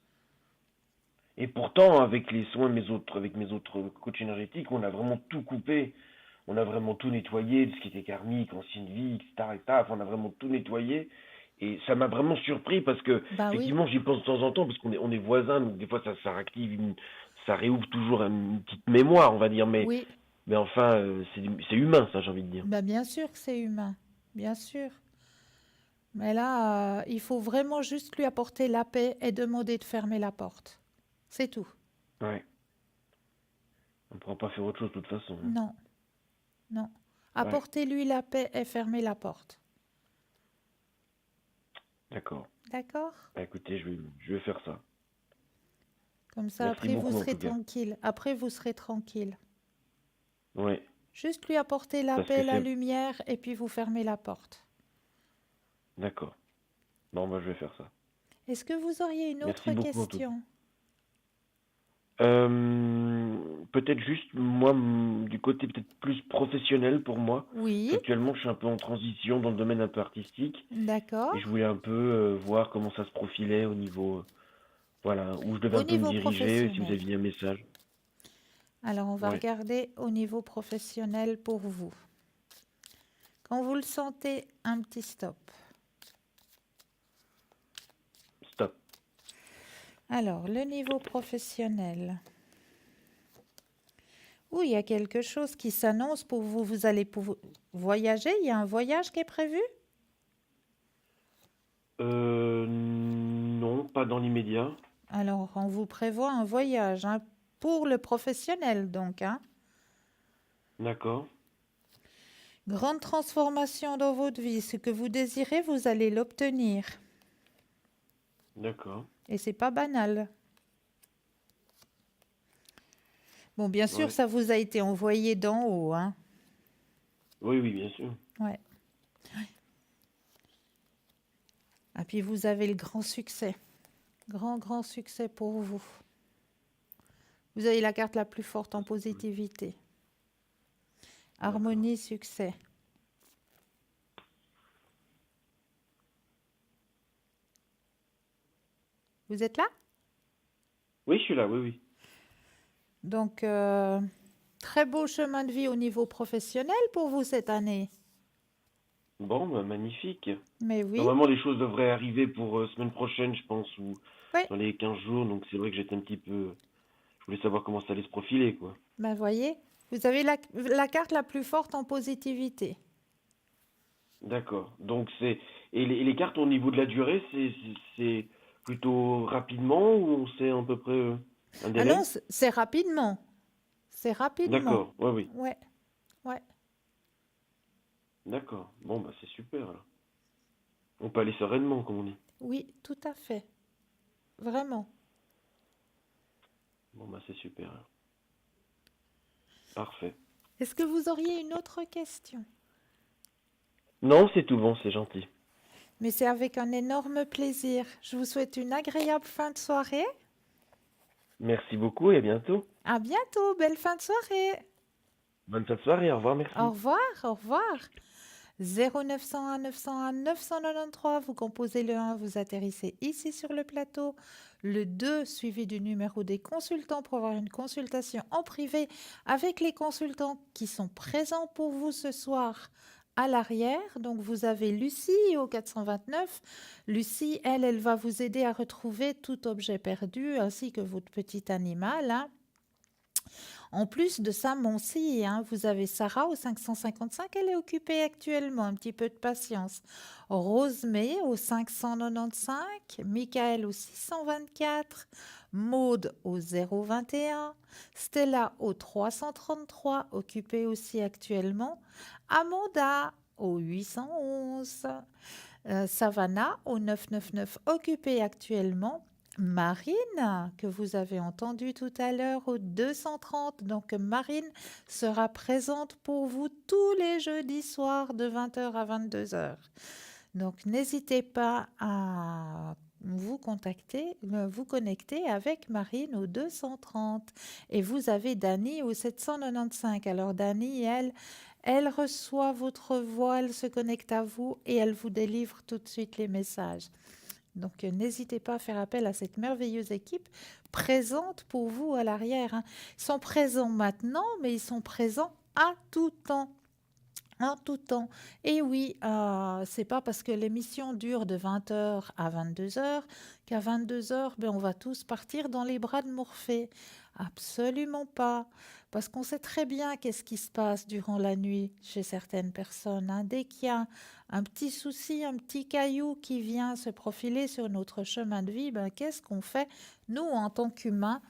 [SPEAKER 12] Et pourtant, avec les soins avec mes autres coachs énergétiques, on a vraiment tout coupé. On a vraiment tout nettoyé, de ce qui était karmique, ancienne vie, etc., etc. Enfin, on a vraiment tout nettoyé. Et ça m'a vraiment surpris parce que,
[SPEAKER 1] Bah oui,
[SPEAKER 12] effectivement, j'y pense de temps en temps, parce on est voisins, donc des fois ça réactive, ça réouvre toujours une petite mémoire, on va dire.
[SPEAKER 1] oui,
[SPEAKER 12] Mais enfin, c'est humain, ça, j'ai envie de dire.
[SPEAKER 1] bah bien sûr que c'est humain, bien sûr. Mais là, il faut vraiment juste lui apporter la paix et demander de fermer la porte. C'est tout.
[SPEAKER 12] Ouais. On ne pourra pas faire autre chose de toute façon. Hein.
[SPEAKER 1] Non, non.
[SPEAKER 12] Ouais.
[SPEAKER 1] Apportez-lui la paix et fermez la porte.
[SPEAKER 12] D'accord.
[SPEAKER 1] D'accord?
[SPEAKER 12] Bah, écoutez, je vais faire ça.
[SPEAKER 1] Comme ça,
[SPEAKER 12] Merci
[SPEAKER 1] après, vous
[SPEAKER 12] beaucoup, en
[SPEAKER 1] serez
[SPEAKER 12] tout cas.
[SPEAKER 1] tranquille. Après, vous serez tranquille.
[SPEAKER 12] Ouais.
[SPEAKER 1] Juste lui apporter la
[SPEAKER 12] Parce que
[SPEAKER 1] paix, la
[SPEAKER 12] c'est...
[SPEAKER 1] lumière, et puis vous fermez la porte.
[SPEAKER 12] D'accord. Bon, bah, je vais faire ça.
[SPEAKER 1] Est-ce que vous auriez une autre
[SPEAKER 12] Merci beaucoup, en tout cas.
[SPEAKER 1] question?
[SPEAKER 12] Peut-être juste, moi, du côté peut-être plus professionnel pour moi. Parce
[SPEAKER 1] Oui,
[SPEAKER 12] qu'actuellement, je suis un peu en transition dans le domaine un peu artistique. Et
[SPEAKER 1] d'accord.
[SPEAKER 12] je voulais un peu voir comment ça se profilait au niveau, voilà, où je devais
[SPEAKER 1] Au
[SPEAKER 12] un peu me
[SPEAKER 1] niveau
[SPEAKER 12] diriger, si vous
[SPEAKER 1] professionnel.
[SPEAKER 12] aviez un message.
[SPEAKER 1] Alors, on va
[SPEAKER 12] Ouais.
[SPEAKER 1] regarder au niveau professionnel pour vous. Quand vous le sentez, un petit stop.
[SPEAKER 12] Stop.
[SPEAKER 1] Alors, le niveau professionnel. Oui, il y a quelque chose qui s'annonce pour vous. Vous allez voyager. Il y a un voyage qui est prévu?
[SPEAKER 12] Non, pas dans l'immédiat.
[SPEAKER 1] Alors, on vous prévoit un voyage, hein, pour le professionnel, donc, hein.
[SPEAKER 12] D'accord.
[SPEAKER 1] Grande transformation dans votre vie. Ce que vous désirez, vous allez l'obtenir.
[SPEAKER 12] D'accord.
[SPEAKER 1] Et c'est pas banal. Bon, bien sûr,
[SPEAKER 12] Ouais.
[SPEAKER 1] ça vous a été envoyé d'en haut, hein.
[SPEAKER 12] Oui, oui, bien sûr.
[SPEAKER 1] Ouais. Et puis vous avez le grand succès. Grand succès pour vous. Vous avez la carte la plus forte en positivité. Harmonie, succès. Vous êtes là?
[SPEAKER 12] Oui, je suis là, oui, oui.
[SPEAKER 1] Donc, très beau chemin de vie au niveau professionnel pour vous cette année.
[SPEAKER 12] Bon, bah, magnifique.
[SPEAKER 1] Mais oui,
[SPEAKER 12] Normalement, les choses devraient arriver pour semaine prochaine, je pense, ou
[SPEAKER 1] ouais.
[SPEAKER 12] dans les 15 jours. Donc, c'est vrai que j'étais un petit peu... Je voulais savoir comment ça allait se profiler, quoi.
[SPEAKER 1] Ben voyez, vous avez la carte la plus forte en positivité.
[SPEAKER 12] D'accord. Donc, c'est... Et les cartes, au niveau de la durée, c'est plutôt rapidement ou on sait à peu près un
[SPEAKER 1] Ah
[SPEAKER 12] délai?
[SPEAKER 1] non, c'est rapidement. C'est rapidement.
[SPEAKER 12] D'accord, ouais, oui.
[SPEAKER 1] Ouais, ouais.
[SPEAKER 12] D'accord. Bon, bah, c'est super, alors. On peut aller sereinement, comme on dit.
[SPEAKER 1] Oui, tout à fait. Vraiment.
[SPEAKER 12] Bon, bah, c'est super, alors. Parfait.
[SPEAKER 1] Est-ce que vous auriez une autre question?
[SPEAKER 12] Non, c'est tout bon, c'est gentil.
[SPEAKER 1] Mais c'est avec un énorme plaisir. Je vous souhaite une agréable fin de soirée.
[SPEAKER 12] Merci beaucoup et à bientôt.
[SPEAKER 1] À bientôt. Belle fin de soirée.
[SPEAKER 12] Bonne fin de soirée, au revoir, merci.
[SPEAKER 1] Au revoir, au revoir. 0901 901 993, vous composez le 1, vous atterrissez ici sur le plateau. Le 2, suivi du numéro des consultants pour avoir une consultation en privé avec les consultants qui sont présents pour vous ce soir à l'arrière. Donc vous avez Lucie au 429. Lucie, elle va vous aider à retrouver tout objet perdu ainsi que votre petit animal, hein. En plus de ça, Moncy, hein, vous avez Sarah au 555, elle est occupée actuellement, un petit peu de patience. Rosemée au 595, Michael au 624, Maude au 021, Stella au 333, occupée aussi actuellement, Amanda au 811, Savannah au 999, occupée actuellement, Marine, que vous avez entendue tout à l'heure au 230. Donc, Marine sera présente pour vous tous les jeudis soirs de 20h à 22h. Donc, n'hésitez pas à vous connecter avec Marine au 230. Et vous avez Dani au 795. Alors, Dani, elle reçoit votre voix, elle se connecte à vous et elle vous délivre tout de suite les messages. Donc, n'hésitez pas à faire appel à cette merveilleuse équipe présente pour vous à l'arrière. Hein. Ils sont présents maintenant, mais ils sont présents à tout temps. En tout temps. Et oui, c'est pas parce que l'émission dure de 20h à 22h qu'à 22h, on va tous partir dans les bras de Morphée. Absolument pas. Parce qu'on sait très bien qu'est-ce qui se passe durant la nuit chez certaines personnes. Hein. Dès qu'il y a un petit souci, un petit caillou qui vient se profiler sur notre chemin de vie, qu'est-ce qu'on fait, nous, en tant qu'humains?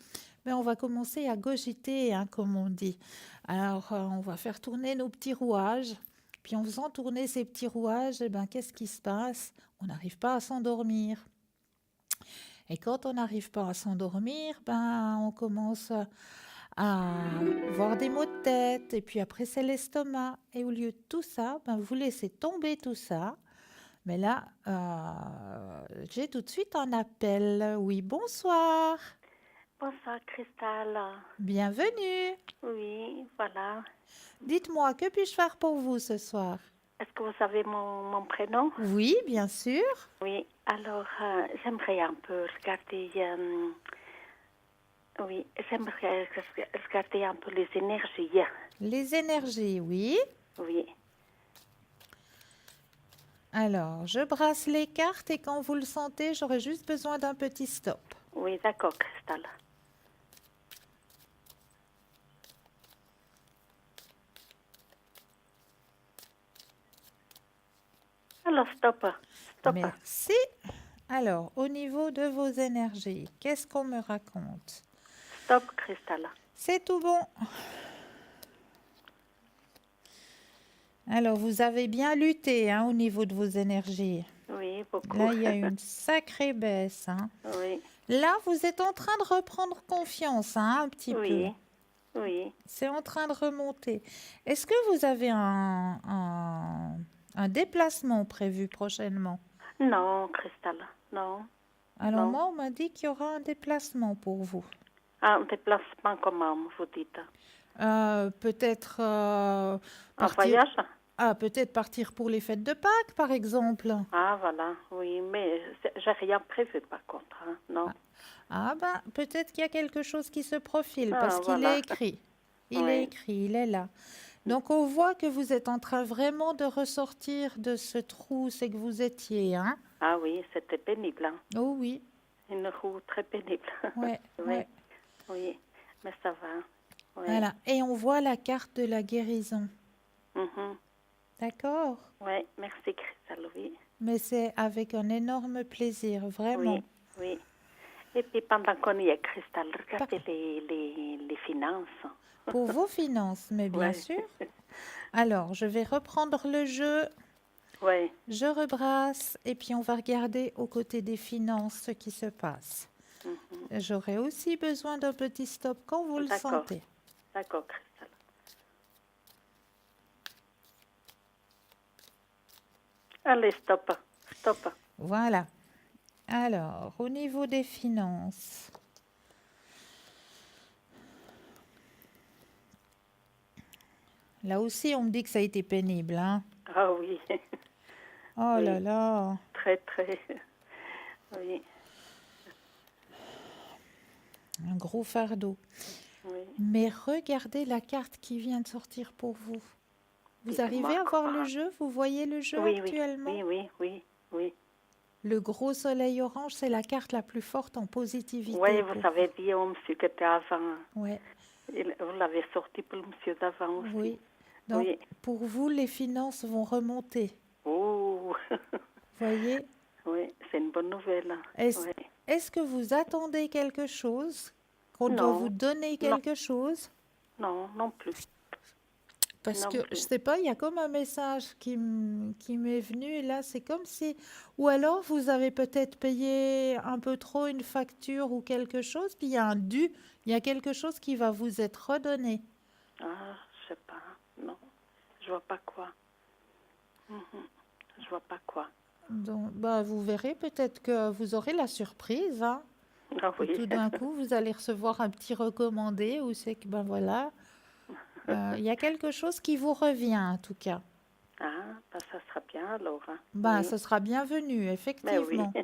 [SPEAKER 1] On va commencer à cogiter, hein, comme on dit. Alors, on va faire tourner nos petits rouages. Puis, en faisant tourner ces petits rouages, qu'est-ce qui se passe? On n'arrive pas à s'endormir. Et quand on n'arrive pas à s'endormir, on commence à avoir des maux de tête. Et puis après, c'est l'estomac. Et au lieu de tout ça, vous laissez tomber tout ça. Mais là, j'ai tout de suite un appel. Oui, bonsoir.
[SPEAKER 13] Bonsoir Cristal.
[SPEAKER 1] Bienvenue.
[SPEAKER 13] Oui, voilà.
[SPEAKER 1] Dites-moi, que puis-je faire pour vous ce soir?
[SPEAKER 13] Est-ce que vous savez mon prénom?
[SPEAKER 1] Oui, bien sûr.
[SPEAKER 13] Oui, alors j'aimerais un peu regarder... oui, j'aimerais regarder un peu les énergies.
[SPEAKER 1] Les énergies, oui.
[SPEAKER 13] Oui.
[SPEAKER 1] Alors, je brasse les cartes et quand vous le sentez, j'aurai juste besoin d'un petit stop.
[SPEAKER 13] Oui, d'accord, Cristal. Alors, stop.
[SPEAKER 1] Merci. Alors, au niveau de vos énergies, qu'est-ce qu'on me raconte?
[SPEAKER 13] Stop, Cristal.
[SPEAKER 1] C'est tout bon. Alors, vous avez bien lutté au niveau de vos énergies.
[SPEAKER 13] Oui, beaucoup.
[SPEAKER 1] Là, il y a une sacrée baisse. Hein.
[SPEAKER 13] Oui.
[SPEAKER 1] Là, vous êtes en train de reprendre confiance, un petit peu.
[SPEAKER 13] Oui. Oui.
[SPEAKER 1] C'est en train de remonter. Est-ce que vous avez un déplacement prévu prochainement?
[SPEAKER 13] Non, Cristal, non.
[SPEAKER 1] Alors
[SPEAKER 13] non.
[SPEAKER 1] moi, on m'a dit qu'il y aura un déplacement pour vous.
[SPEAKER 13] Un déplacement comment, vous dites?
[SPEAKER 1] Peut-être
[SPEAKER 13] Un
[SPEAKER 1] partir...
[SPEAKER 13] voyage?
[SPEAKER 1] Peut-être partir pour les fêtes de Pâques, par exemple.
[SPEAKER 13] Ah, voilà, oui, mais j'ai rien prévu, par contre, hein, non.
[SPEAKER 1] Peut-être qu'il y a quelque chose qui se profile, parce qu'il
[SPEAKER 13] voilà.
[SPEAKER 1] est écrit. Il est écrit, il est là. Donc, on voit que vous êtes en train vraiment de ressortir de ce trou, c'est que vous étiez, hein?
[SPEAKER 13] Ah oui, c'était pénible, hein.
[SPEAKER 1] Oh oui.
[SPEAKER 13] Une roue très pénible.
[SPEAKER 1] Ouais,
[SPEAKER 13] oui. Oui, mais ça va. Oui.
[SPEAKER 1] Voilà, et on voit la carte de la guérison.
[SPEAKER 13] Mhm.
[SPEAKER 1] D'accord?
[SPEAKER 13] Oui, merci Cristal, oui.
[SPEAKER 1] Mais c'est avec un énorme plaisir, vraiment.
[SPEAKER 13] Oui, oui. Et puis pendant qu'on y est, Cristal, regardez les finances.
[SPEAKER 1] Pour vos finances, mais bien sûr. Alors, je vais reprendre le jeu.
[SPEAKER 13] Oui.
[SPEAKER 1] Je rebrasse et puis on va regarder aux côtés des finances ce qui se passe. J'aurai aussi besoin d'un petit stop quand vous le sentez.
[SPEAKER 13] D'accord, Cristal. Allez, stop. Stop.
[SPEAKER 1] Voilà. Alors, au niveau des finances, là aussi, on me dit que ça a été pénible, hein?
[SPEAKER 13] Ah oui.
[SPEAKER 1] Oh là là.
[SPEAKER 13] Très, très. Oui.
[SPEAKER 1] Un gros fardeau.
[SPEAKER 13] Oui.
[SPEAKER 1] Mais regardez la carte qui vient de sortir pour vous. Vous arrivez à voir le jeu? Vous voyez le jeu actuellement?
[SPEAKER 13] Oui.
[SPEAKER 1] Le gros soleil orange, c'est la carte la plus forte en positivité.
[SPEAKER 13] Oui, vous avez dit au monsieur qui était avant.
[SPEAKER 1] Oui.
[SPEAKER 13] Vous l'avez sorti pour le monsieur d'avant aussi.
[SPEAKER 1] Oui. Donc, pour vous, les finances vont remonter.
[SPEAKER 13] Oh.
[SPEAKER 1] Voyez?
[SPEAKER 13] Oui, c'est une bonne nouvelle.
[SPEAKER 1] Est-ce que vous attendez quelque chose? Qu'on doit vous donner quelque chose?
[SPEAKER 13] Non, non plus.
[SPEAKER 1] Parce
[SPEAKER 13] Non
[SPEAKER 1] que, je
[SPEAKER 13] plus.
[SPEAKER 1] sais pas, il y a comme un message qui m'est venu, là, c'est comme si... Ou alors, vous avez peut-être payé un peu trop une facture ou quelque chose, puis il y a un dû, il y a quelque chose qui va vous être redonné.
[SPEAKER 13] Ah, je sais pas. Non, je vois pas quoi. Mhm. Je vois pas quoi.
[SPEAKER 1] Donc, bah, vous verrez peut-être que vous aurez la surprise, hein.
[SPEAKER 13] Ah
[SPEAKER 1] Et
[SPEAKER 13] oui.
[SPEAKER 1] tout d'un coup, vous allez recevoir un petit recommandé où c'est que, ben voilà, il y a quelque chose qui vous revient, en tout cas.
[SPEAKER 13] Ah, bah, ça sera bien alors. Hein.
[SPEAKER 1] Ben,
[SPEAKER 13] Oui.
[SPEAKER 1] ce sera bienvenu,
[SPEAKER 13] Mais oui.
[SPEAKER 1] effectivement.
[SPEAKER 13] Oui,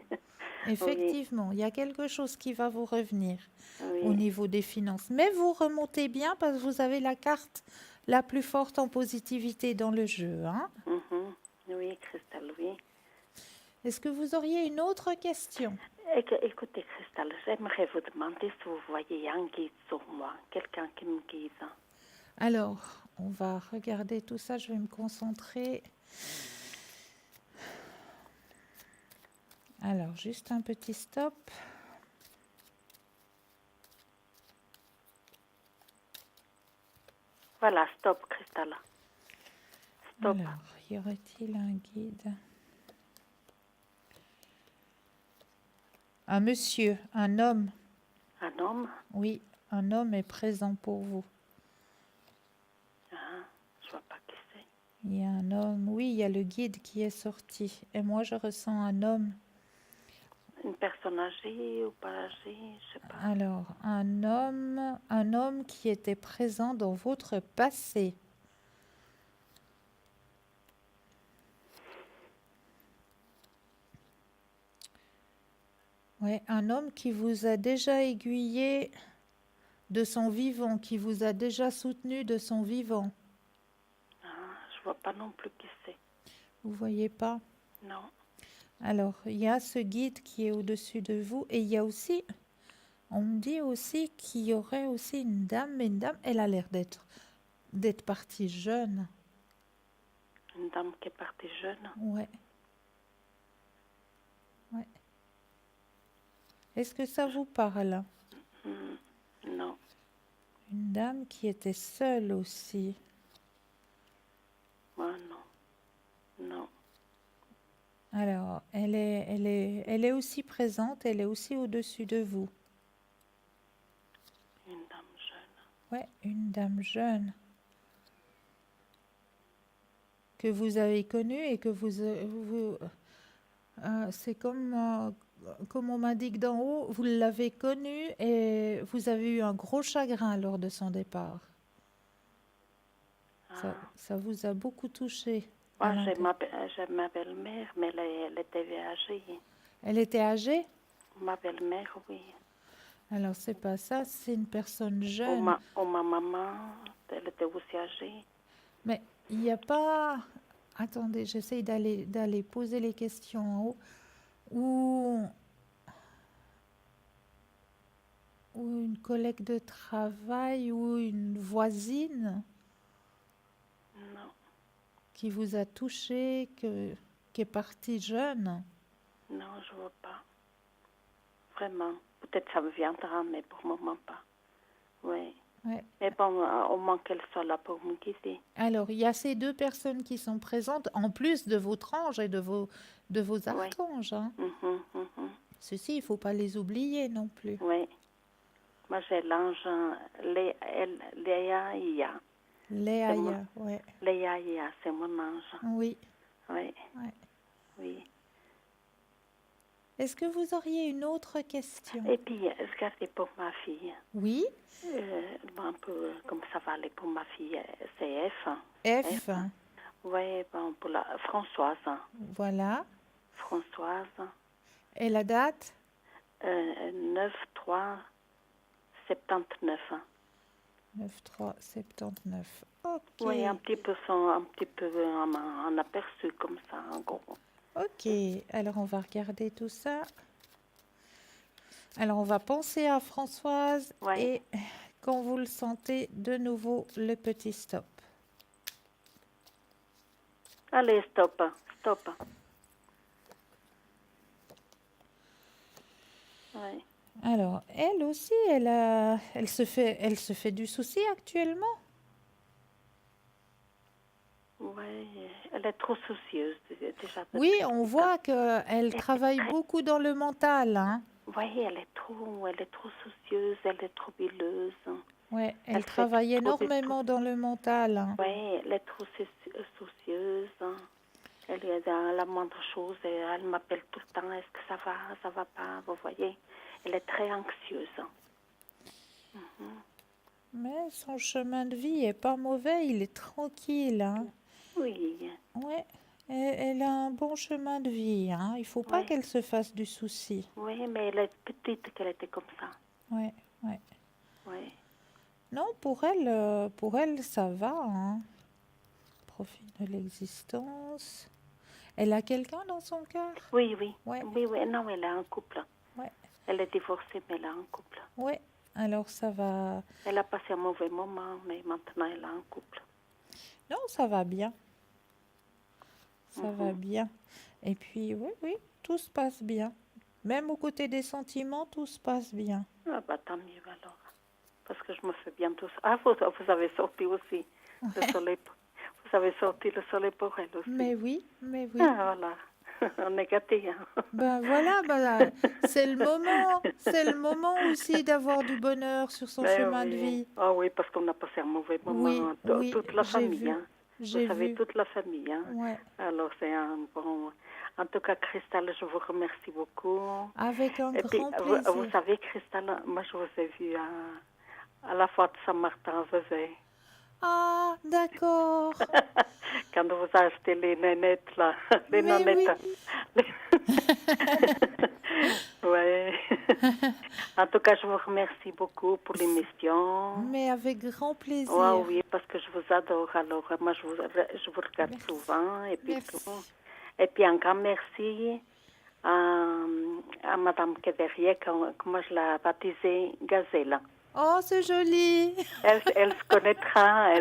[SPEAKER 1] Effectivement, il y a quelque chose qui va vous revenir au
[SPEAKER 13] oui.
[SPEAKER 1] niveau des finances. Mais vous remontez bien parce que vous avez la carte la plus forte en positivité dans le jeu, hein.
[SPEAKER 13] Mhm. Oui, Christelle, oui.
[SPEAKER 1] Est-ce que vous auriez une autre question?
[SPEAKER 13] Écoutez, Christelle, j'aimerais vous demander si vous voyez un guide sur moi, quelqu'un qui me guide.
[SPEAKER 1] Alors, on va regarder tout ça, je vais me concentrer. Alors, juste un petit stop.
[SPEAKER 13] Voilà, stop, Christelle. Stop.
[SPEAKER 1] Alors, y aurait-il un guide? Un monsieur, un homme.
[SPEAKER 13] Un homme?
[SPEAKER 1] Oui, un homme est présent pour vous.
[SPEAKER 13] Ah, je vois pas qui c'est.
[SPEAKER 1] Il y a un homme, oui, il y a le guide qui est sorti. Et moi, je ressens un homme.
[SPEAKER 13] Une personne âgée ou pas âgée, je sais pas.
[SPEAKER 1] Alors, un homme qui était présent dans votre passé. Ouais, un homme qui vous a déjà aiguillé de son vivant, qui vous a déjà soutenu de son vivant.
[SPEAKER 13] Ah, je vois pas non plus qui c'est.
[SPEAKER 1] Vous voyez pas?
[SPEAKER 13] Non.
[SPEAKER 1] Alors, il y a ce guide qui est au-dessus de vous et il y a aussi, on me dit aussi qu'il y aurait aussi une dame, mais une dame, elle a l'air d'être partie jeune.
[SPEAKER 13] Une dame qui est partie jeune.
[SPEAKER 1] Ouais. Ouais. Est-ce que ça vous parle?
[SPEAKER 13] Non.
[SPEAKER 1] Une dame qui était seule aussi.
[SPEAKER 13] Ah, non. Non.
[SPEAKER 1] Alors, elle est aussi présente, elle est aussi au-dessus de vous.
[SPEAKER 13] Une dame jeune.
[SPEAKER 1] Ouais, une dame jeune que vous avez connue et que c'est comme on m'indique d'en haut, vous l'avez connue et vous avez eu un gros chagrin lors de son départ. Ça vous a beaucoup touché.
[SPEAKER 13] Moi, j'ai ma belle-mère, mais elle était âgée.
[SPEAKER 1] Elle était âgée?
[SPEAKER 13] Ma belle-mère, oui.
[SPEAKER 1] Alors, c'est pas ça, c'est une personne jeune.
[SPEAKER 13] Ma maman, elle était aussi âgée.
[SPEAKER 1] Mais il n'y a pas... Attendez, j'essaye d'aller poser les questions en haut. Ou une collègue de travail ou une voisine
[SPEAKER 13] Non.
[SPEAKER 1] qui vous a touché, qui est partie jeune.
[SPEAKER 13] Non, je vois pas. Vraiment. Peut-être ça me viendra, mais pour le moment pas. Oui.
[SPEAKER 1] Ouais.
[SPEAKER 13] Mais bon, au moins qu'elle soit là pour me guider.
[SPEAKER 1] Alors, il y a ces deux personnes qui sont présentes, en plus de votre ange et de vos archanges. Hein. Ceux-ci, il ne faut pas les oublier non plus.
[SPEAKER 13] Oui. Moi, j'ai l'ange Léaïa.
[SPEAKER 1] Léaïa, oui.
[SPEAKER 13] Léaïa, c'est mon ange.
[SPEAKER 1] Oui.
[SPEAKER 13] Oui.
[SPEAKER 1] Ouais.
[SPEAKER 13] Oui.
[SPEAKER 1] Est-ce que vous auriez une autre question?
[SPEAKER 13] Et puis, regardez pour ma fille.
[SPEAKER 1] Oui.
[SPEAKER 13] Un peu comme ça va aller pour ma fille, c'est F.
[SPEAKER 1] F.
[SPEAKER 13] Oui, bon, pour la Françoise.
[SPEAKER 1] Voilà.
[SPEAKER 13] Françoise.
[SPEAKER 1] Et la date?
[SPEAKER 13] 9/3/79.
[SPEAKER 1] 9/3/79. Ok.
[SPEAKER 13] Oui, un petit peu en aperçu comme ça, en gros.
[SPEAKER 1] Ok, alors on va regarder tout ça. Alors on va penser à Françoise et quand vous le sentez, de nouveau le petit stop.
[SPEAKER 13] Allez, stop, stop. Oui.
[SPEAKER 1] Alors, elle aussi, elle se fait du souci actuellement.
[SPEAKER 13] Ouais, elle est trop soucieuse déjà.
[SPEAKER 1] Oui, on voit qu'elle travaille beaucoup dans le mental. Hein.
[SPEAKER 13] Oui, elle est trop soucieuse, elle est trop bileuse.
[SPEAKER 1] Ouais, elle
[SPEAKER 13] Elle fait
[SPEAKER 1] travaille
[SPEAKER 13] trop de
[SPEAKER 1] énormément dans le mental. Hein.
[SPEAKER 13] Oui, elle est trop soucieuse. Elle est dans la moindre chose et elle m'appelle tout le temps. Est-ce que ça va pas, vous voyez? Elle est très anxieuse. Mhm.
[SPEAKER 1] Mais son chemin de vie est pas mauvais, il est tranquille. Hein.
[SPEAKER 13] Oui.
[SPEAKER 1] Ouais, elle a un bon chemin de vie. Hein. Il faut pas
[SPEAKER 13] Ouais.
[SPEAKER 1] qu'elle se fasse du souci.
[SPEAKER 13] Oui, mais elle est petite qu'elle était comme ça.
[SPEAKER 1] Ouais, ouais.
[SPEAKER 13] Oui.
[SPEAKER 1] Non, pour elle, ça va. Hein. Profil de l'existence. Elle a quelqu'un dans son cœur?
[SPEAKER 13] Oui.
[SPEAKER 1] Ouais.
[SPEAKER 13] Oui. Non, elle a un couple.
[SPEAKER 1] Ouais.
[SPEAKER 13] Elle est divorcée, mais elle a un couple.
[SPEAKER 1] Ouais. Alors ça va.
[SPEAKER 13] Elle a passé un mauvais moment, mais maintenant elle a un couple.
[SPEAKER 1] Non, ça va bien. Ça va bien. Et puis, oui, tout se passe bien. Même aux côtés des sentiments, tout se passe bien.
[SPEAKER 13] Ah bah tant mieux alors. Parce que je me fais bien tout ça. Ah, vous avez sorti aussi le soleil. Vous avez sorti le soleil pour elle aussi.
[SPEAKER 1] Mais oui.
[SPEAKER 13] Ah, voilà. On est gâtés. Hein.
[SPEAKER 1] Ben voilà, c'est le moment aussi d'avoir du bonheur sur son chemin de vie.
[SPEAKER 13] Ah oui, parce qu'on a passé un mauvais moment, toute la famille.
[SPEAKER 1] Vu.
[SPEAKER 13] Hein. Vous savez, toute la famille. Hein.
[SPEAKER 1] Ouais.
[SPEAKER 13] Alors c'est un bon... En tout cas, Christelle, je vous remercie beaucoup.
[SPEAKER 1] Avec un
[SPEAKER 13] Et
[SPEAKER 1] grand
[SPEAKER 13] puis,
[SPEAKER 1] plaisir.
[SPEAKER 13] vous savez, Christelle, moi je vous ai vu à la fois de Saint-Martin à Vevey.
[SPEAKER 1] Ah, d'accord.
[SPEAKER 13] Quand vous avez acheté les nénettes, là. Les
[SPEAKER 1] Mais
[SPEAKER 13] nénettes.
[SPEAKER 1] oui.
[SPEAKER 13] Ouais. En tout cas, je vous remercie beaucoup pour l'émission.
[SPEAKER 1] Mais avec grand plaisir.
[SPEAKER 13] Oh, oui, parce que je vous adore. Alors, moi, je vous regarde souvent. Et puis, tout. Et puis, un grand merci à Madame Quéderier, que moi, je l'ai baptisée Gazelle.
[SPEAKER 1] Oh, c'est joli.
[SPEAKER 13] Elle se connaîtra,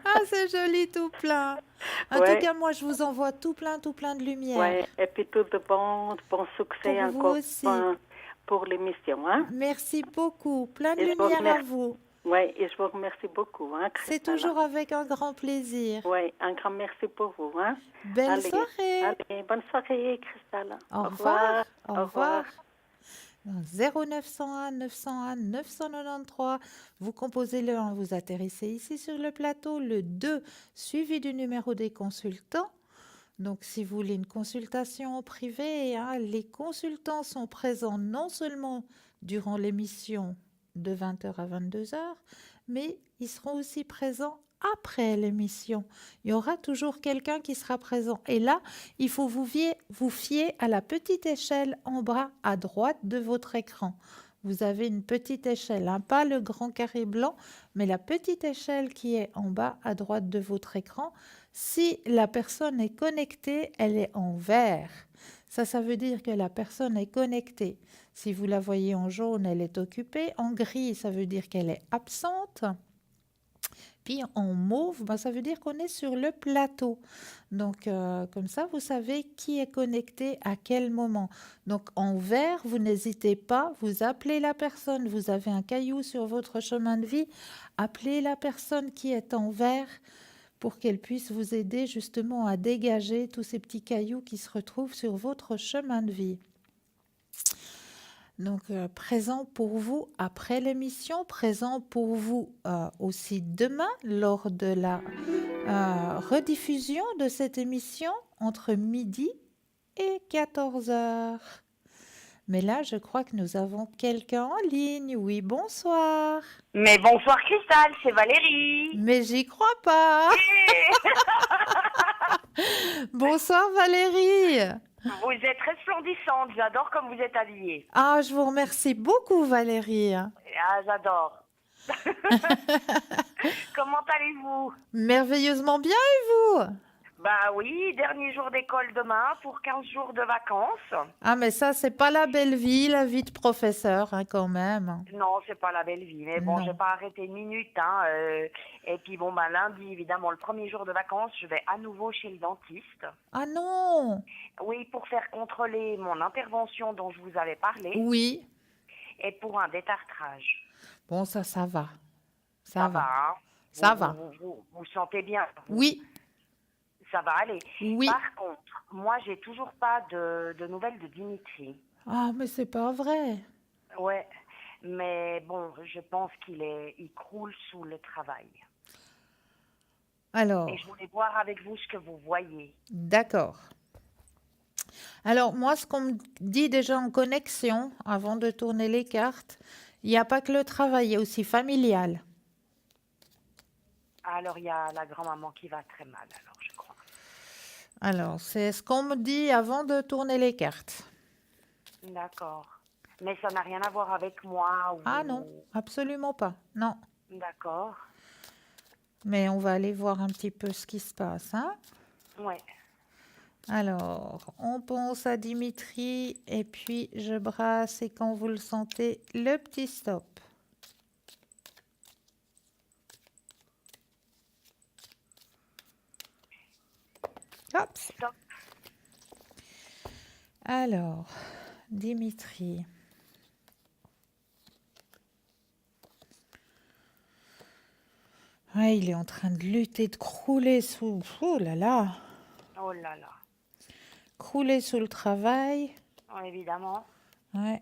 [SPEAKER 1] Ah, c'est joli tout plein. En tout cas, moi, je vous envoie tout plein de lumière.
[SPEAKER 13] Ouais, et puis tout de bon succès
[SPEAKER 1] pour
[SPEAKER 13] encore
[SPEAKER 1] vous aussi.
[SPEAKER 13] pour l'émission. Hein?
[SPEAKER 1] Merci beaucoup. Plein de lumière à vous.
[SPEAKER 13] Oui, et je vous remercie beaucoup. Hein,
[SPEAKER 1] c'est toujours avec un grand plaisir.
[SPEAKER 13] Oui, un grand merci pour vous. Hein?
[SPEAKER 1] Belle soirée.
[SPEAKER 13] Allez, bonne soirée, Christelle.
[SPEAKER 1] Au revoir. Au revoir. 0901 901 993, vous composez le 1, vous atterrissez ici sur le plateau, le 2 suivi du numéro des consultants. Donc si vous voulez une consultation en privé, hein, les consultants sont présents non seulement durant l'émission de 20h à 22h, mais ils seront aussi présents après l'émission. Il y aura toujours quelqu'un qui sera présent. Et là, il faut vous fier à la petite échelle en bas à droite de votre écran. Vous avez une petite échelle, hein, pas le grand carré blanc, mais la petite échelle qui est en bas à droite de votre écran. Si la personne est connectée, elle est en vert. Ça veut dire que la personne est connectée. Si vous la voyez en jaune, elle est occupée. En gris, ça veut dire qu'elle est absente. Puis en mauve, ça veut dire qu'on est sur le plateau. Donc, comme ça, vous savez qui est connecté à quel moment. Donc, en vert, vous n'hésitez pas, vous appelez la personne. Vous avez un caillou sur votre chemin de vie, appelez la personne qui est en vert pour qu'elle puisse vous aider justement à dégager tous ces petits cailloux qui se retrouvent sur votre chemin de vie. Donc, présent pour vous après l'émission, présent pour vous aussi demain lors de la rediffusion de cette émission entre midi et 14h. Mais là, je crois que nous avons quelqu'un en ligne. Oui, bonsoir.
[SPEAKER 14] Mais bonsoir Christelle, c'est Valérie.
[SPEAKER 1] Mais j'y crois pas. Bonsoir Valérie.
[SPEAKER 14] Vous êtes resplendissante, j'adore comme vous êtes habillée.
[SPEAKER 1] Ah, je vous remercie beaucoup Valérie.
[SPEAKER 14] Ah, j'adore. Comment allez-vous?
[SPEAKER 1] Merveilleusement bien et vous?
[SPEAKER 14] Bah oui, dernier jour d'école demain pour 15 jours de vacances.
[SPEAKER 1] Ah, mais ça, c'est pas la belle vie, la vie de professeur, hein, quand même.
[SPEAKER 14] Non, c'est pas la belle vie, mais bon, je vais pas arrêter une minute. Hein, et puis bon, lundi, évidemment, le premier jour de vacances, je vais à nouveau chez le dentiste.
[SPEAKER 1] Ah non!
[SPEAKER 14] Oui, pour faire contrôler mon intervention dont je vous avais parlé.
[SPEAKER 1] Oui.
[SPEAKER 14] Et pour un détartrage.
[SPEAKER 1] Bon, ça va.
[SPEAKER 14] Ça va, hein?
[SPEAKER 1] Ça va.
[SPEAKER 14] Vous sentez bien?
[SPEAKER 1] Oui.
[SPEAKER 14] Ça va aller.
[SPEAKER 1] Oui.
[SPEAKER 14] Par contre, moi, j'ai toujours pas de nouvelles de Dimitri.
[SPEAKER 1] Ah, mais c'est pas vrai.
[SPEAKER 14] Ouais, mais bon, je pense il croule sous le travail.
[SPEAKER 1] Alors,
[SPEAKER 14] Et je voulais voir avec vous ce que vous voyez.
[SPEAKER 1] d'accord. Alors, moi, ce qu'on me dit déjà en connexion, avant de tourner les cartes, il n'y a pas que le travail, il y a aussi familial.
[SPEAKER 14] Alors, il y a la grand-maman qui va très mal, alors, je crois.
[SPEAKER 1] Alors, c'est ce qu'on me dit avant de tourner les cartes.
[SPEAKER 14] D'accord. Mais ça n'a rien à voir avec moi ou...
[SPEAKER 1] Ah non, absolument pas. Non.
[SPEAKER 14] D'accord.
[SPEAKER 1] Mais on va aller voir un petit peu ce qui se passe, hein?
[SPEAKER 14] Ouais.
[SPEAKER 1] Alors, on pense à Dimitri et puis je brasse et quand vous le sentez, le petit stop. Hop.
[SPEAKER 14] Stop.
[SPEAKER 1] Alors, Dimitri. Ouais, il est en train de lutter, de crouler sous... Oh là là!
[SPEAKER 14] Oh là là.
[SPEAKER 1] Crouler sous le travail.
[SPEAKER 14] Oh, évidemment.
[SPEAKER 1] Ouais.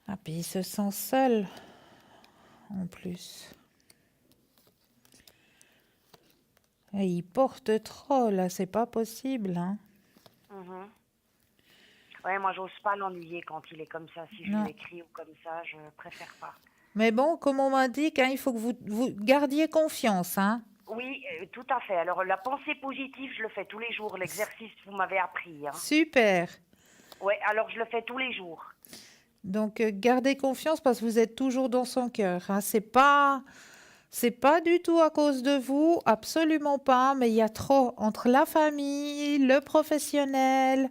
[SPEAKER 1] Ah, puis il se sent seul, en plus. Et il porte trop, là, c'est pas possible, hein.
[SPEAKER 14] Mhm. Ouais, moi, j'ose pas l'ennuyer quand il est comme ça. Si je
[SPEAKER 1] Non.
[SPEAKER 14] lui écris ou comme ça, je préfère pas.
[SPEAKER 1] Mais bon, comme on m'indique, hein, il faut que vous gardiez confiance, hein.
[SPEAKER 14] Oui, tout à fait. Alors, la pensée positive, je le fais tous les jours. L'exercice, vous m'avez appris. Hein.
[SPEAKER 1] Super.
[SPEAKER 14] Ouais, alors je le fais tous les jours.
[SPEAKER 1] Donc, gardez confiance parce que vous êtes toujours dans son cœur, hein. C'est pas du tout à cause de vous, absolument pas, mais il y a trop entre la famille, le professionnel.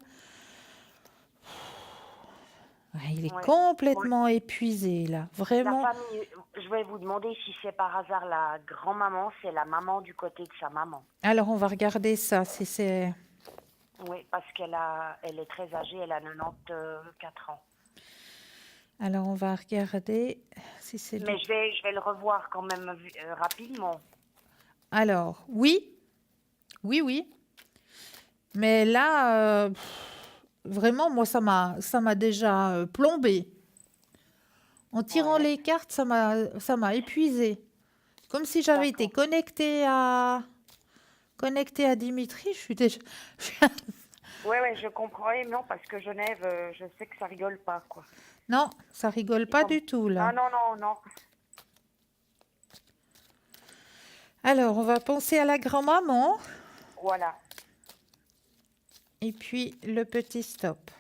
[SPEAKER 1] Ouais, il est
[SPEAKER 14] Ouais.
[SPEAKER 1] complètement épuisé, là, vraiment.
[SPEAKER 14] La famille, je vais vous demander si c'est par hasard la grand-maman, c'est la maman du côté de sa maman.
[SPEAKER 1] Alors, on va regarder ça, si c'est...
[SPEAKER 14] Oui, parce elle est très âgée, elle a 94 ans.
[SPEAKER 1] Alors, on va regarder si c'est...
[SPEAKER 14] Mais je vais le revoir quand même rapidement.
[SPEAKER 1] Alors, oui. Oui. Mais là, vraiment, moi, ça m'a déjà plombé. En tirant les cartes, ça m'a épuisé. Comme si j'avais été connectée à Dimitri. Je suis déjà...
[SPEAKER 14] Oui, je comprends. Et non, parce que Genève, je sais que ça rigole pas, quoi.
[SPEAKER 1] Non, ça rigole pas du tout, là.
[SPEAKER 14] Ah non.
[SPEAKER 1] Alors, on va penser à la grand-maman.
[SPEAKER 14] Voilà.
[SPEAKER 1] Et puis, le petit stop.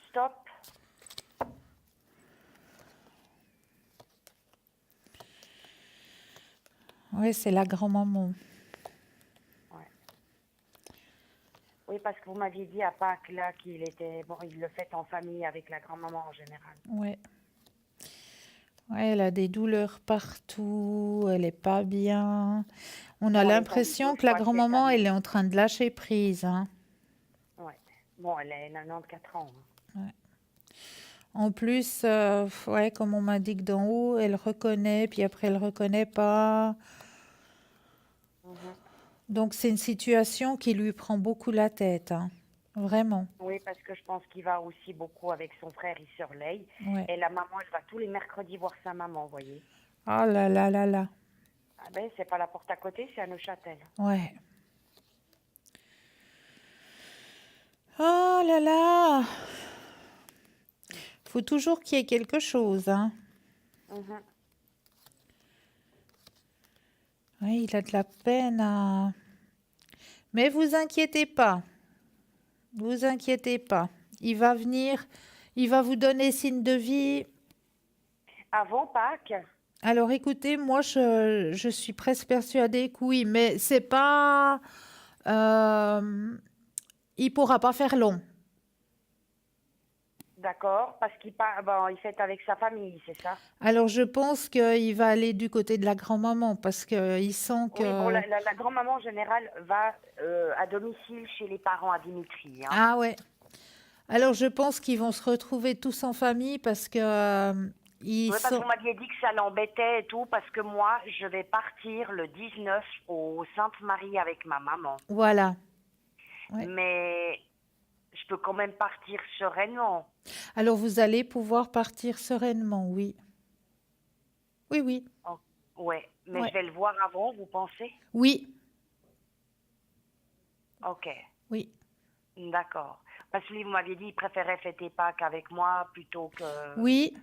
[SPEAKER 14] Stop.
[SPEAKER 1] Oui, c'est la grand-maman.
[SPEAKER 14] Oui, parce que vous m'aviez dit à Pâques, là, qu'il était... Bon, il le fait en famille avec la grand-maman en général.
[SPEAKER 1] Ouais. Ouais, elle a des douleurs partout, elle est pas bien. On a l'impression que la grand-maman, elle est en train de lâcher prise, hein.
[SPEAKER 14] Ouais. Bon, elle a 94 ans. Hein.
[SPEAKER 1] Ouais. En plus, ouais, comme on m'a dit que d'en haut, elle reconnaît, puis après, elle reconnaît pas. Donc, c'est une situation qui lui prend beaucoup la tête, hein. Vraiment.
[SPEAKER 14] Oui, parce que je pense qu'il va aussi beaucoup avec son frère, il surveille.
[SPEAKER 1] Ouais.
[SPEAKER 14] Et la maman, elle va tous les mercredis voir sa maman, vous voyez.
[SPEAKER 1] Oh là là là là.
[SPEAKER 14] Ah ben, c'est pas la porte à côté, c'est à Neuchâtel.
[SPEAKER 1] Ouais. Oh là là. Faut toujours qu'il y ait quelque chose, hein. Oui, il a de la peine à... Mais vous inquiétez pas. Vous inquiétez pas. Il va venir, il va vous donner signe de vie.
[SPEAKER 14] Avant Pâques?
[SPEAKER 1] Alors écoutez, moi je suis presque persuadée que oui, mais c'est pas... il pourra pas faire long.
[SPEAKER 14] D'accord, parce qu'il il fête avec sa famille, c'est ça?
[SPEAKER 1] Alors je pense qu'il va aller du côté de la grand-maman parce qu'il sent que...
[SPEAKER 14] Oui, bon, la grand-maman en général va à domicile chez les parents à Dimitri. Hein.
[SPEAKER 1] Ah ouais. Alors, je pense qu'ils vont se retrouver tous en famille parce que ils
[SPEAKER 14] Oui, parce que
[SPEAKER 1] sont...
[SPEAKER 14] vous m'aviez dit que ça l'embêtait et tout, parce que moi, je vais partir le 19 au Sainte-Marie avec ma maman.
[SPEAKER 1] Voilà. Ouais.
[SPEAKER 14] Mais je peux quand même partir sereinement.
[SPEAKER 1] Alors, vous allez pouvoir partir sereinement, oui. Oui, oui.
[SPEAKER 14] Oh, ouais, mais
[SPEAKER 1] Ouais.
[SPEAKER 14] je vais le voir avant, vous pensez?
[SPEAKER 1] Oui,
[SPEAKER 14] Ok,
[SPEAKER 1] oui.
[SPEAKER 14] d'accord. Parce que lui, vous m'aviez dit, il préférait fêter Pâques avec moi plutôt que...
[SPEAKER 1] Oui,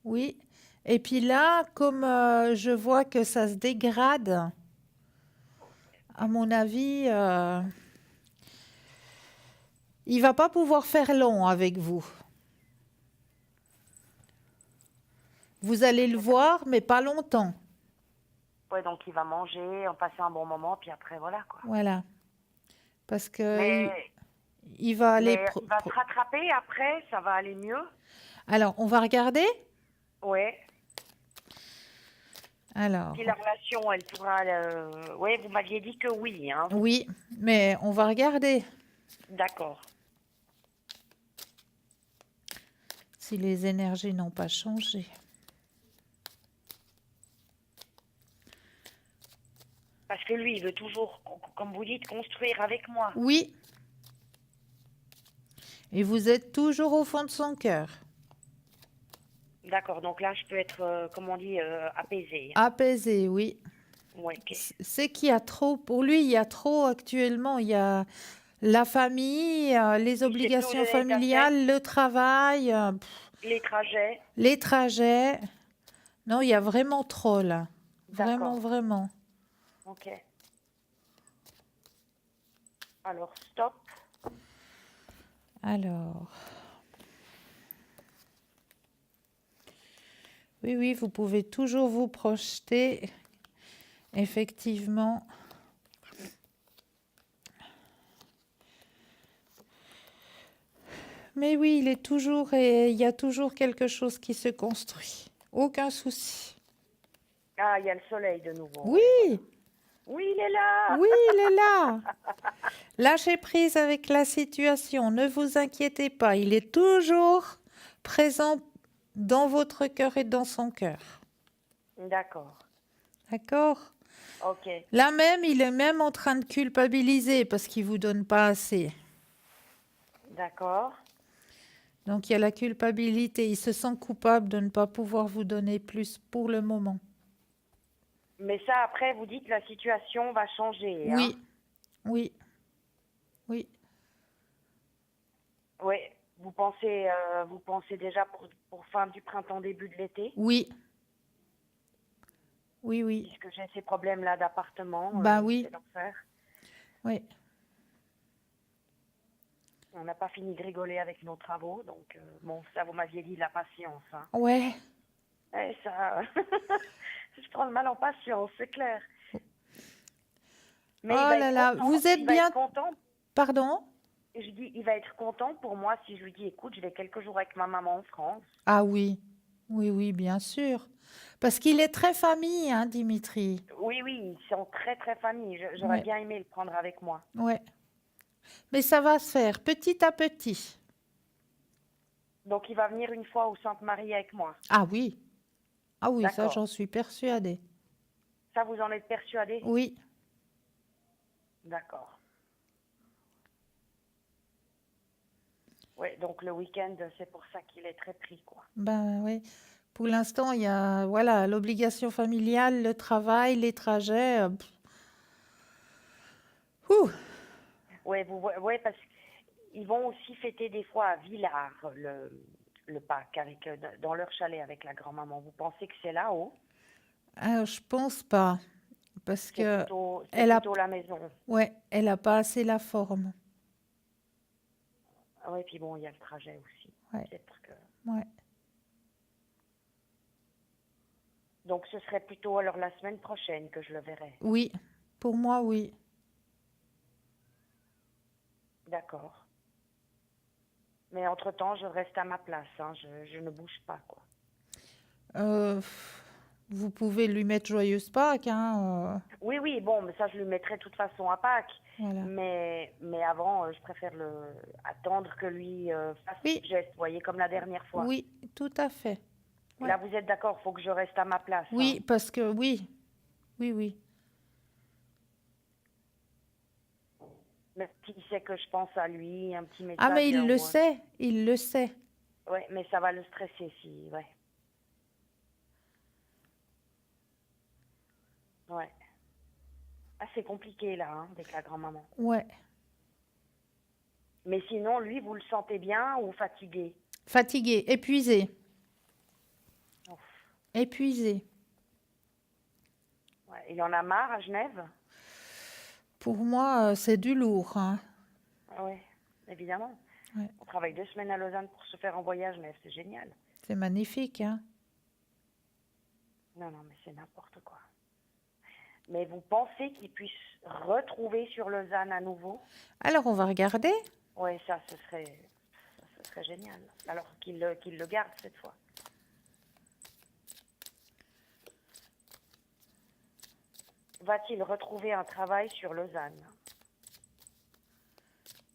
[SPEAKER 1] oui. Et puis là, comme je vois que ça se dégrade, à mon avis, il va pas pouvoir faire long avec vous. Vous allez le voir, mais pas longtemps.
[SPEAKER 14] Ouais, donc il va manger, on passe un bon moment, puis après, voilà, quoi.
[SPEAKER 1] Voilà. Parce que
[SPEAKER 14] Mais,
[SPEAKER 1] il va aller...
[SPEAKER 14] mais il va se rattraper après, ça va aller mieux?
[SPEAKER 1] Alors, on va regarder.
[SPEAKER 14] Ouais.
[SPEAKER 1] Alors,
[SPEAKER 14] Puis la relation, elle pourra... Ouais, vous m'aviez dit que oui, hein.
[SPEAKER 1] oui, mais on va regarder
[SPEAKER 14] D'accord.
[SPEAKER 1] si les énergies n'ont pas changé.
[SPEAKER 14] Parce que lui, il veut toujours, comme vous dites, construire avec moi.
[SPEAKER 1] Oui. Et vous êtes toujours au fond de son cœur.
[SPEAKER 14] D'accord, donc là, je peux être, comme on dit, apaisée.
[SPEAKER 1] Apaisé, oui.
[SPEAKER 14] Ouais, ok.
[SPEAKER 1] C'est qu'il y a trop, pour lui, il y a trop actuellement. Il y a la famille, les obligations
[SPEAKER 14] donner ta
[SPEAKER 1] familiales, le travail,
[SPEAKER 14] Les trajets.
[SPEAKER 1] les trajets. Non, il y a vraiment trop là. Vraiment,
[SPEAKER 14] D'accord.
[SPEAKER 1] vraiment.
[SPEAKER 14] Ok. Alors, stop.
[SPEAKER 1] Alors. Oui, oui, vous pouvez toujours vous projeter. Effectivement. Mais oui, il est toujours et il y a toujours quelque chose qui se construit. Aucun souci.
[SPEAKER 14] Ah, il y a le soleil de nouveau.
[SPEAKER 1] Oui,
[SPEAKER 14] Oui, il est là.
[SPEAKER 1] oui, il est là. Lâchez prise avec la situation. Ne vous inquiétez pas. Il est toujours présent dans votre cœur et dans son cœur.
[SPEAKER 14] D'accord.
[SPEAKER 1] D'accord?
[SPEAKER 14] Ok.
[SPEAKER 1] Là même, il est même en train de culpabiliser parce qu'il ne vous donne pas assez.
[SPEAKER 14] D'accord.
[SPEAKER 1] Donc il y a la culpabilité. Il se sent coupable de ne pas pouvoir vous donner plus pour le moment.
[SPEAKER 14] Mais ça, après, vous dites la situation va changer.
[SPEAKER 1] Oui,
[SPEAKER 14] Hein?
[SPEAKER 1] oui, oui.
[SPEAKER 14] Oui. Vous pensez déjà pour fin du printemps, début de l'été?
[SPEAKER 1] Oui. Oui, oui.
[SPEAKER 14] Puisque j'ai ces problèmes-là d'appartement.
[SPEAKER 1] Bah oui.
[SPEAKER 14] C'est l'enfer.
[SPEAKER 1] Oui.
[SPEAKER 14] On n'a pas fini de rigoler avec nos travaux, donc bon, ça, vous m'aviez dit la patience. Hein.
[SPEAKER 1] Ouais.
[SPEAKER 14] Et ça, je prends le mal en patience, c'est clair. Mais
[SPEAKER 1] Oh
[SPEAKER 14] il va
[SPEAKER 1] là
[SPEAKER 14] être
[SPEAKER 1] là,
[SPEAKER 14] content,
[SPEAKER 1] vous êtes
[SPEAKER 14] il va
[SPEAKER 1] bien...
[SPEAKER 14] être content.
[SPEAKER 1] Pardon?
[SPEAKER 14] Je dis, il va être content pour moi si je lui dis, écoute, je vais quelques jours avec ma maman en France.
[SPEAKER 1] Ah oui. Oui, oui, bien sûr. Parce qu'il est très famille, hein, Dimitri.
[SPEAKER 14] Oui, oui, ils sont très, très famille. J'aurais
[SPEAKER 1] Ouais.
[SPEAKER 14] bien aimé le prendre avec moi.
[SPEAKER 1] Ouais. Mais ça va se faire petit à petit.
[SPEAKER 14] Donc, il va venir une fois au Sainte-Marie avec moi.
[SPEAKER 1] Ah oui. Ah oui, ça,
[SPEAKER 14] D'accord.
[SPEAKER 1] j'en suis persuadée.
[SPEAKER 14] Ça, vous en êtes persuadé?
[SPEAKER 1] Oui.
[SPEAKER 14] D'accord. Oui, donc le week-end, c'est pour ça qu'il est très pris, quoi.
[SPEAKER 1] Ben oui. Pour l'instant, il y a voilà, l'obligation familiale, le travail, les trajets. Ouh.
[SPEAKER 14] Oui, ouais, parce qu'ils vont aussi fêter des fois à Villars le Pâques avec, dans leur chalet avec la grand-maman. Vous pensez que c'est là-haut?
[SPEAKER 1] Je pense pas. Parce
[SPEAKER 14] C'est
[SPEAKER 1] que
[SPEAKER 14] plutôt, c'est
[SPEAKER 1] elle a,
[SPEAKER 14] plutôt la maison.
[SPEAKER 1] ouais, elle a pas assez la forme.
[SPEAKER 14] Ah oui, puis bon, il y a le trajet aussi.
[SPEAKER 1] Ouais.
[SPEAKER 14] Peut-être que...
[SPEAKER 1] Ouais.
[SPEAKER 14] Donc ce serait plutôt alors la semaine prochaine que je le verrai.
[SPEAKER 1] Oui, pour moi, oui.
[SPEAKER 14] D'accord. Mais entre-temps, je reste à ma place. Hein. Je ne bouge pas, quoi.
[SPEAKER 1] Vous pouvez lui mettre Joyeuse Pâques. Hein,
[SPEAKER 14] Oui, oui, bon, mais ça, je le mettrai de toute façon à Pâques.
[SPEAKER 1] voilà.
[SPEAKER 14] Mais avant, je préfère attendre que lui fasse
[SPEAKER 1] Oui.
[SPEAKER 14] le geste, vous voyez, comme la dernière fois.
[SPEAKER 1] Oui, tout à fait. Ouais.
[SPEAKER 14] Là, vous êtes d'accord, il faut que je reste à ma place.
[SPEAKER 1] Oui,
[SPEAKER 14] hein.
[SPEAKER 1] parce que oui. Oui, oui.
[SPEAKER 14] Même s'il sait que je pense à lui, un petit message.
[SPEAKER 1] Ah, mais il le
[SPEAKER 14] ou-
[SPEAKER 1] sait. Il le sait.
[SPEAKER 14] Ouais, mais ça va le stresser si, ouais. Ouais. Ah, c'est compliqué là, hein, avec la grand-maman.
[SPEAKER 1] Ouais.
[SPEAKER 14] Mais sinon, lui, vous le sentez bien ou fatigué?
[SPEAKER 1] Fatigué, épuisé.
[SPEAKER 14] Ouf.
[SPEAKER 1] Épuisé.
[SPEAKER 14] Ouais, il en a marre à Genève?
[SPEAKER 1] Pour moi, c'est du lourd. Hein.
[SPEAKER 14] Oui, évidemment.
[SPEAKER 1] Ouais.
[SPEAKER 14] On travaille 2 semaines à Lausanne pour se faire envoyer à Genève, c'est génial.
[SPEAKER 1] C'est magnifique. Hein.
[SPEAKER 14] Non, non, mais c'est n'importe quoi. Mais vous pensez qu'il puisse retrouver sur Lausanne à nouveau?
[SPEAKER 1] Alors, on va regarder.
[SPEAKER 14] Oui, ça, ce serait génial. Alors qu'il le garde cette fois. Va-t-il retrouver un travail sur Lausanne?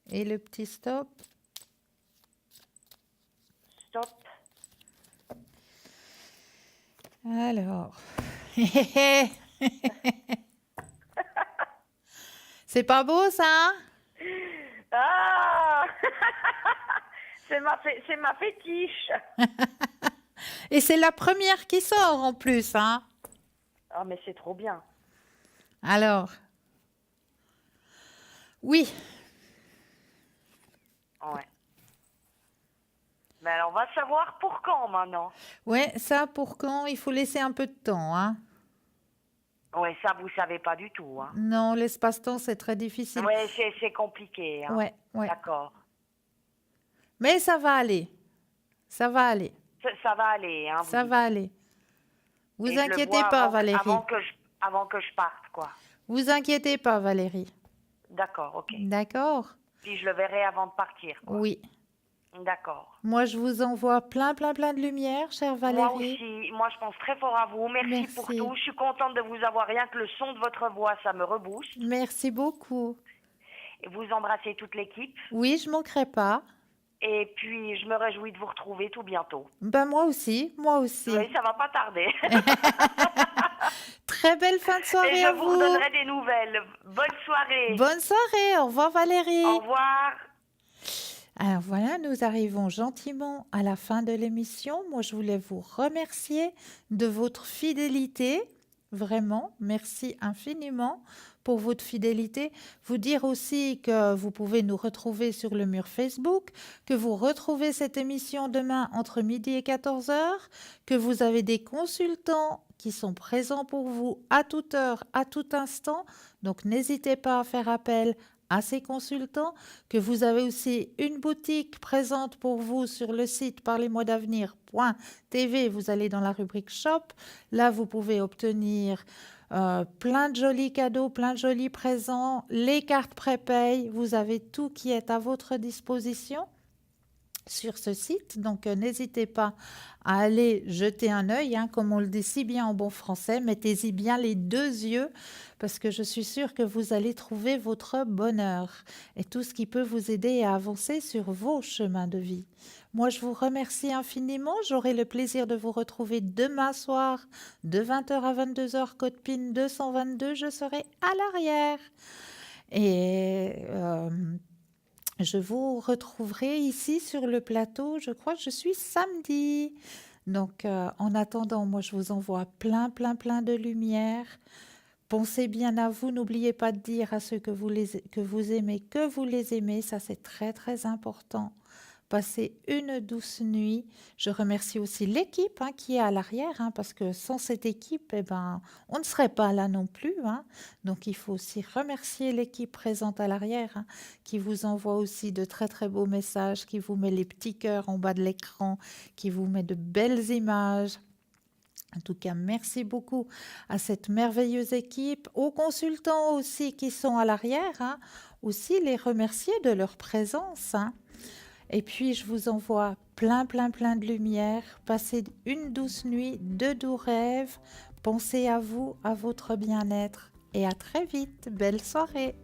[SPEAKER 1] Et le petit stop.
[SPEAKER 14] Stop.
[SPEAKER 1] Alors. C'est pas beau, ça? Hein?
[SPEAKER 14] Ah c'est ma fétiche.
[SPEAKER 1] Et c'est la première qui sort en plus. Hein?
[SPEAKER 14] Ah, mais c'est trop bien.
[SPEAKER 1] Alors. Oui.
[SPEAKER 14] Ouais. Mais alors, on va savoir pour quand maintenant.
[SPEAKER 1] Ouais, ça, pour quand? Il faut laisser un peu de temps. Hein?
[SPEAKER 14] Ouais, ça, vous savez pas du tout. Hein.
[SPEAKER 1] Non, l'espace-temps, c'est très difficile.
[SPEAKER 14] Ouais, c'est compliqué. Hein.
[SPEAKER 1] Ouais, ouais.
[SPEAKER 14] D'accord.
[SPEAKER 1] Mais ça va aller. Ça va aller.
[SPEAKER 14] Ça va aller. Hein,
[SPEAKER 1] Ça va aller. Vous
[SPEAKER 14] Et je le
[SPEAKER 1] inquiétez
[SPEAKER 14] vois
[SPEAKER 1] pas,
[SPEAKER 14] avant,
[SPEAKER 1] Valérie.
[SPEAKER 14] avant que je parte, quoi.
[SPEAKER 1] Vous inquiétez pas, Valérie.
[SPEAKER 14] D'accord, ok.
[SPEAKER 1] D'accord?
[SPEAKER 14] Puis je le verrai avant de partir, quoi.
[SPEAKER 1] Oui.
[SPEAKER 14] D'accord.
[SPEAKER 1] Moi, je vous envoie plein de lumière, chère Valérie.
[SPEAKER 14] Moi aussi. Moi, je pense très fort à vous. Merci pour tout. Je suis contente de vous avoir. Rien que le son de votre voix, ça me rebooste.
[SPEAKER 1] Merci beaucoup.
[SPEAKER 14] Et vous embrassez toute l'équipe.
[SPEAKER 1] Oui, je manquerai pas.
[SPEAKER 14] Et puis, je me réjouis de vous retrouver tout bientôt.
[SPEAKER 1] Ben, moi aussi, moi aussi.
[SPEAKER 14] Oui, ça va pas tarder.
[SPEAKER 1] Très belle fin de soirée
[SPEAKER 14] Et
[SPEAKER 1] à
[SPEAKER 14] je vous donnerai des nouvelles. Bonne soirée.
[SPEAKER 1] Bonne soirée. Au revoir, Valérie.
[SPEAKER 14] Au revoir.
[SPEAKER 1] Alors voilà, nous arrivons gentiment à la fin de l'émission. Moi, je voulais vous remercier de votre fidélité. Vraiment, merci infiniment pour votre fidélité. Vous dire aussi que vous pouvez nous retrouver sur le mur Facebook, que vous retrouvez cette émission demain entre midi et 14 heures, que vous avez des consultants qui sont présents pour vous à toute heure, à tout instant. Donc, n'hésitez pas à faire appel à ces consultants, que vous avez aussi une boutique présente pour vous sur le site parlez-moi-d'avenir.tv. Vous allez dans la rubrique Shop. Là, vous pouvez obtenir plein de jolis cadeaux, plein de jolis présents, les cartes prépay. Vous avez tout qui est à votre disposition sur ce site. Donc, n'hésitez pas à aller jeter un œil, hein, comme on le dit si bien en bon français. Mettez-y bien les 2 yeux parce que je suis sûre que vous allez trouver votre bonheur et tout ce qui peut vous aider à avancer sur vos chemins de vie. Moi, je vous remercie infiniment. J'aurai le plaisir de vous retrouver demain soir de 20h à 22h, code PIN 222. Je serai à l'arrière. Et je vous retrouverai ici sur le plateau, je crois que je suis samedi. Donc, en attendant, moi, je vous envoie plein de lumière. Pensez bien à vous. N'oubliez pas de dire à ceux que vous aimez que vous les aimez. Ça, c'est très important. Passez une douce nuit. Je remercie aussi l'équipe qui est à l'arrière, parce que sans cette équipe, on ne serait pas là non plus. Donc, il faut aussi remercier l'équipe présente à l'arrière, qui vous envoie aussi de très beaux messages, qui vous met les petits cœurs en bas de l'écran, qui vous met de belles images. En tout cas, merci beaucoup à cette merveilleuse équipe, aux consultants aussi qui sont à l'arrière, aussi les remercier de leur présence. Et puis, je vous envoie plein de lumière. Passez une douce nuit, de doux rêves. Pensez à vous, à votre bien-être. Et à très vite. Belle soirée.